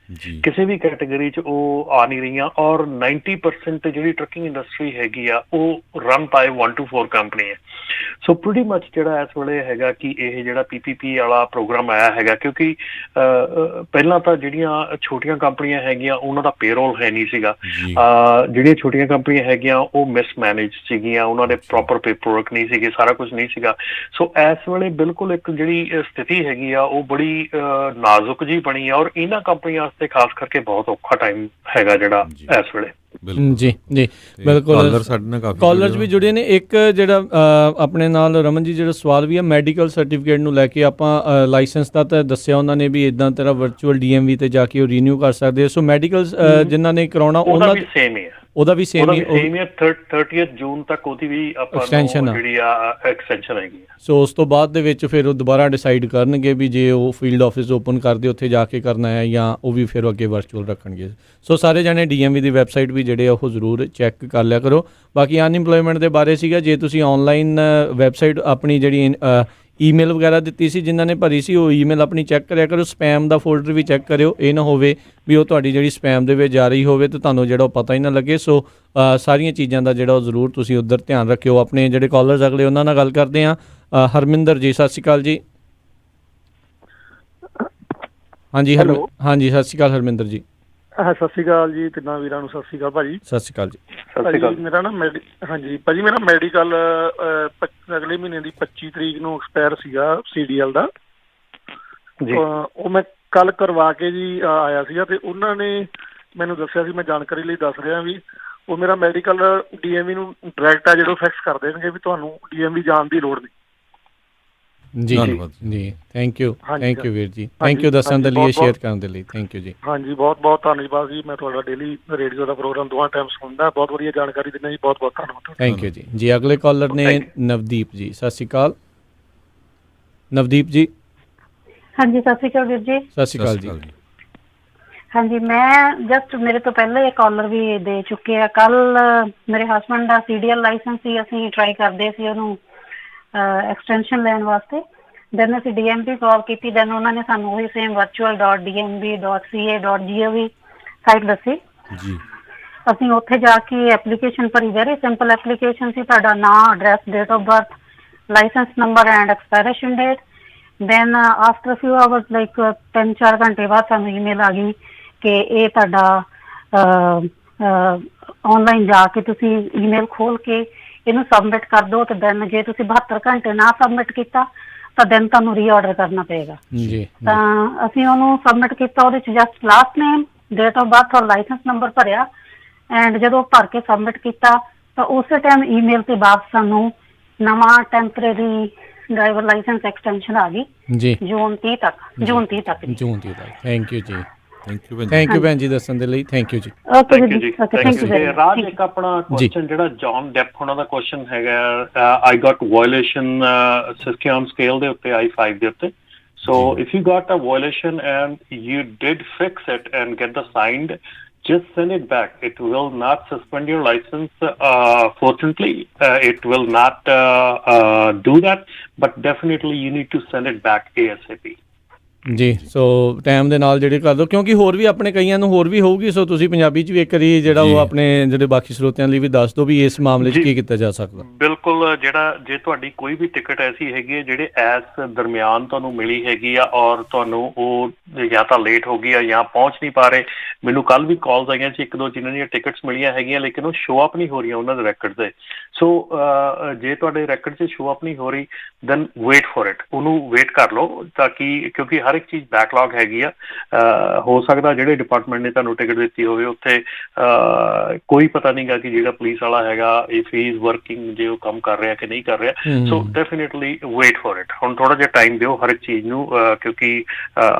ਕਿਸੇ ਵੀ ਕੈਟੇਗਰੀ 'ਚ ਉਹ ਆ ਨਹੀਂ ਰਹੀਆਂ। ਔਰ 90% ਜਿਹੜੀ ਟਰੱਕਿੰਗ ਇੰਡਸਟਰੀ ਹੈਗੀ ਆ ਉਹ ਰਨ ਬਾਏ 1 to 4 ਕੰਪਨੀ ਹੈ। ਸੋ ਪ੍ਰੀਟੀ ਮੱਚ ਜਿਹੜਾ ਇਸ ਵੇਲੇ ਹੈਗਾ ਕਿ ਇਹ ਜਿਹੜਾ PPP ਵਾਲਾ ਪ੍ਰੋਗਰਾਮ ਆਇਆ ਹੈਗਾ ਕਿਉਂਕਿ ਪਹਿਲਾਂ ਤਾਂ ਜਿਹੜੀਆਂ ਛੋਟੀਆਂ ਕੰਪਨੀਆਂ ਹੈਗੀਆਂ ਉਹਨਾਂ ਦਾ ਪੇਰੋਲ ਹੈ ਨਹੀਂ ਸੀਗਾ, ਜਿਹੜੀਆਂ ਛੋਟੀਆਂ ਕੰਪਨੀਆਂ ਹੈਗੀਆਂ ਉਹ ਮਿਸਮੈਨੇਜ ਸੀਗੀਆਂ, ਉਹਨਾਂ ਦੇ ਪ੍ਰੋਪਰ ਪੇਪਰ ਵਰਕ ਨਹੀਂ ਸੀਗੇ, ਸਾਰਾ ਕੁਝ ਨਹੀਂ ਸੀਗਾ। ਸੋ ਇਸ ਵੇਲੇ ਬਿਲਕੁਲ ਇੱਕ ਜਿਹੜੀ ਸਥਿਤੀ ਹੈਗੀ ਆ ਉਹ ਬੜੀ ਨਾਜ਼ੁਕ ਜੀ ਬਣੀ ਆ ਔਰ ਇਹਨਾਂ ਕੰਪਨੀਆਂ ਵਾਸਤੇ ਖਾਸ ਕਰਕੇ ਬਹੁਤ ਔਖਾ ਟਾਈਮ ਹੈਗਾ ਜਿਹੜਾ ਇਸ ਵੇਲੇ। ਜੀ ਜੀ ਬਿਲਕੁਲ ਕਾਲਰਸ ਵੀ ਜੁੜੇ ਨੇ। ਇੱਕ ਜਿਹੜਾ ਆਪਣੇ ਨਾਲ ਰਮਨ ਜੀ ਜਿਹੜਾ ਸਵਾਲ ਵੀ ਹੈ ਮੈਡੀਕਲ ਸਰਟੀਫਿਕੇਟ ਨੂੰ ਲੈ ਕੇ ਆਪਾਂ ਲਾਇਸੈਂਸ ਦਾ ਤਾਂ ਦੱਸਿਆ ਉਹਨਾਂ ਨੇ ਵੀ ਇਦਾਂ ਤਰ੍ਹਾਂ ਵਰਚੁਅਲ DMV ਤੇ ਜਾ ਕੇ ਉਹ ਰੀਨਿਊ ਕਰ ਸਕਦੇ। ਸੋ ਮੈਡੀਕਲ ਜਿਨ੍ਹਾਂ ਨੇ ਕਰਾਉਣਾ ਉਹਨਾਂ ਵੀ ਸੇਮ ਹੈ, ਉਹਦਾ ਵੀ ਸੇਮ ਹੀ 30 ਜੂਨ ਤੱਕ ਉਹਦੀ ਵੀ ਆਪਾਂ ਨੂੰ ਜਿਹੜੀ ਆ ਐਕਸਟੈਂਸ਼ਨ ਹੈਗੀ। ਸੋ ਉਸ ਤੋਂ ਬਾਅਦ ਦੇ ਵਿੱਚ ਫਿਰ ਉਹ ਦੁਬਾਰਾ ਡਿਸਾਈਡ ਕਰਨਗੇ ਵੀ ਜੇ ਉਹ ਫੀਲਡ ਆਫਿਸ ਓਪਨ ਕਰਦੇ ਉੱਥੇ ਜਾ ਕੇ ਕਰਨਾ ਹੈ ਜਾਂ ਉਹ ਵੀ ਫਿਰ ਅੱਗੇ ਵਰਚੁਅਲ ਰੱਖਣਗੇ। ਸੋ ਸਾਰੇ ਜਾਣੇ DMV ਦੀ ਵੈਬਸਾਈਟ ਵੀ ਜਿਹੜੇ ਉਹ ਜ਼ਰੂਰ ਚੈੱਕ ਕਰ ਲਿਆ ਕਰੋ। ਬਾਕੀ ਅਨਇੰਪਲੋਇਮੈਂਟ ਦੇ ਬਾਰੇ ਸੀਗਾ, ਜੇ ਤੁਸੀਂ ਆਨਲਾਈਨ ਵੈਬਸਾਈਟ ਆਪਣੀ ਜਿਹੜੀ ਈਮੇਲ ਵਗੈਰਾ ਦਿੱਤੀ ਸੀ ਜਿਨ੍ਹਾਂ ਨੇ ਭਰੀ ਸੀ ਉਹ ਈਮੇਲ ਆਪਣੀ ਚੈੱਕ ਕਰਿਆ ਕਰੋ, ਸਪੈਮ ਦਾ ਫੋਲਡਰ ਵੀ ਚੈੱਕ ਕਰਿਓ, ਇਹ ਨਾ ਹੋਵੇ ਵੀ ਉਹ ਤੁਹਾਡੀ ਜਿਹੜੀ ਸਪੈਮ ਦੇ ਵਿੱਚ ਜਾ ਰਹੀ ਹੋਵੇ ਤੇ ਤੁਹਾਨੂੰ ਜਿਹੜਾ ਉਹ ਪਤਾ ਹੀ ਨਾ ਲੱਗੇ। ਸੋ ਸਾਰੀਆਂ ਚੀਜ਼ਾਂ ਦਾ ਜਿਹੜਾ ਉਹ ਜ਼ਰੂਰ ਤੁਸੀਂ ਉੱਧਰ ਧਿਆਨ ਰੱਖਿਓ। ਆਪਣੇ ਜਿਹੜੇ ਕਾਲਰਸ ਅਗਲੇ ਉਹਨਾਂ ਨਾਲ ਗੱਲ ਕਰਦੇ ਹਾਂ। ਹਰਮਿੰਦਰ ਜੀ ਸਤਿ ਸ਼੍ਰੀ ਅਕਾਲ ਜੀ। ਹਾਂਜੀ ਹਾਂਜੀ ਸਤਿ ਸ਼੍ਰੀ ਅਕਾਲ ਹਰਮਿੰਦਰ ਜੀ। ਸਤਿ ਸ਼੍ਰੀ ਅਕਾਲ ਜੀ, ਤਿੰਨਾਂ ਵੀਰਾਂ ਨੂੰ ਸਤਿ ਸ਼੍ਰੀ ਅਕਾਲ ਭਾਜੀ। ਸਤਿ ਸ਼੍ਰੀ ਅਕਾਲ ਜੀ। ਭਾਜੀ ਮੇਰਾ ਨਾ ਹਾਂਜੀ ਭਾਜੀ ਮੇਰਾ ਮੈਡੀਕਲ ਅਗਲੇ ਮਹੀਨੇ ਦੀ 25 ਤਰੀਕ ਨੂੰ ਐਕਸਪਾਇਰ ਸੀਗਾ CDL ਦਾ। ਉਹ ਮੈਂ ਕੱਲ ਕਰਵਾ ਕੇ ਜੀ ਆਇਆ ਸੀਗਾ ਤੇ ਉਹਨਾਂ ਨੇ ਮੈਨੂੰ ਦੱਸਿਆ ਸੀ, ਮੈਂ ਜਾਣਕਾਰੀ ਲਈ ਦੱਸ ਰਿਹਾ ਵੀ ਉਹ ਮੇਰਾ ਮੈਡੀਕਲ DMV ਨੂੰ ਡਾਇਰੈਕਟ ਆ ਜਦੋਂ ਫਿਕਸ ਕਰ ਦੇਣਗੇ ਵੀ ਤੁਹਾਨੂੰ DMV ਜਾਣ ਦੀ ਲੋੜ ਨਹੀਂ। ਜੀ ਜੀ ਥੈਂਕ ਯੂ ਵੀਰ ਜੀ, ਥੈਂਕ ਯੂ ਦੱਸਣ ਦੇ ਲਈ, ਸ਼ੇਅਰ ਕਰਨ ਦੇ ਲਈ, ਥੈਂਕ ਯੂ ਜੀ। ਹਾਂਜੀ ਬਹੁਤ ਬਹੁਤ ਧੰਨਵਾਦ ਜੀ, ਮੈਂ ਤੁਹਾਡਾ ਡੇਲੀ ਰੇਡੀਓ ਦਾ ਪ੍ਰੋਗਰਾਮ ਦੋਵਾਂ ਟਾਈਮ ਸੁਣਦਾ, ਬਹੁਤ ਵਧੀਆ ਜਾਣਕਾਰੀ ਦਿੰਦਾ ਜੀ, ਬਹੁਤ ਬਹੁਤ ਧੰਨਵਾਦ। ਥੈਂਕ ਯੂ ਜੀ। ਜੀ ਅਗਲੇ ਕਾਲਰ ਨੇ ਨਵਦੀਪ ਜੀ, ਸਤਿ ਸ਼੍ਰੀ ਅਕਾਲ ਨਵਦੀਪ ਜੀ। ਹਾਂਜੀ ਸਤਿ ਸ਼੍ਰੀ ਅਕਾਲ ਵੀਰ ਜੀ। ਸਤਿ ਸ਼੍ਰੀ ਅਕਾਲ ਜੀ। ਹਾਂਜੀ ਮੈਂ ਜਸਟ ਮੇਰੇ ਤੋਂ ਪਹਿਲਾਂ ਇਹ ਕਾਲਰ ਵੀ ਦੇ ਚੁੱਕੇ ਆ। ਕੱਲ ਮੇਰੇ ਹਸਬੈਂਡ ਦਾ CDL ਲਾਇਸੈਂਸ ਸੀ, ਅਸੀਂ ਟਰਾਈ ਕਰਦੇ ਸੀ ਉਹਨੂੰ ਐਕਸਟੈਂਸ਼ਨ ਲੈਣ ਵਾਸਤੇ। ਦੈਨ ਅਸੀਂ DMV ਕਾਲ ਕੀਤੀ, ਦੈਨ ਉਹਨਾਂ ਨੇ ਸਾਨੂੰ ਉਹੀ ਸੇਮ virtual.dmv.ca.gov ਸਾਈਟ ਦੱਸੀ। ਅਸੀਂ ਉੱਥੇ ਜਾ ਕੇ ਐਪਲੀਕੇਸ਼ਨ ਭਰੀ, ਵੈਰੀ ਸਿੰਪਲ ਐਪਲੀਕੇਸ਼ਨ ਸੀ। ਤੁਹਾਡਾ ਨਾਂ, address, date of birth, licence number and expiration date. Then after few hours like 3-4 ਘੰਟੇ ਬਾਅਦ ਸਾਨੂੰ ਈਮੇਲ ਆ ਗਈ ਕਿ ਇਹ ਤੁਹਾਡਾ ਆਨਲਾਈਨ ਜਾ ਕੇ ਤੁਸੀਂ ਈਮੇਲ ਖੋਲ ਕੇ ਇਹਨੂੰ ਸਬਮਿਟ ਕਰ ਦਿਓ ਤੇ ਦੈਨ ਜੇ ਤੁਸੀਂ 72 ਘੰਟੇ ਨਾ ਸਬਮਿਟ ਕੀਤਾ ਤਾਂ ਦੈਨ ਤੁਹਾਨੂੰ ਰੀਆਰਡਰ ਕਰਨਾ ਪਏਗਾ। ਤਾਂ ਅਸੀਂ ਉਹਨੂੰ ਸਬਮਿਟ ਕੀਤਾ, ਉਹਦੇ 'ਚ just last name, date of birth ਔਰ ਲਾਇਸੈਂਸ ਨੰਬਰ ਭਰਿਆ ਐਂਡ ਜਦੋਂ ਭਰ ਕੇ ਸਬਮਿਟ ਕੀਤਾ ਤਾਂ ਉਸੇ ਟਾਈਮ ਈਮੇਲ ਤੇ ਵਾਪਸ ਸਾਨੂੰ ਨਵਾਂ ਟੈਂਪਰੇਰੀ ਡਰਾਈਵਰ ਲਾਇਸੈਂਸ ਐਕਸਟੈਂਸ਼ਨ ਆ ਗਈ ਜੀ ਜੂਨ 30 ਤੱਕ ਜੂਨ 30 ਤੱਕ thank you ji thank you ਭੈਣ ਜੀ ਦੱਸਣ ਦੇ ਲਈ thank you ji okay Thank you ji ji okay thank thank you you Raj ਇੱਕ ਆਪਣਾ ਕੁਐਸਚਨ ਜਿਹੜਾ ਜੌਨ ਡੈਪ ਉਹਨਾਂ ਦਾ ਕੁਐਸਚਨ ਹੈਗਾ ਆਈ ਗਾਟ ਵਾਇਓਲੇਸ਼ਨ ਸਿਸਕਮ ਸਕੇਲ ਦੇ ਉੱਤੇ I5 ਦੇ ਉੱਤੇ so if you got a violation and you did fix it and get the signed just send it back. It will not suspend your license. Fortunately, it will not do that, but definitely you need to send it back ASAP. ਜੀ ਸੋ time ਦੇ ਨਾਲ ਜਿਹੜੇ ਕਰ ਦਿਓ ਕਿਉਂਕਿ ਹੋਰ ਵੀ ਆਪਣੇ ਕਈਆਂ ਨੂੰ ਹੋਰ ਵੀ ਹੋਊਗੀ ਸੋ ਤੁਸੀਂ ਪੰਜਾਬੀ 'ਚ ਵੀ ਇੱਕ ਵਾਰੀ ਜਿਹੜਾ ਉਹ ਆਪਣੇ ਜਿਹੜੇ ਬਾਕੀ ਸਰੋਤਿਆਂ ਲਈ ਵੀ ਦੱਸ ਦਿਓ ਵੀ ਇਸ ਮਾਮਲੇ 'ਚ ਕੀ ਕੀਤਾ ਜਾ ਸਕਦਾ। ਬਿਲਕੁਲ ਜਿਹੜਾ ਜੇ ਤੁਹਾਡੀ ਕੋਈ ਵੀ ਟਿਕਟ ਐਸੀ ਹੈਗੀ ਹੈ ਜਿਹੜੇ ਇਸ ਦਰਮਿਆਨ ਤੁਹਾਨੂੰ ਮਿਲੀ ਹੈਗੀ ਆ ਔਰ ਤੁਹਾਨੂੰ ਉਹ ਜਾਂ ਤਾਂ ਲੇਟ ਹੋ ਗਈ ਆ ਜਾਂ ਪਹੁੰਚ ਨਹੀਂ ਪਾ ਰਹੇ ਮੈਨੂੰ ਕੱਲ ਵੀ ਕਾਲਸ ਆਈਆਂ ਸੀ ਇੱਕ ਦੋ ਜਿਨ੍ਹਾਂ ਦੀਆਂ ਟਿਕਟਸ ਮਿਲੀਆਂ ਹੈਗੀਆਂ ਲੇਕਿਨ ਉਹ ਸ਼ੋ ਅਪ ਨਹੀਂ ਹੋ ਰਹੀਆਂ ਉਹਨਾਂ ਦੇ ਰੈਕਰਡ 'ਤੇ ਸੋ ਜੇ ਤੁਹਾਡੇ ਰੈਕਰਡ 'ਚ ਸ਼ੋ ਅਪ ਨਹੀਂ ਹੋ ਰਹੀ ਦੈਨ ਵੇਟ ਫॉर ਇਟ ਉਹਨੂੰ ਵੇਟ ਕਰ ਲਓ ਤਾਂ ਕਿ ਕਿਉਂਕਿ ਹਰ ਇੱਕ ਚੀਜ਼ ਬੈਕਲੌਗ ਹੈਗੀ ਆ ਹੋ ਸਕਦਾ ਜਿਹੜੇ ਡਿਪਾਰਟਮੈਂਟ ਨੇ ਤੁਹਾਨੂੰ ਟਿਕਟ ਦਿੱਤੀ ਹੋਵੇ ਉੱਥੇ ਕੋਈ ਪਤਾ ਨਹੀਂ ਗਾ ਕਿ ਜਿਹੜਾ ਪੁਲਿਸ ਵਾਲਾ ਹੈਗਾ ਇਫ ਹੀ ਇਜ਼ ਵਰਕਿੰਗ ਜੇ ਉਹ ਕੰਮ ਕਰ ਰਿਹਾ ਕਿ ਨਹੀਂ ਕਰ ਰਿਹਾ ਸੋ ਡੈਫੀਨੇਟਲੀ ਵੇਟ ਫॉर ਇਟ ਹੁਣ ਥੋੜਾ ਜਿਹਾ ਟਾਈਮ ਦਿਓ ਹਰ ਇੱਕ ਚੀਜ਼ ਨੂੰ ਕਿਉਂਕਿ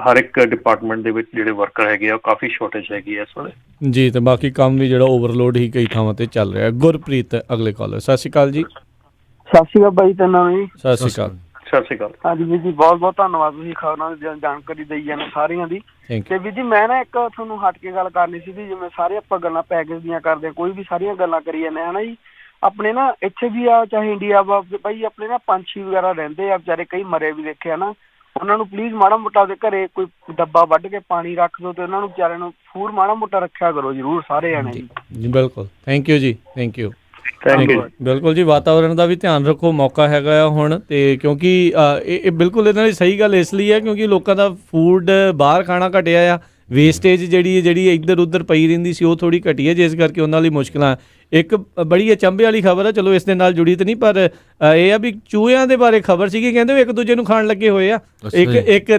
ਹਰ ਇੱਕ ਡਿਪਾਰਟਮੈਂਟ ਦੇ ਵਿੱਚ ਜਿਹੜੇ ਵਰਕਰ ਹੈਗੇ ਆ ਉਹ ਕਾਫੀ ਸ਼ੋਰਟੇਜ ਹੈਗੀ ਆ ਇਸ ਵੇਲੇ ਜੀ ਤੇ ਬਾਕੀ ਕੰਮ ਵੀ ਜਿਹੜਾ ਓਵਰਲੋਡ ਹੀ ਕਈ ਥਾਵਾਂ ਤੇ ਚੱਲ ਰਿਹਾ। ਗੁਰਪ੍ਰੀਤ ਅਗਲੇ ਕਾਲਰ ਸਤਿ ਸ਼੍ਰੀ ਅਕਾਲ ਜੀ। ਸਤਿ ਸ਼੍ਰੀ ਅਕਾਲ ਬਾਈ ਤੈਨੂੰ ਜੀ ਸਤਿ ਸ਼੍ਰੀ ਅਕਾਲ ਸਤਿ ਸ਼੍ਰੀ ਅਕਾਲ ਹਾਂਜੀ ਵੀਰ ਜੀ ਬਹੁਤ ਬਹੁਤ ਧੰਨਵਾਦ ਤੁਸੀਂ ਖਬਰਾਂ ਦੀ ਜਾਣਕਾਰੀ ਦੇਈ ਜਾਂਦੇ ਸਾਰੀਆਂ ਦੀ ਤੇ ਵੀਰ ਜੀ ਮੈਂ ਨਾ ਇੱਕ ਤੁਹਾਨੂੰ ਹਟ ਕੇ ਗੱਲ ਕਰਨੀ ਸੀ ਵੀ ਜਿਵੇਂ ਸਾਰੇ ਆਪਾਂ ਗੱਲਾਂ ਪੈਕੇਜ ਦੀਆਂ ਕਰਦੇ ਕੋਈ ਵੀ ਸਾਰੀਆਂ ਗੱਲਾਂ ਕਰੀ ਜਾਂਦੇ ਹਨਾ ਜੀ ਆਪਣੇ ਨਾ ਇੱਥੇ ਵੀ ਆ ਚਾਹੇ ਇੰਡੀਆ ਵਾ ਬਾਈ ਆਪਣੇ ਨਾ ਪੰਛੀ ਵਗੈਰਾ ਰਹਿੰਦੇ ਆ ਵਿਚਾਰੇ ਕਈ ਮਰੇ ਵੀ ਦੇਖੇ ਆ ਨਾ ਉਹਨਾਂ ਨੂੰ ਪਲੀਜ਼ ਮਾੜਾ ਮੋਟਾ ਦੇ ਘਰੇ ਕੋਈ ਡੱਬਾ ਵੱਢ ਕੇ ਪਾਣੀ ਰੱਖ ਦਿਓ ਤੇ ਉਹਨਾਂ ਨੂੰ ਵਿਚਾਰਿਆਂ ਨੂੰ ਫੂਡ ਮਾੜਾ ਮੋਟਾ ਰੱਖਿਆ ਕਰੋ ਜ਼ਰੂਰ ਸਾਰੇ ਜਾਣੇ ਜੀ ਬਿਲਕੁਲ thank you ji thank you ਬਿਲਕੁਲ ਜੀ ਵਾਤਾਵਰਣ ਦਾ ਵੀ ਧਿਆਨ ਰੱਖੋ ਮੌਕਾ ਹੈਗਾ ਆ ਹੁਣ ਤੇ ਕਿਉਂਕਿ ਇਹ ਬਿਲਕੁਲ ਇਹਨਾਂ ਦੀ ਸਹੀ ਗੱਲ ਇਸ ਲਈ ਹੈ ਕਿਉਂਕਿ ਲੋਕਾਂ ਦਾ ਫੂਡ ਬਾਹਰ ਖਾਣਾ ਘਟਿਆ ਆ ਵੇਸਟੇਜ ਜਿਹੜੀ ਇੱਧਰ ਉੱਧਰ ਪਈ ਰਹਿੰਦੀ ਸੀ ਉਹ ਥੋੜੀ ਘਟੀ ਹੈ ਜਿਸ ਕਰਕੇ ਉਹਨਾਂ ਲਈ ਮੁਸ਼ਕਲਾਂ ਇੱਕ ਬੜੀ ਅਚੰਭੇ ਵਾਲੀ ਖਬਰ ਹੈ ਚਲੋ ਇਸ ਦੇ ਨਾਲ ਜੁੜੀ ਤਾਂ ਨਹੀਂ ਪਰ ਇਹ ਆ ਵੀ ਚੂਹਿਆਂ ਦੇ ਬਾਰੇ ਖਬਰ ਸੀਗੀ ਕਹਿੰਦੇ ਉਹ ਇੱਕ ਦੂਜੇ ਨੂੰ ਖਾਣ ਲੱਗੇ ਹੋਏ ਆ ਇੱਕ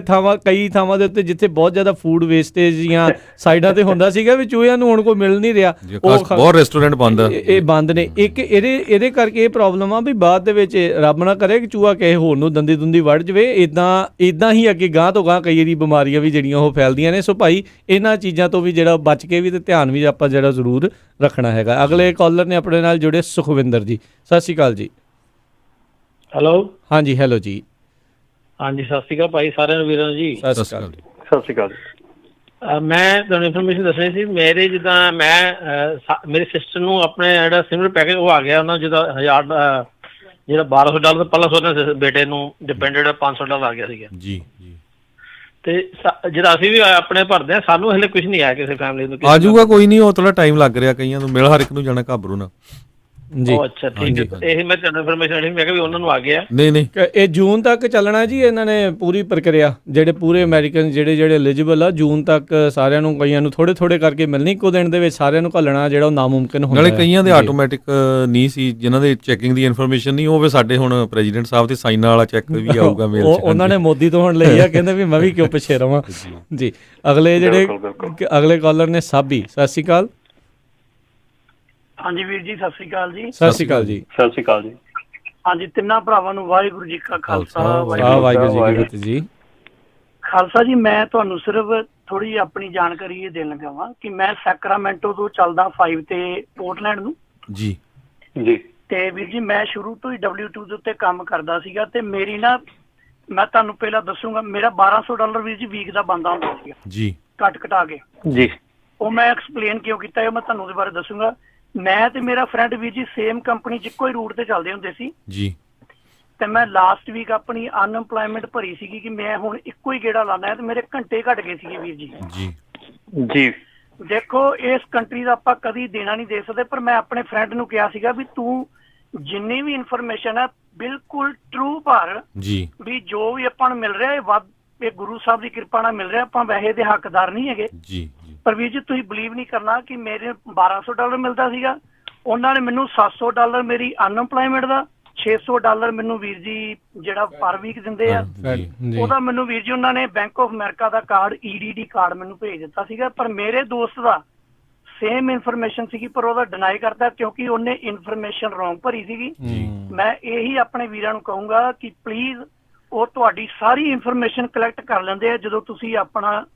ਕਈ ਥਾਵਾਂ ਦੇ ਉੱਤੇ ਜਿੱਥੇ ਬਹੁਤ ਜ਼ਿਆਦਾ ਫੂਡ ਵੇਸਟੇਜ ਜਾਂ ਸਾਈਡਾਂ ਤੇ ਹੁੰਦਾ ਸੀਗਾ ਵੀ ਚੂਹਿਆਂ ਨੂੰ ਹੁਣ ਕੋਈ ਮਿਲ ਨਹੀਂ ਰਿਹਾ ਬਹੁਤ ਰੈਸਟੋਰੈਂਟ ਬੰਦ ਆ ਇਹ ਬੰਦ ਨੇ ਇੱਕ ਇਹਦੇ ਕਰਕੇ ਇਹ ਪ੍ਰੋਬਲਮ ਆ ਵੀ ਬਾਅਦ ਦੇ ਵਿੱਚ ਰੱਬ ਨਾ ਕਰੇ ਕਿ ਚੂਹਾ ਕਿਸੇ ਹੋਰ ਨੂੰ ਦੰਦੀ ਦੁੰਦੀ ਵੜ ਜਵੇ ਇਦਾਂ ਹੀ ਅੱਗੇ ਗਾਂਹ ਤੋਂ ਗਾਂਹ ਕਈ ਜਿਹੜੀ ਬਿਮਾਰੀਆਂ ਵੀ ਜਿਹੜੀਆਂ ਉਹ ਫੈਲਦੀਆਂ ਨੇ ਸੋ ਭਾਈ ਇਹਨਾਂ ਚੀਜ਼ਾਂ ਤੋਂ ਵੀ ਜਿਹੜਾ ਬਚ ਕੇ ਵੀ ਤੇ ਧਿਆਨ ਵੀ ਆਪਾਂ ਜਿਹੜਾ ਜ਼ਰੂਰ ਰੱਖਣਾ ਹੈਗਾ। ਅਗਲੇ ਕਾਲਰ ਨੇ ਆਪਣੇ ਨਾਲ ਜੁੜੇ ਸੁਖਵਿੰਦਰ ਜੀ ਸਤਿ ਸ਼੍ਰੀ ਅਕਾਲ ਜੀ। ਹੈਲੋ ਹਾਂਜੀ ਹੈਲੋ ਜੀ ਹਾਂਜੀ ਸਤਿ ਸ਼੍ਰੀ ਅਕਾਲ ਭਾਈ ਸਾਰਿਆਂ ਨੂੰ ਵੀਰਾਂ ਜੀ ਸਤਿ ਸ਼੍ਰੀ ਅਕਾਲ ਸਤਿ ਸ਼੍ਰੀ ਅਕਾਲ ਮੈਂ ਤੁਹਾਨੂੰ ਇਨਫੋਰਮੇਸ਼ਨ ਦੱਸਣੀ ਸੀ ਮੇਰੇ ਜਿੱਦਾਂ ਮੇਰੇ ਸਿਸਟਰ ਨੂੰ ਆਪਣੇ ਜਿਹੜਾ ਸਿਮਰ ਪੈਕੇਜ ਉਹ ਆ ਗਿਆ ਉਹਨਾਂ ਜਿਹਦਾ ਜਿਹੜਾ $1200 ਪਹਿਲਾਂ ਸੋਚਦੇ ਬੇਟੇ ਨੂੰ ਡਿਪੈਂਡੈਂਟ $500 ਆ ਗਿਆ ਸੀਗਾ ਜੀ ਤੇ ਜਿਹੜਾ ਅਸੀਂ ਵੀ ਆਪਣੇ ਭਰਦੇ ਆ ਸਾਨੂੰ ਹਲੇ ਕੁਝ ਨਹੀਂ ਆਇਆ ਕਿਸੇ ਫੈਮਿਲੀ ਨੂੰ ਆ ਜਾਊਗਾ ਕੋਈ ਨਹੀਂ ਉਹ ਥੋੜਾ ਟਾਈਮ ਲੱਗ ਰਿਹਾ ਕਈਆਂ ਨੂੰ ਮਿਲ ਹਰ ਇੱਕ ਨੂੰ ਜਾਣਾ ਘਾਬਰੂ ਨਾ ਜੀ ਅੱਛਾ ਠੀਕ ਹੈ ਇਹ ਮੈਂ ਤੁਹਾਨੂੰ ਇਨਫੋਰਮੇਸ਼ਨ ਨਹੀਂ ਮੈਂ ਕਿਹਾ ਵੀ ਉਹਨਾਂ ਨੂੰ ਆ ਗਿਆ ਨਹੀਂ ਇਹ ਜੂਨ ਤੱਕ ਚੱਲਣਾ ਜੀ ਇਹਨਾਂ ਨੇ ਪੂਰੀ ਪ੍ਰਕਿਰਿਆ ਜਿਹੜੇ ਪੂਰੇ ਅਮਰੀਕਨ ਜਿਹੜੇ ਐਲੀਜੀਬਲ ਆ ਜੂਨ ਤੱਕ ਸਾਰਿਆਂ ਨੂੰ ਕਈਆਂ ਨੂੰ ਥੋੜੇ ਕਰਕੇ ਮਿਲਣੀ ਇੱਕੋ ਦਿਨ ਦੇ ਵਿੱਚ ਸਾਰਿਆਂ ਨੂੰ ਘੱਲਣਾ ਜਿਹੜਾ ਉਹ ਨਾਮੁਮਕਿਨ ਹੁੰਦਾ ਨਾਲੇ ਕਈਆਂ ਦੇ ਆਟੋਮੈਟਿਕ ਨਹੀਂ ਸੀ ਜਿਨ੍ਹਾਂ ਦੇ ਚੈਕਿੰਗ ਦੀ ਇਨਫੋਰਮੇਸ਼ਨ ਨਹੀਂ ਉਹ ਵੀ ਸਾਡੇ ਹੁਣ ਪ੍ਰੈਜ਼ੀਡੈਂਟ ਸਾਹਿਬ ਦੇ ਸਾਈਨ ਵਾਲਾ ਚੈੱਕ ਵੀ ਆਊਗਾ ਮੇਲ 'ਚ ਉਹਨਾਂ ਨੇ ਮੋਦੀ ਤੋਂ ਹੁਣ ਲਈ ਆ ਕਹਿੰਦੇ ਵੀ ਮੈਂ ਵੀ ਕਿਉਂ ਪਿੱਛੇ ਰਵਾਂ ਜੀ ਅਗਲੇ ਕਾਲਰ ਨੇ ਸਾਬੀ ਸਤਿ ਸ਼੍ਰੀ ਅਕਾਲ। ਹਾਂਜੀ ਵੀਰ ਜੀ ਸਤਿ ਸ੍ਰੀ ਅਕਾਲ ਜੀ। ਸਤਿ ਸ਼੍ਰੀ ਅਕਾਲ ਜੀ। ਸਤਿ ਸ਼੍ਰੀ ਅਕਾਲ ਜੀ। ਹਾਂਜੀ ਤਿੰਨਾਂ ਭਰਾਵਾਂ ਨੂੰ ਵਾਹਿਗੁਰੂ ਜੀ ਕਾ ਖਾਲਸਾ ਵਾਹਿਗੁਰੂ ਜੀ ਕੀ ਫਤਿਹ ਜੀ। ਖਾਲਸਾ ਜੀ ਮੈਂ ਤੁਹਾਨੂੰ ਸਿਰਫ ਥੋੜੀ ਆਪਣੀ ਜਾਣਕਾਰੀ ਇਹ ਦੇਣ ਲੱਗਾ ਵਾਂ ਕਿ ਮੈਂ ਸੈਕਰਾਮੈਂਟੋ ਤੋਂ ਚੱਲਦਾ 5 ਤੇ ਪੋਰਟਲੈਂਡ ਨੂੰ ਜੀ ਤੇ ਵੀਰ ਜੀ ਮੈਂ ਸ਼ੁਰੂ ਤੋਂ ਹੀ W2 ਦੇ ਉੱਤੇ ਕੰਮ ਕਰਦਾ ਸੀਗਾ ਤੇ ਮੇਰੀ ਨਾ ਮੈਂ ਤੁਹਾਨੂੰ ਪਹਿਲਾਂ ਦੱਸੂਗਾ ਮੇਰਾ $1200 ਵੀਰ ਜੀ ਵੀਕ ਦਾ ਬਣਦਾ ਹੁੰਦਾ ਸੀਗਾ ਜੀ ਘਟਾ ਕੇ ਜੀ ਉਹ ਮੈਂ ਐਕਸਪਲੇਨ ਕਿਉਂ ਕੀਤਾ ਇਹ ਮੈਂ ਤੁਹਾਨੂੰ ਉਹਦੇ ਬਾਰੇ ਦੱਸੂਗਾ। ਮੈਂ ਤੇ ਮੇਰਾ ਫਰੈਂਡ ਵੀਰ ਜੀ ਸੇਮ ਕੰਪਨੀ 'ਚ ਇੱਕੋ ਹੀ ਰੂਟ ਤੇ ਚੱਲਦੇ ਹੁੰਦੇ ਸੀ ਜੀ ਤੇ ਮੈਂ ਲਾਸਟ ਵੀਕ ਆਪਣੀ ਅਨਐਮਪਲੋਇਮੈਂਟ ਭਰੀ ਸੀਗੀ ਕਿ ਮੈਂ ਹੁਣ ਇੱਕੋ ਹੀ ਗੇੜਾ ਲਾਣਾ ਹੈ ਤੇ ਮੇਰੇ ਘੰਟੇ ਘਟ ਗਏ ਸੀਗੇ ਵੀਰ ਜੀ ਜੀ ਦੇਖੋ ਇਸ ਕੰਟਰੀ ਦਾ ਆਪਾਂ ਕਦੀ ਦੇਣਾ ਨਹੀਂ ਦੇ ਸਕਦੇ ਪਰ ਮੈਂ ਆਪਣੇ ਫਰੈਂਡ ਨੂੰ ਕਿਹਾ ਸੀਗਾ ਵੀ ਤੂੰ ਜਿੰਨੀ ਵੀ ਇਨਫੋਰਮੇਸ਼ਨ ਹੈ ਬਿਲਕੁਲ ਟਰੂ ਭਰ ਜੀ ਵੀ ਜੋ ਵੀ ਆਪਾਂ ਨੂੰ ਮਿਲ ਰਿਹਾ ਇਹ ਗੁਰੂ ਸਾਹਿਬ ਦੀ ਕਿਰਪਾ ਨਾਲ ਮਿਲ ਰਿਹਾ ਆਪਾਂ ਵੈਸੇ ਦੇ ਹੱਕਦਾਰ ਨਹੀਂ ਹੈਗੇ ਜੀ ਪਰ ਵੀਰ ਜੀ ਤੁਸੀਂ ਬਲੀਵ ਨਹੀਂ ਕਰਨਾ ਕਿ ਮੇਰੇ $1200 ਮਿਲਦਾ ਸੀਗਾ ਉਹਨਾਂ ਨੇ ਮੈਨੂੰ $700 ਮੇਰੀ ਅਨਐਮਪਲੋਇਮੈਂਟ ਦਾ $600 ਮੈਨੂੰ ਵੀਰ ਜੀ ਜਿਹੜਾ ਪਰ ਵੀਕ ਦਿੰਦੇ ਆ ਉਹਦਾ ਮੈਨੂੰ ਵੀਰ ਜੀ ਉਹਨਾਂ ਨੇ bank of America the card EDD card ਮੈਨੂੰ ਭੇਜ ਦਿੱਤਾ ਸੀਗਾ ਪਰ ਮੇਰੇ ਦੋਸਤ ਦਾ ਸੇਮ ਇਨਫੋਰਮੇਸ਼ਨ ਸੀਗੀ ਪਰ ਉਹਦਾ ਡਿਨਾਈ ਕਰਦਾ ਕਿਉਂਕਿ ਉਹਨੇ ਇਨਫੋਰਮੇਸ਼ਨ ਰੋਂਗ ਭਰੀ ਸੀਗੀ ਮੈਂ ਇਹੀ ਆਪਣੇ ਵੀਰਾਂ ਨੂੰ ਕਹੂੰਗਾ ਕਿ ਪਲੀਜ਼ ਉਹ ਤੁਹਾਡੀ ਸਾਰੀ ਇਨਫੋਰਮੇਸ਼ਨ ਕਲੈਕਟ ਕਰ ਲੈਂਦੇ ਆ ਜਦੋਂ ਤੁਸੀਂ ਆਪਣਾ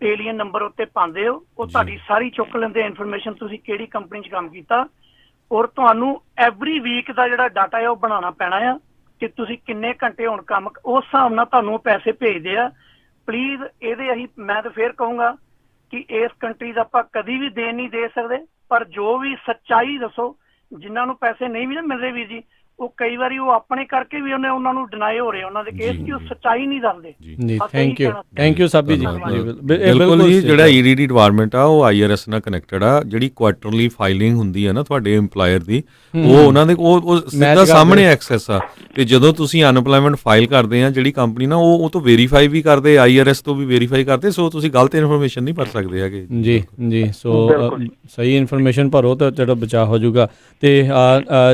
ਏਲੀਅਨ ਨੰਬਰ ਉੱਤੇ ਪਾਉਂਦੇ ਹੋ। ਉਹ ਤੁਹਾਡੀ ਸਾਰੀ ਚੁੱਕ ਲੈਂਦੇ ਆ ਇਨਫੋਰਮੇਸ਼ਨ, ਤੁਸੀਂ ਕਿਹੜੀ ਕੰਪਨੀ 'ਚ ਕੰਮ ਕੀਤਾ, ਔਰ ਤੁਹਾਨੂੰ ਐਵਰੀ ਵੀਕ ਦਾ ਜਿਹੜਾ ਡਾਟਾ ਹੈ ਉਹ ਬਣਾਉਣਾ ਪੈਣਾ ਆ ਕਿ ਤੁਸੀਂ ਕਿੰਨੇ ਘੰਟੇ ਹੁਣ ਕੰਮ, ਉਸ ਹਿਸਾਬ ਨਾਲ ਤੁਹਾਨੂੰ ਉਹ ਪੈਸੇ ਭੇਜਦੇ ਆ। ਪਲੀਜ਼ ਇਹਦੇ ਅਸੀਂ ਮੈਂ ਤਾਂ ਫੇਰ ਕਹੂੰਗਾ ਕਿ ਇਸ ਕੰਟਰੀ ਦਾ ਆਪਾਂ ਕਦੀ ਵੀ ਦੇਣ ਨਹੀਂ ਦੇ ਸਕਦੇ, ਪਰ ਜੋ ਵੀ ਸੱਚਾਈ ਦੱਸੋ। ਜਿਨ੍ਹਾਂ ਨੂੰ ਪੈਸੇ ਨਹੀਂ ਵੀ ਨਾ ਮਿਲ ਰਹੇ ਵੀਰ ਜੀ, ਉਹ ਕਈ ਵਾਰੀ ਉਹ ਆਪਣੇ ਕਰਕੇ ਵੀ ਉਹਨਾਂ ਨੂੰ ਡਿਨਾਈ ਹੋ ਰਹੇ ਉਹਨਾਂ ਦੇ ਕੇਸ ਕਿ ਉਹ ਸੱਚਾਈ ਨਹੀਂ ਦੱਸਦੇ। ਜੀ ਥੈਂਕ ਯੂ ਸਾਬੀ ਜੀ। ਬਿਲਕੁਲ ਜੀ, ਜਿਹੜਾ ਈਡੀਡੀ ਡਿਪਾਰਟਮੈਂਟ ਆ ਉਹ ਆਈਆਰਐਸ ਨਾਲ ਕਨੈਕਟਡ ਆ। ਜਿਹੜੀ ਕੁਆਟਰਲੀ ਫਾਈਲਿੰਗ ਹੁੰਦੀ ਹੈ ਨਾ ਤੁਹਾਡੇ EMPLOYER ਦੀ, ਉਹ ਉਹਨਾਂ ਦੇ ਉਹ ਸਿੱਧਾ ਸਾਹਮਣੇ ਐਕਸੈਸ ਆ। ਤੇ ਜਦੋਂ ਤੁਸੀਂ ਅਨਪਲਾਇਮੈਂਟ ਫਾਈਲ ਕਰਦੇ ਆ ਜਿਹੜੀ ਕੰਪਨੀ ਨਾ, ਉਹ ਤੋਂ ਵੈਰੀਫਾਈ ਵੀ ਕਰਦੇ, ਆਈਆਰਐਸ ਤੋਂ ਵੀ ਵੈਰੀਫਾਈ ਕਰਦੇ। ਸੋ ਤੁਸੀਂ ਗਲਤ ਇਨਫੋਰਮੇਸ਼ਨ ਨਹੀਂ ਭਰ ਸਕਦੇ ਹੈਗੇ। ਜੀ ਸੋ ਸਹੀ ਇਨਫੋਰਮੇਸ਼ਨ ਭਰੋ ਤਾਂ ਜਿਹੜਾ ਬਚਾਅ ਹੋ ਜਾਊਗਾ। ਤੇ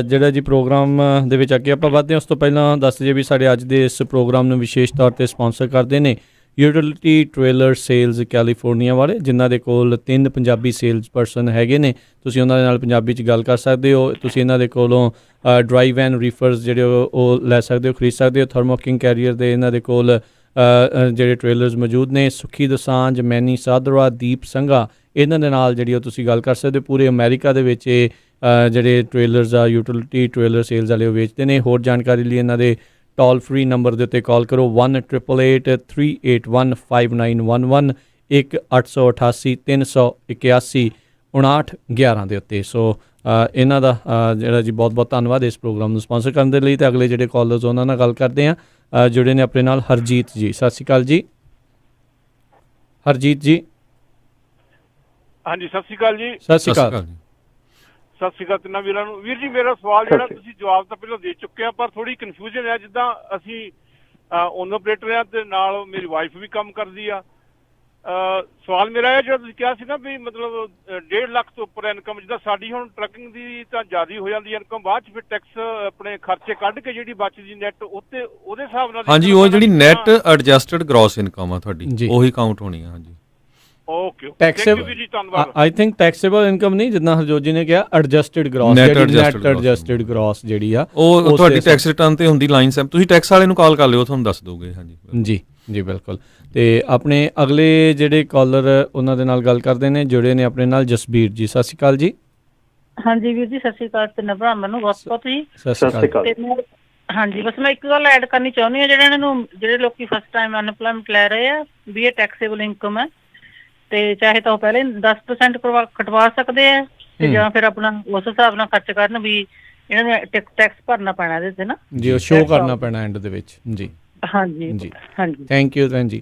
ਜਿਹੜਾ ਜੀ ਪ੍ਰੋਗਰਾਮ ਦੇ ਵਿੱਚ ਅੱਗੇ ਆਪਾਂ ਵਧਦੇ ਹਾਂ, ਉਸ ਤੋਂ ਪਹਿਲਾਂ ਦੱਸ ਦਈਏ ਵੀ ਸਾਡੇ ਅੱਜ ਦੇ ਇਸ ਪ੍ਰੋਗਰਾਮ ਨੂੰ ਵਿਸ਼ੇਸ਼ ਤੌਰ 'ਤੇ ਸਪਾਂਸਰ ਕਰਦੇ ਨੇ ਯੂਟਿਲਿਟੀ ਟ੍ਰੇਲਰ ਸੇਲਜ਼ ਕੈਲੀਫੋਰਨੀਆ ਵਾਲੇ, ਜਿਨ੍ਹਾਂ ਦੇ ਕੋਲ 3 ਪੰਜਾਬੀ ਸੇਲਜ਼ ਪਰਸਨ ਹੈਗੇ ਨੇ। ਤੁਸੀਂ ਉਹਨਾਂ ਦੇ ਨਾਲ ਪੰਜਾਬੀ 'ਚ ਗੱਲ ਕਰ ਸਕਦੇ ਹੋ। ਤੁਸੀਂ ਇਹਨਾਂ ਦੇ ਕੋਲੋਂ ਡਰਾਈਵ ਐਂਡ ਰੀਫਰਸ ਜਿਹੜੇ ਉਹ ਲੈ ਸਕਦੇ ਹੋ, ਖਰੀਦ ਸਕਦੇ ਹੋ। ਥਰਮੋ ਕਿੰਗ ਕੈਰੀਅਰ ਦੇ ਇਹਨਾਂ ਦੇ ਕੋਲ ਜਿਹੜੇ ਟ੍ਰੇਲਰਸ ਮੌਜੂਦ ਨੇ। ਸੁਖੀ ਦਸਾਂਝ, ਮੈਨੀ ਸਾਧਰਾ, ਦੀਪ ਸੰਘਾ, ਇਹਨਾਂ ਦੇ ਨਾਲ ਜਿਹੜੀ ਉਹ ਤੁਸੀਂ ਗੱਲ ਕਰ ਸਕਦੇ ਹੋ। ਪੂਰੇ ਅਮਰੀਕਾ ਦੇ ਵਿੱਚ ਇਹ ਜਿਹੜੇ ਟ੍ਰੇਲਰਸ ਆ ਯੂਟਿਲਿਟੀ ਟ੍ਰੇਲਰ ਸੇਲਜ਼ ਵਾਲੇ ਉਹ ਵੇਚਦੇ ਨੇ। ਹੋਰ ਜਾਣਕਾਰੀ ਲਈ ਇਹਨਾਂ ਦੇ ਟੋਲ ਫਰੀ ਨੰਬਰ ਦੇ ਉੱਤੇ ਕਾਲ ਕਰੋ 1-888-381-5911 1-888-381-5911 ਦੇ ਉੱਤੇ। ਸੋ ਇਹਨਾਂ ਦਾ ਜਿਹੜਾ ਜੀ ਬਹੁਤ ਬਹੁਤ ਧੰਨਵਾਦ ਇਸ ਪ੍ਰੋਗਰਾਮ ਨੂੰ ਸਪਾਂਸਰ ਕਰਨ ਦੇ ਲਈ। ਤੇ ਅਗਲੇ ਜਿਹੜੇ ਕਾਲਰਸ ਉਹਨਾਂ ਨਾਲ ਗੱਲ ਕਰਦੇ ਹਾਂ, ਜੁੜੇ ਨੇ ਆਪਣੇ ਨਾਲ ਹਰਜੀਤ ਜੀ। ਸਤਿ ਸ਼੍ਰੀ ਅਕਾਲ ਜੀ ਹਰਜੀਤ ਜੀ। ਹਾਂਜੀ ਸਤਿ ਸ਼੍ਰੀ ਅਕਾਲ ਜੀ। ਸਤਿ ਸ਼੍ਰੀ ਅਕਾਲ। ਸਤਿ ਸ਼੍ਰੀ ਅਕਾਲ ਤਿੰਨਾਂ ਵੀਰਾਂ ਨੂੰ। ਵੀਰ ਜੀ ਮੇਰਾ ਸਵਾਲ ਜਿਹੜਾ ਤੁਸੀਂ ਜਵਾਬ ਤਾਂ ਪਹਿਲਾਂ ਦੇ ਚੁੱਕੇ ਆ, ਪਰ ਥੋੜੀ ਕਨਫਿਊਜ਼ਨ ਹੈ। ਜਿੱਦਾਂ ਅਸੀਂ ਓਨਰ ਆਪਰੇਟਰ ਆ ਤੇ ਨਾਲ ਮੇਰੀ ਵਾਈਫ ਵੀ ਕੰਮ ਕਰਦੀ ਆ। ਸਵਾਲ ਮੇਰਾ ਹੈ, ਜਿਹੜਾ ਤੁਸੀਂ ਕਿਹਾ ਸੀ ਨਾ ਵੀ ਮਤਲਬ 1.5 ਲੱਖ ਤੋਂ ਉੱਪਰ ਇਨਕਮ, ਜਿੱਦਾਂ ਸਾਡੀ ਹੁਣ ਟਰੱਕਿੰਗ ਦੀ ਤਾਂ ਜ਼ਿਆਦਾ ਹੋ ਜਾਂਦੀ ਇਨਕਮ, ਬਾਅਦ ਚ ਫਿਰ ਟੈਕਸ ਆਪਣੇ ਖਰਚੇ ਕੱਢ ਕੇ ਜਿਹੜੀ ਬਚਦੀ ਨੈਟ ਉਹਦੇ ਹਿਸਾਬ ਨਾਲ। ਹਾਂਜੀ, ਉਹ ਜਿਹੜੀ ਨੈਟ ਐਡਜਸਟਡ ਗ੍ਰੋਸ ਇਨਕਮ ਆ ਤੁਹਾਡੀ, ਉਹੀ ਕਾਊਂਟ ਹੋਣੀ ਆ। ਹਾਂਜੀ okay, I think taxable income ਨਹੀਂ, ਜਿੱਦਾਂ ਹਰਜੋਤ ਜੀ ਨੇ ਕਿਹਾ ਐਡਜਸਟਡ ਗ੍ਰੋਸ, ਨੈਟ ਐਡਜਸਟਡ ਗ੍ਰੋਸ ਜਿਹੜੀ ਆ ਉਹ ਤੁਹਾਡੀ ਟੈਕਸ ਰਿਟਰਨ ਤੇ ਹੁੰਦੀ ਲਾਈਨ ਸੈਮ। ਤੁਸੀਂ ਟੈਕਸ ਵਾਲੇ ਨੂੰ ਕਾਲ ਕਰ ਲਿਓ, ਤੁਹਾਨੂੰ ਦੱਸ ਦੋਗੇ। ਹਾਂਜੀ ਜੀ ਬਿਲਕੁਲ। ਤੇ ਆਪਣੇ ਅਗਲੇ ਜਿਹੜੇ ਕਾਲਰ ਉਹਨਾਂ ਦੇ ਨਾਲ ਗੱਲ ਕਰਦੇ ਨੇ, ਜੁੜੇ ਨੇ ਆਪਣੇ ਨਾਲ ਜਸਬੀਰ ਜੀ। ਸਤਿ ਸ਼੍ਰੀ ਅਕਾਲ ਜੀ। ਹਾਂਜੀ ਵੀਰ ਜੀ, ਸਤਿ ਸ਼੍ਰੀ ਅਕਾਲ। ਤਿੰਨ ਭਰਾ ਮੈਨੂੰ ਬਹੁਤ ਜੀ। ਸਤਿ ਸ਼੍ਰੀ ਅਕਾਲ। ਹਾਂਜੀ, ਬਸ ਮੈਂ ਇੱਕ ਗੱਲ ਐਡ ਕਰਨੀ ਚਾਹੁੰਦੀ ਹਾਂ, ਜਿਹੜੇ ਲੋਕੀ ਫਸਟ ਟਾਈਮ ਅਨਪਲਾਇਮੈਂਟ ਲੈ ਰਹੇ ਆ ਵੀ ਇਹ ਟੈਕਸੇਬਲ ਇਨਕਮ ਹੈ, ਤੇ ਚਾਹੇ ਤਾਂ ਉਹ ਪਹਿਲੇ 10% ਕਟਵਾ ਸਕਦੇ ਆ, ਤੇ ਜਾਂ ਫਿਰ ਆਪਣਾ ਉਸ ਹਿਸਾਬ ਨਾਲ ਖਰਚ ਕਰਨ ਵੀ ਇਹਨਾਂ ਨੂੰ ਟੈਕਸ ਭਰਨਾ ਪੈਣਾ ਇਹਦੇ ਤੇ ਨਾ ਜੀ, ਉਹ ਸ਼ੋਅ ਕਰਨਾ ਪੈਣਾ ਐਂਡ ਦੇ ਵਿੱਚ। ਜੀ ਹਾਂਜੀ ਥੈਂਕ ਯੂ ਜੀ।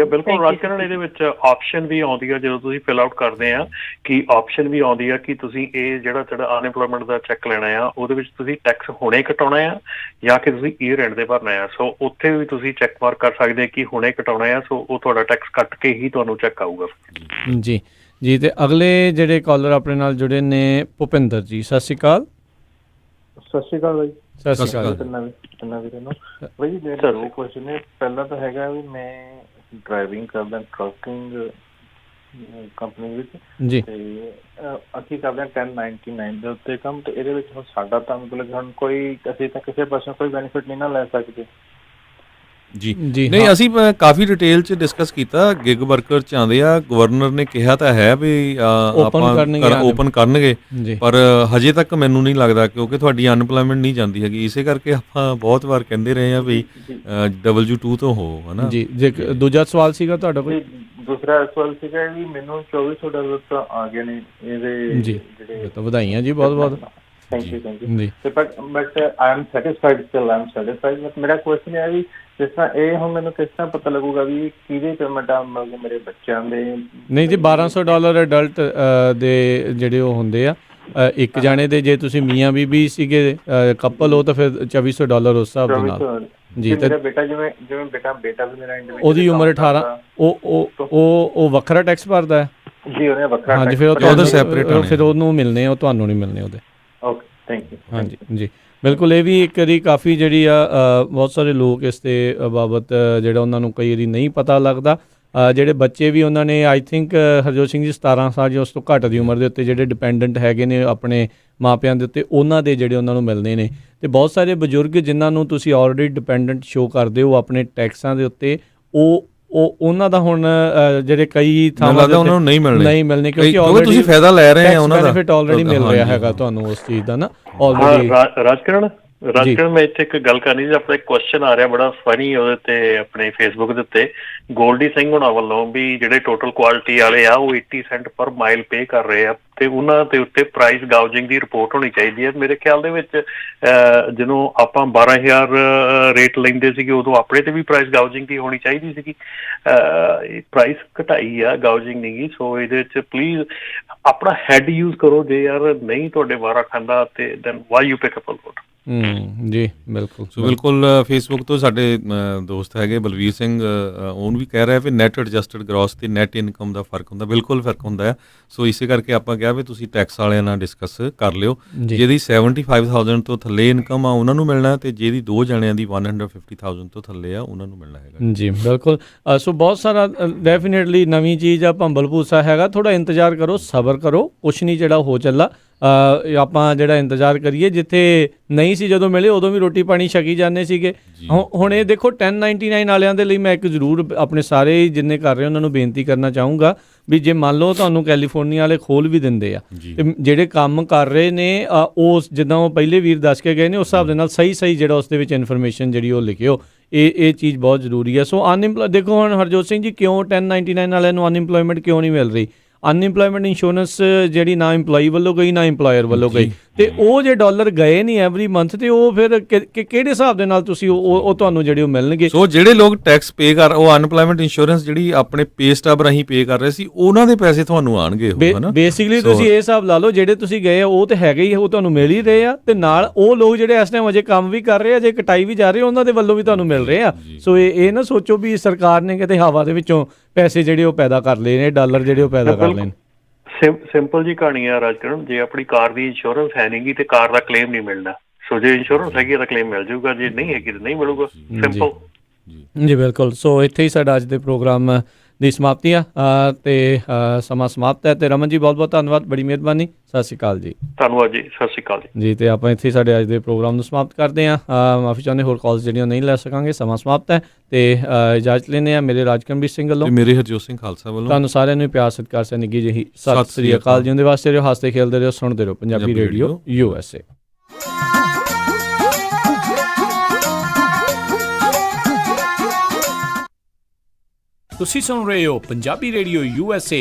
ਬਿਲਕੁਲ ਰਾਜਕਰਨ, ਇਹਦੇ ਵਿੱਚ ਆਪਸ਼ਨ ਵੀ ਆਉਂਦੀ ਆ ਜਦੋਂ ਤੁਸੀਂ ਫਿਲ ਆਊਟ ਕਰਦੇ ਆ, ਕਿ ਆਪਸ਼ਨ ਵੀ ਆਉਂਦੀ ਆ ਕਿ ਤੁਸੀਂ ਇਹ ਜਿਹੜਾ ਅਨਇੰਪਲੋਇਮੈਂਟ ਦਾ ਚੈੱਕ ਲੈਣਾ ਆ, ਉਹਦੇ ਵਿੱਚ ਤੁਸੀਂ ਟੈਕਸ ਹੁਣੇ ਕਟਾਉਣਾ ਆ ਜਾਂ ਕਿ ਤੁਸੀਂ ਈਅਰ ਐਂਡ ਦੇ ਭਰਨਾ ਆ। ਸੋ ਉੱਥੇ ਵੀ ਤੁਸੀਂ ਚੈੱਕ ਮਾਰਕ ਕਰ ਸਕਦੇ ਕਿ ਹੁਣੇ ਕਟਾਉਣਾ ਆ, ਸੋ ਉਹ ਤੁਹਾਡਾ ਟੈਕਸ ਕੱਟ ਕੇ ਹੀ ਤੁਹਾਨੂੰ ਚੈੱਕ ਆਊਗਾ। ਜੀ ਤੇ ਅਗਲੇ ਜਿਹੜੇ ਕਾਲਰ ਆਪਣੇ ਨਾਲ ਜੁੜੇ ਨੇ, ਭੁਪਿੰਦਰ ਜੀ। ਸਤਿ ਸ਼੍ਰੀ ਅਕਾਲ। ਸਤਿ ਸ਼੍ਰੀ ਅਕਾਲ ਬਾਈ। ਸਤਿ ਸ਼੍ਰੀ ਅਕਾਲ। ਤਿੰਨਾਂ ਵੀਰਾਂ ਨੂੰ ਬਾਈ ਜੀ, ਮੇਰੇ ਦੋ ਕੁਐਸਚਨ ਨੇ। ਪਹਿਲਾ ਤਾਂ ਹੈਗਾ ਵੀ ਮੈਂ ਡਰਾਈਵਿੰਗ ਕਰਦਾ ਟਰੱਕਿੰਗ ਕੰਪਨੀ ਵਿੱਚ, ਤੇ ਅਸੀਂ ਕਰਦੇ ਹਾਂ 1099 ਦੇ ਉੱਤੇ ਕੰਮ। ਤੇ ਇਹਦੇ ਵਿੱਚ ਹੁਣ ਸਾਡਾ ਤਾਂ ਮਤਲਬ ਹੁਣ ਕੋਈ, ਅਸੀਂ ਤਾਂ ਕਿਸੇ ਪਾਸੋਂ ਕੋਈ ਬੈਨੀਫਿਟ ਨਹੀਂ ਨਾ ਲੈ ਸਕਦੇ। ਜੀ ਨਹੀਂ, ਅਸੀਂ ਕਾਫੀ ਡਿਟੇਲ ਚ ਡਿਸਕਸ ਕੀਤਾ। ਗਿਗ ਵਰਕਰ ਚ ਆਉਂਦੇ ਆ, ਗਵਰਨਰ ਨੇ ਕਿਹਾ ਤਾਂ ਹੈ ਵੀ ਆਪਾਂ ਓਪਨ ਕਰਨਗੇ, ਪਰ ਹਜੇ ਤੱਕ ਮੈਨੂੰ ਨਹੀਂ ਲੱਗਦਾ, ਕਿਉਂਕਿ ਤੁਹਾਡੀ ਅਨਪਲਾਇਮੈਂਟ ਨਹੀਂ ਜਾਂਦੀ ਹੈਗੀ। ਇਸੇ ਕਰਕੇ ਆਪਾਂ ਬਹੁਤ ਵਾਰ ਕਹਿੰਦੇ ਰਹੇ ਆ ਵੀ W2 ਤੋਂ ਹੋ, ਹਨਾ ਜੀ। ਦੂਜਾ ਸਵਾਲ ਸੀਗਾ ਤੁਹਾਡਾ ਕੋਈ? ਦੂਸਰਾ ਸਵਾਲ ਸੀਗਾ ਵੀ ਮੈਨੂੰ $2400 ਤਾਂ ਆ ਗਏ ਨੇ ਇਹਦੇ ਜਿਹੜੇ। ਤਾਂ ਵਧਾਈਆਂ ਜੀ, ਬਹੁਤ ਬਹੁਤ। ਥੈਂਕ ਯੂ ਜੀ। But I am satisfied, still I am satisfied. But ਮੇਰਾ ਕੁਐਸਚਨ ਇਹ ਵੀ, ਜਿਸ ਤਰ੍ਹਾਂ ਇਹ ਹੁਣ ਮੈਨੂੰ ਕਿਸ ਤਰ੍ਹਾਂ ਪਤਾ ਲੱਗੂਗਾ ਵੀ ਕਿਹਦੇ ਪੇਮੈਂਟ ਆ, ਮਤਲਬ ਮੇਰੇ ਬੱਚਿਆਂ ਦੇ? ਨਹੀਂ ਜੀ, $1200 ਅਡਲਟ ਦੇ ਜਿਹੜੇ ਉਹ ਹੁੰਦੇ ਆ ਇੱਕ ਜਾਣੇ ਦੇ। ਜੇ ਤੁਸੀਂ ਮੀਆਂ ਬੀਬੀ ਸੀਗੇ ਕਪਲ ਹੋ ਤਾਂ ਫਿਰ $2400 ਉਸ ਹਿਸਾਬ ਦੇ ਨਾਲ ਜੀ। ਤੇ ਬੇਟਾ ਜਿਵੇਂ ਬੇਟਾ ਵੀ ਮੇਰਾ ਇੰਡੀਵਿਜੂਅਲ, ਉਹਦੀ ਉਮਰ 18, ਉਹ ਵੱਖਰਾ ਟੈਕਸ ਭਰਦਾ ਹੈ ਜੀ, ਉਹਨੇ ਵੱਖਰਾ। ਹਾਂਜੀ, ਫਿਰ ਉਹਦਾ ਸੈਪਰੇਟ, ਫਿਰ ਉਹਨੂੰ ਮਿਲਨੇ, ਉਹ ਤੁਹਾਨੂੰ ਨਹੀਂ ਮਿਲਨੇ ਉਹਦੇ। Okay, thank you. ਹਾਂਜੀ ਜੀ ਬਿਲਕੁਲ। ਇਹ ਵੀ ਇੱਕ ਵਾਰੀ ਕਾਫੀ ਜਿਹੜੀ ਆ ਬਹੁਤ ਸਾਰੇ ਲੋਕ ਇਸ ਦੇ ਬਾਬਤ ਜਿਹੜਾ ਉਹਨਾਂ ਨੂੰ ਕਈ ਵਾਰੀ ਨਹੀਂ ਪਤਾ ਲੱਗਦਾ। ਜਿਹੜੇ ਬੱਚੇ ਵੀ ਉਹਨਾਂ ਨੇ ਆਈ ਥਿੰਕ ਹਰਜੋਤ ਸਿੰਘ ਜੀ 17 ਸਾਲ ਜਾਂ ਉਸ ਤੋਂ ਘੱਟ ਦੀ ਉਮਰ ਦੇ ਉੱਤੇ ਜਿਹੜੇ ਡਿਪੈਂਡੈਂਟ ਹੈਗੇ ਨੇ ਆਪਣੇ ਮਾਪਿਆਂ ਦੇ ਉੱਤੇ, ਉਹਨਾਂ ਦੇ ਜਿਹੜੇ ਉਹਨਾਂ ਨੂੰ ਮਿਲਦੇ ਨੇ। ਅਤੇ ਬਹੁਤ ਸਾਰੇ ਬਜ਼ੁਰਗ ਜਿਨ੍ਹਾਂ ਨੂੰ ਤੁਸੀਂ ਆਲਰੇਡੀ ਡਿਪੈਂਡੈਂਟ ਸ਼ੋ ਕਰਦੇ ਹੋ ਆਪਣੇ ਟੈਕਸਾਂ ਦੇ ਉੱਤੇ, ਉਹ ਉਹਨਾਂ ਦਾ ਹੁਣ ਜਿਹੜੇ ਕਈ ਥਾਵਾਂ ਤੇ ਉਹਨਾਂ ਨੂੰ ਨਹੀਂ ਮਿਲਣੇ ਕਿਉਂਕਿ ਤੁਸੀਂ ਫਾਇਦਾ ਲੈ ਰਹੇ ਆ ਉਹਨਾਂ ਦਾ, ਬੈਨੀਫਿਟ ਆਲਰੇਡੀ ਮਿਲ ਰਿਹਾ ਹੈਗਾ ਤੁਹਾਨੂੰ ਉਸ ਚੀਜ਼ ਦਾ ਨਾ ਆਲਰੇਡੀ। ਰਾਜਕਰਨ ਮੈਂ ਇੱਥੇ ਇੱਕ ਗੱਲ ਕਰਨੀ ਸੀ। ਆਪਣਾ ਇੱਕ ਕੁਐਸਚਨ ਆ ਰਿਹਾ ਬੜਾ ਫਨੀ ਉਹਦੇ ਤੇ ਆਪਣੇ ਫੇਸਬੁੱਕ ਦੇ ਉੱਤੇ, ਗੋਲਡੀ ਸਿੰਘ ਹੁਣਾਂ ਵੱਲੋਂ ਵੀ ਜਿਹੜੇ ਟੋਟਲ ਕੁਆਲਿਟੀ ਵਾਲੇ ਆ ਉਹ 80 ਸੈਂਟ ਪਰ ਮਾਈਲ ਪੇ ਕਰ ਰਹੇ ਆ ਤੇ ਉਹਨਾਂ ਦੇ ਉੱਤੇ ਪ੍ਰਾਈਸ ਗਾਊਜਿੰਗ ਦੀ ਰਿਪੋਰਟ ਹੋਣੀ ਚਾਹੀਦੀ ਹੈ। ਮੇਰੇ ਖਿਆਲ ਦੇ ਵਿੱਚ ਜਦੋਂ ਆਪਾਂ 12,000 ਰੇਟ ਲੈਂਦੇ ਸੀਗੇ ਉਦੋਂ ਆਪਣੇ ਤੇ ਵੀ ਪ੍ਰਾਈਸ ਗਾਊਜਿੰਗ ਦੀ ਹੋਣੀ ਚਾਹੀਦੀ ਸੀਗੀ। ਪ੍ਰਾਈਸ ਘਟਾਈ ਆ, ਗਾਊਜਿੰਗ ਨਹੀਂ ਗੀ। ਸੋ ਇਹਦੇ ਵਿੱਚ ਪਲੀਜ਼ ਆਪਣਾ ਹੈਡ ਯੂਜ਼ ਕਰੋ। ਜੇ ਯਾਰ ਨਹੀਂ ਤੁਹਾਡੇ ਵਾਰਾ ਖਾਂਦਾ ਤੇ then why you pick up a load. ਜੀ ਬਿਲਕੁਲ। ਸੋ ਬਿਲਕੁਲ ਫੇਸਬੁੱਕ ਤੋਂ ਸਾਡੇ ਦੋਸਤ ਹੈਗੇ ਬਲਵੀਰ ਸਿੰਘ, ਉਹਨੂੰ ਵੀ ਕਹਿ ਰਿਹਾ ਵੀ ਨੈਟ ਐਡਜਸਟਡ ਗ੍ਰੋਸ ਤੇ ਨੈਟ ਇਨਕਮ ਦਾ ਫਰਕ ਹੁੰਦਾ। ਬਿਲਕੁਲ ਫਰਕ ਹੁੰਦਾ ਹੈ। ਸੋ ਇਸੇ ਕਰਕੇ ਆਪਾਂ ਕਿਹਾ ਵੀ ਤੁਸੀਂ ਟੈਕਸ ਵਾਲਿਆਂ ਨਾਲ ਡਿਸਕਸ ਕਰ ਲਿਓ। ਜਿਹਦੀ 75,000 ਤੋਂ ਥੱਲੇ ਇਨਕਮ ਆ ਉਹਨਾਂ ਨੂੰ ਮਿਲਣਾ, ਤੇ ਜਿਹਦੀ 2 ਜਣਿਆਂ ਦੀ 150,000 ਤੋਂ ਥੱਲੇ ਆ ਉਹਨਾਂ ਨੂੰ ਮਿਲਣਾ ਹੈਗਾ। ਜੀ ਬਿਲਕੁਲ। ਸੋ ਬਹੁਤ ਸਾਰਾ ਡੈਫੀਨੇਟਲੀ ਨਵੀਂ ਚੀਜ਼ ਆ, ਭੰਬਲ ਭੂਸਾ ਹੈਗਾ। ਥੋੜ੍ਹਾ ਇੰਤਜ਼ਾਰ ਕਰੋ, ਸਬਰ ਕਰੋ, ਕੁਛ ਨਹੀਂ ਜਿਹੜਾ ਹੋ ਚੱਲਾ। ਆਪਾਂ ਜਿਹੜਾ ਇੰਤਜ਼ਾਰ ਕਰੀਏ, ਜਿੱਥੇ ਨਹੀਂ ਸੀ ਜਦੋਂ ਮਿਲੇ ਉਦੋਂ ਵੀ ਰੋਟੀ ਪਾਣੀ ਛਕੀ ਜਾਂਦੇ ਸੀਗੇ। ਹੁਣ ਇਹ ਦੇਖੋ 1099 ਵਾਲਿਆਂ ਦੇ ਲਈ ਮੈਂ ਇੱਕ ਜ਼ਰੂਰ ਆਪਣੇ ਸਾਰੇ ਜਿੰਨੇ ਕਰ ਰਹੇ ਉਹਨਾਂ ਨੂੰ ਬੇਨਤੀ ਕਰਨਾ ਚਾਹੂੰਗਾ ਵੀ ਜੇ ਮੰਨ ਲਓ ਤੁਹਾਨੂੰ ਕੈਲੀਫੋਰਨੀਆ ਵਾਲੇ ਖੋਲ ਵੀ ਦਿੰਦੇ ਆ ਤੇ ਜਿਹੜੇ ਕੰਮ ਕਰ ਰਹੇ ਨੇ ਉਸ ਜਿੱਦਾਂ ਉਹ ਪਹਿਲੇ ਵੀਰ ਦੱਸ ਕੇ ਗਏ ਨੇ ਉਸ ਹਿਸਾਬ ਦੇ ਨਾਲ ਸਹੀ ਜਿਹੜਾ ਉਸ ਦੇ ਵਿੱਚ ਇਨਫੋਰਮੇਸ਼ਨ ਜਿਹੜੀ ਉਹ ਲਿਖਿਓ। ਇਹ ਚੀਜ਼ ਬਹੁਤ ਜ਼ਰੂਰੀ ਹੈ। ਸੋ ਦੇਖੋ ਹੁਣ ਹਰਜੋਤ ਸਿੰਘ ਜੀ ਕਿਉਂ 1099 ਵਾਲਿਆਂ ਨੂੰ ਅਨਇੰਪਲੋਇਮੈਂਟ ਕਿਉਂ ਨਹੀਂ ਮਿਲ ਰਹੀ? ਅਨਇੰਪਲੋਇਮੈਂਟ ਇੰਸ਼ੋਰੈਂਸ ਜਿਹੜੀ ਨਾ ਇੰਪਲਾਈ ਵੱਲੋਂ ਗਈ ਨਾ ਇੰਪਲਾਇਰ ਵੱਲੋਂ ਗਈ, ਤੇ ਉਹ ਜੇ ਡਾਲਰ ਗਏ ਨਹੀਂ ਐਵਰੀ ਮੰਥ, ਤੇ ਉਹ ਫਿਰ ਕਿਹੜੇ ਹਿਸਾਬ ਦੇ ਨਾਲ ਤੁਸੀਂ ਉਹ ਤੁਹਾਨੂੰ ਜਿਹੜੇ ਉਹ ਮਿਲਣਗੇ? ਸੋ ਜਿਹੜੇ ਲੋਕ ਟੈਕਸ ਪੇ ਕਰ, ਉਹ ਅਨਇੰਪਲੋਇਮੈਂਟ ਇੰਸ਼ੋਰੈਂਸ ਜਿਹੜੀ ਆਪਣੇ ਪੇ ਸਟੱਬ ਰਾਹੀਂ ਪੇ ਕਰ ਰਹੇ ਸੀ, ਉਹਨਾਂ ਦੇ ਪੈਸੇ ਤੁਹਾਨੂੰ ਆਣਗੇ ਉਹ, ਹਨਾ? ਬੇਸਿਕਲੀ ਤੁਸੀਂ ਇਹ ਹਿਸਾਬ ਲਾ ਲਓ ਜਿਹੜੇ ਤੁਸੀਂ ਗਏ ਆ ਉਹ ਤੇ ਹੈਗੇ ਹੀ, ਉਹ ਤੁਹਾਨੂੰ ਮਿਲ ਹੀ ਰਹੇ ਆ, ਤੇ ਨਾਲ ਉਹ ਲੋਕ ਜਿਹੜੇ ਇਸ ਟਾਈਮ ਅਜੇ ਕੰਮ ਵੀ ਕਰ ਰਹੇ ਆ, ਜੇ ਕਟਾਈ ਵੀ ਜਾ ਰਹੇ ਉਹਨਾਂ ਦੇ ਵੱਲੋਂ ਵੀ ਤੁਹਾਨੂੰ ਮਿਲ ਰਹੇ ਆ। ਸੋ ਇਹ ਨਾ ਸੋਚੋ ਵੀ ਸਰਕਾਰ ਨੇ ਕਿਤੇ ਹਵਾ ਦੇ ਵਿੱਚੋਂ ਪੈਸੇ ਜਿਹੜੇ ਉਹ ਪੈਦਾ ਕਰ ਲਏ ਨੇ, ਡਾਲਰ ਜਿਹੜੇ ਉਹ ਪੈਦਾ ਕਰ ਲਏ ਨੇ। ਸਿੰਪਲ ਜੀ ਕਹਾਣੀ ਆ ਰਾਜਕਰਨ, ਜੇ ਆਪਣੀ ਕਾਰ ਦੀ ਇੰਸ਼ੋਰੈਂਸ ਹੈ ਨਹੀਂਗੀ ਤੇ ਕਾਰ ਦਾ ਕਲੇਮ ਨਹੀਂ ਮਿਲਣਾ। ਸੋ ਜੇ ਇੰਸ਼ੋਰੈਂਸ ਹੈਗੀ ਤਾਂ ਕਲੇਮ ਮਿਲ ਜਾਊਗਾ, ਜੇ ਨਹੀਂ ਹੈਗੀ ਤਾਂ ਨਹੀਂ ਮਿਲੂਗਾ। ਸਿੰਪਲ ਜੀ ਬਿਲਕੁਲ। ਸੋ ਇੱਥੇ ਹੀ ਸਾਡਾ ਅੱਜ ਦੇ ਪ੍ਰੋਗਰਾਮ ਦੀ ਸਮਾਪਤੀ ਆ ਤੇ ਸਮਾਂ ਸਮਾਪਤ ਹੈ। ਤੇ ਰਮਨ ਜੀ ਬਹੁਤ ਬਹੁਤ ਧੰਨਵਾਦ, ਬੜੀ ਮਿਹਰਬਾਨੀ। ਸਤਿ ਸ਼੍ਰੀ ਅਕਾਲ ਜੀ। ਧੰਨਵਾਦ ਜੀ, ਸਤਿ ਸ਼੍ਰੀ ਅਕਾਲ ਜੀ। ਤੇ ਆਪਾਂ ਇੱਥੇ ਸਾਡੇ ਅੱਜ ਦੇ ਪ੍ਰੋਗਰਾਮ ਨੂੰ ਸਮਾਪਤ ਕਰਦੇ ਹਾਂ। ਮਾਫੀ ਚਾਹੁੰਦੇ ਹੋਰ ਕਾਲਸ ਜਿਹੜੀਆਂ ਨਹੀਂ ਲੈ ਸਕਾਂਗੇ, ਸਮਾਂ ਸਮਾਪਤ ਹੈ। ਤੇ ਇਜਾਜ਼ਤ ਲੈਂਦੇ ਹਾਂ ਮੇਰੇ ਰਾਜਕਰਮਵੀਰ ਸਿੰਘ ਵੱਲੋਂ, ਮੇਰੇ ਹਰਜੋਤ ਸਿੰਘ ਖਾਲਸਾ ਵੱਲੋਂ। ਤੁਹਾਨੂੰ ਸਾਰਿਆਂ ਨੂੰ ਪਿਆਰ ਸਤਿਕਾਰ ਸੇ ਨਿੱਘੀ ਜਿਹੀ ਸਤਿ ਸ਼੍ਰੀ ਅਕਾਲ। ਜਿਉਂਦੇ ਵਾਸਤੇ ਰਹੋ, ਹੱਸਦੇ ਖੇਲਦੇ ਰਹੋ, ਸੁਣਦੇ ਰਹੋ ਪੰਜਾਬੀ ਰੇਡੀਓ USA। ਤੁਸੀਂ ਸੁਣ ਰਹੇ ਹੋ ਪੰਜਾਬੀ ਰੇਡੀਓ USA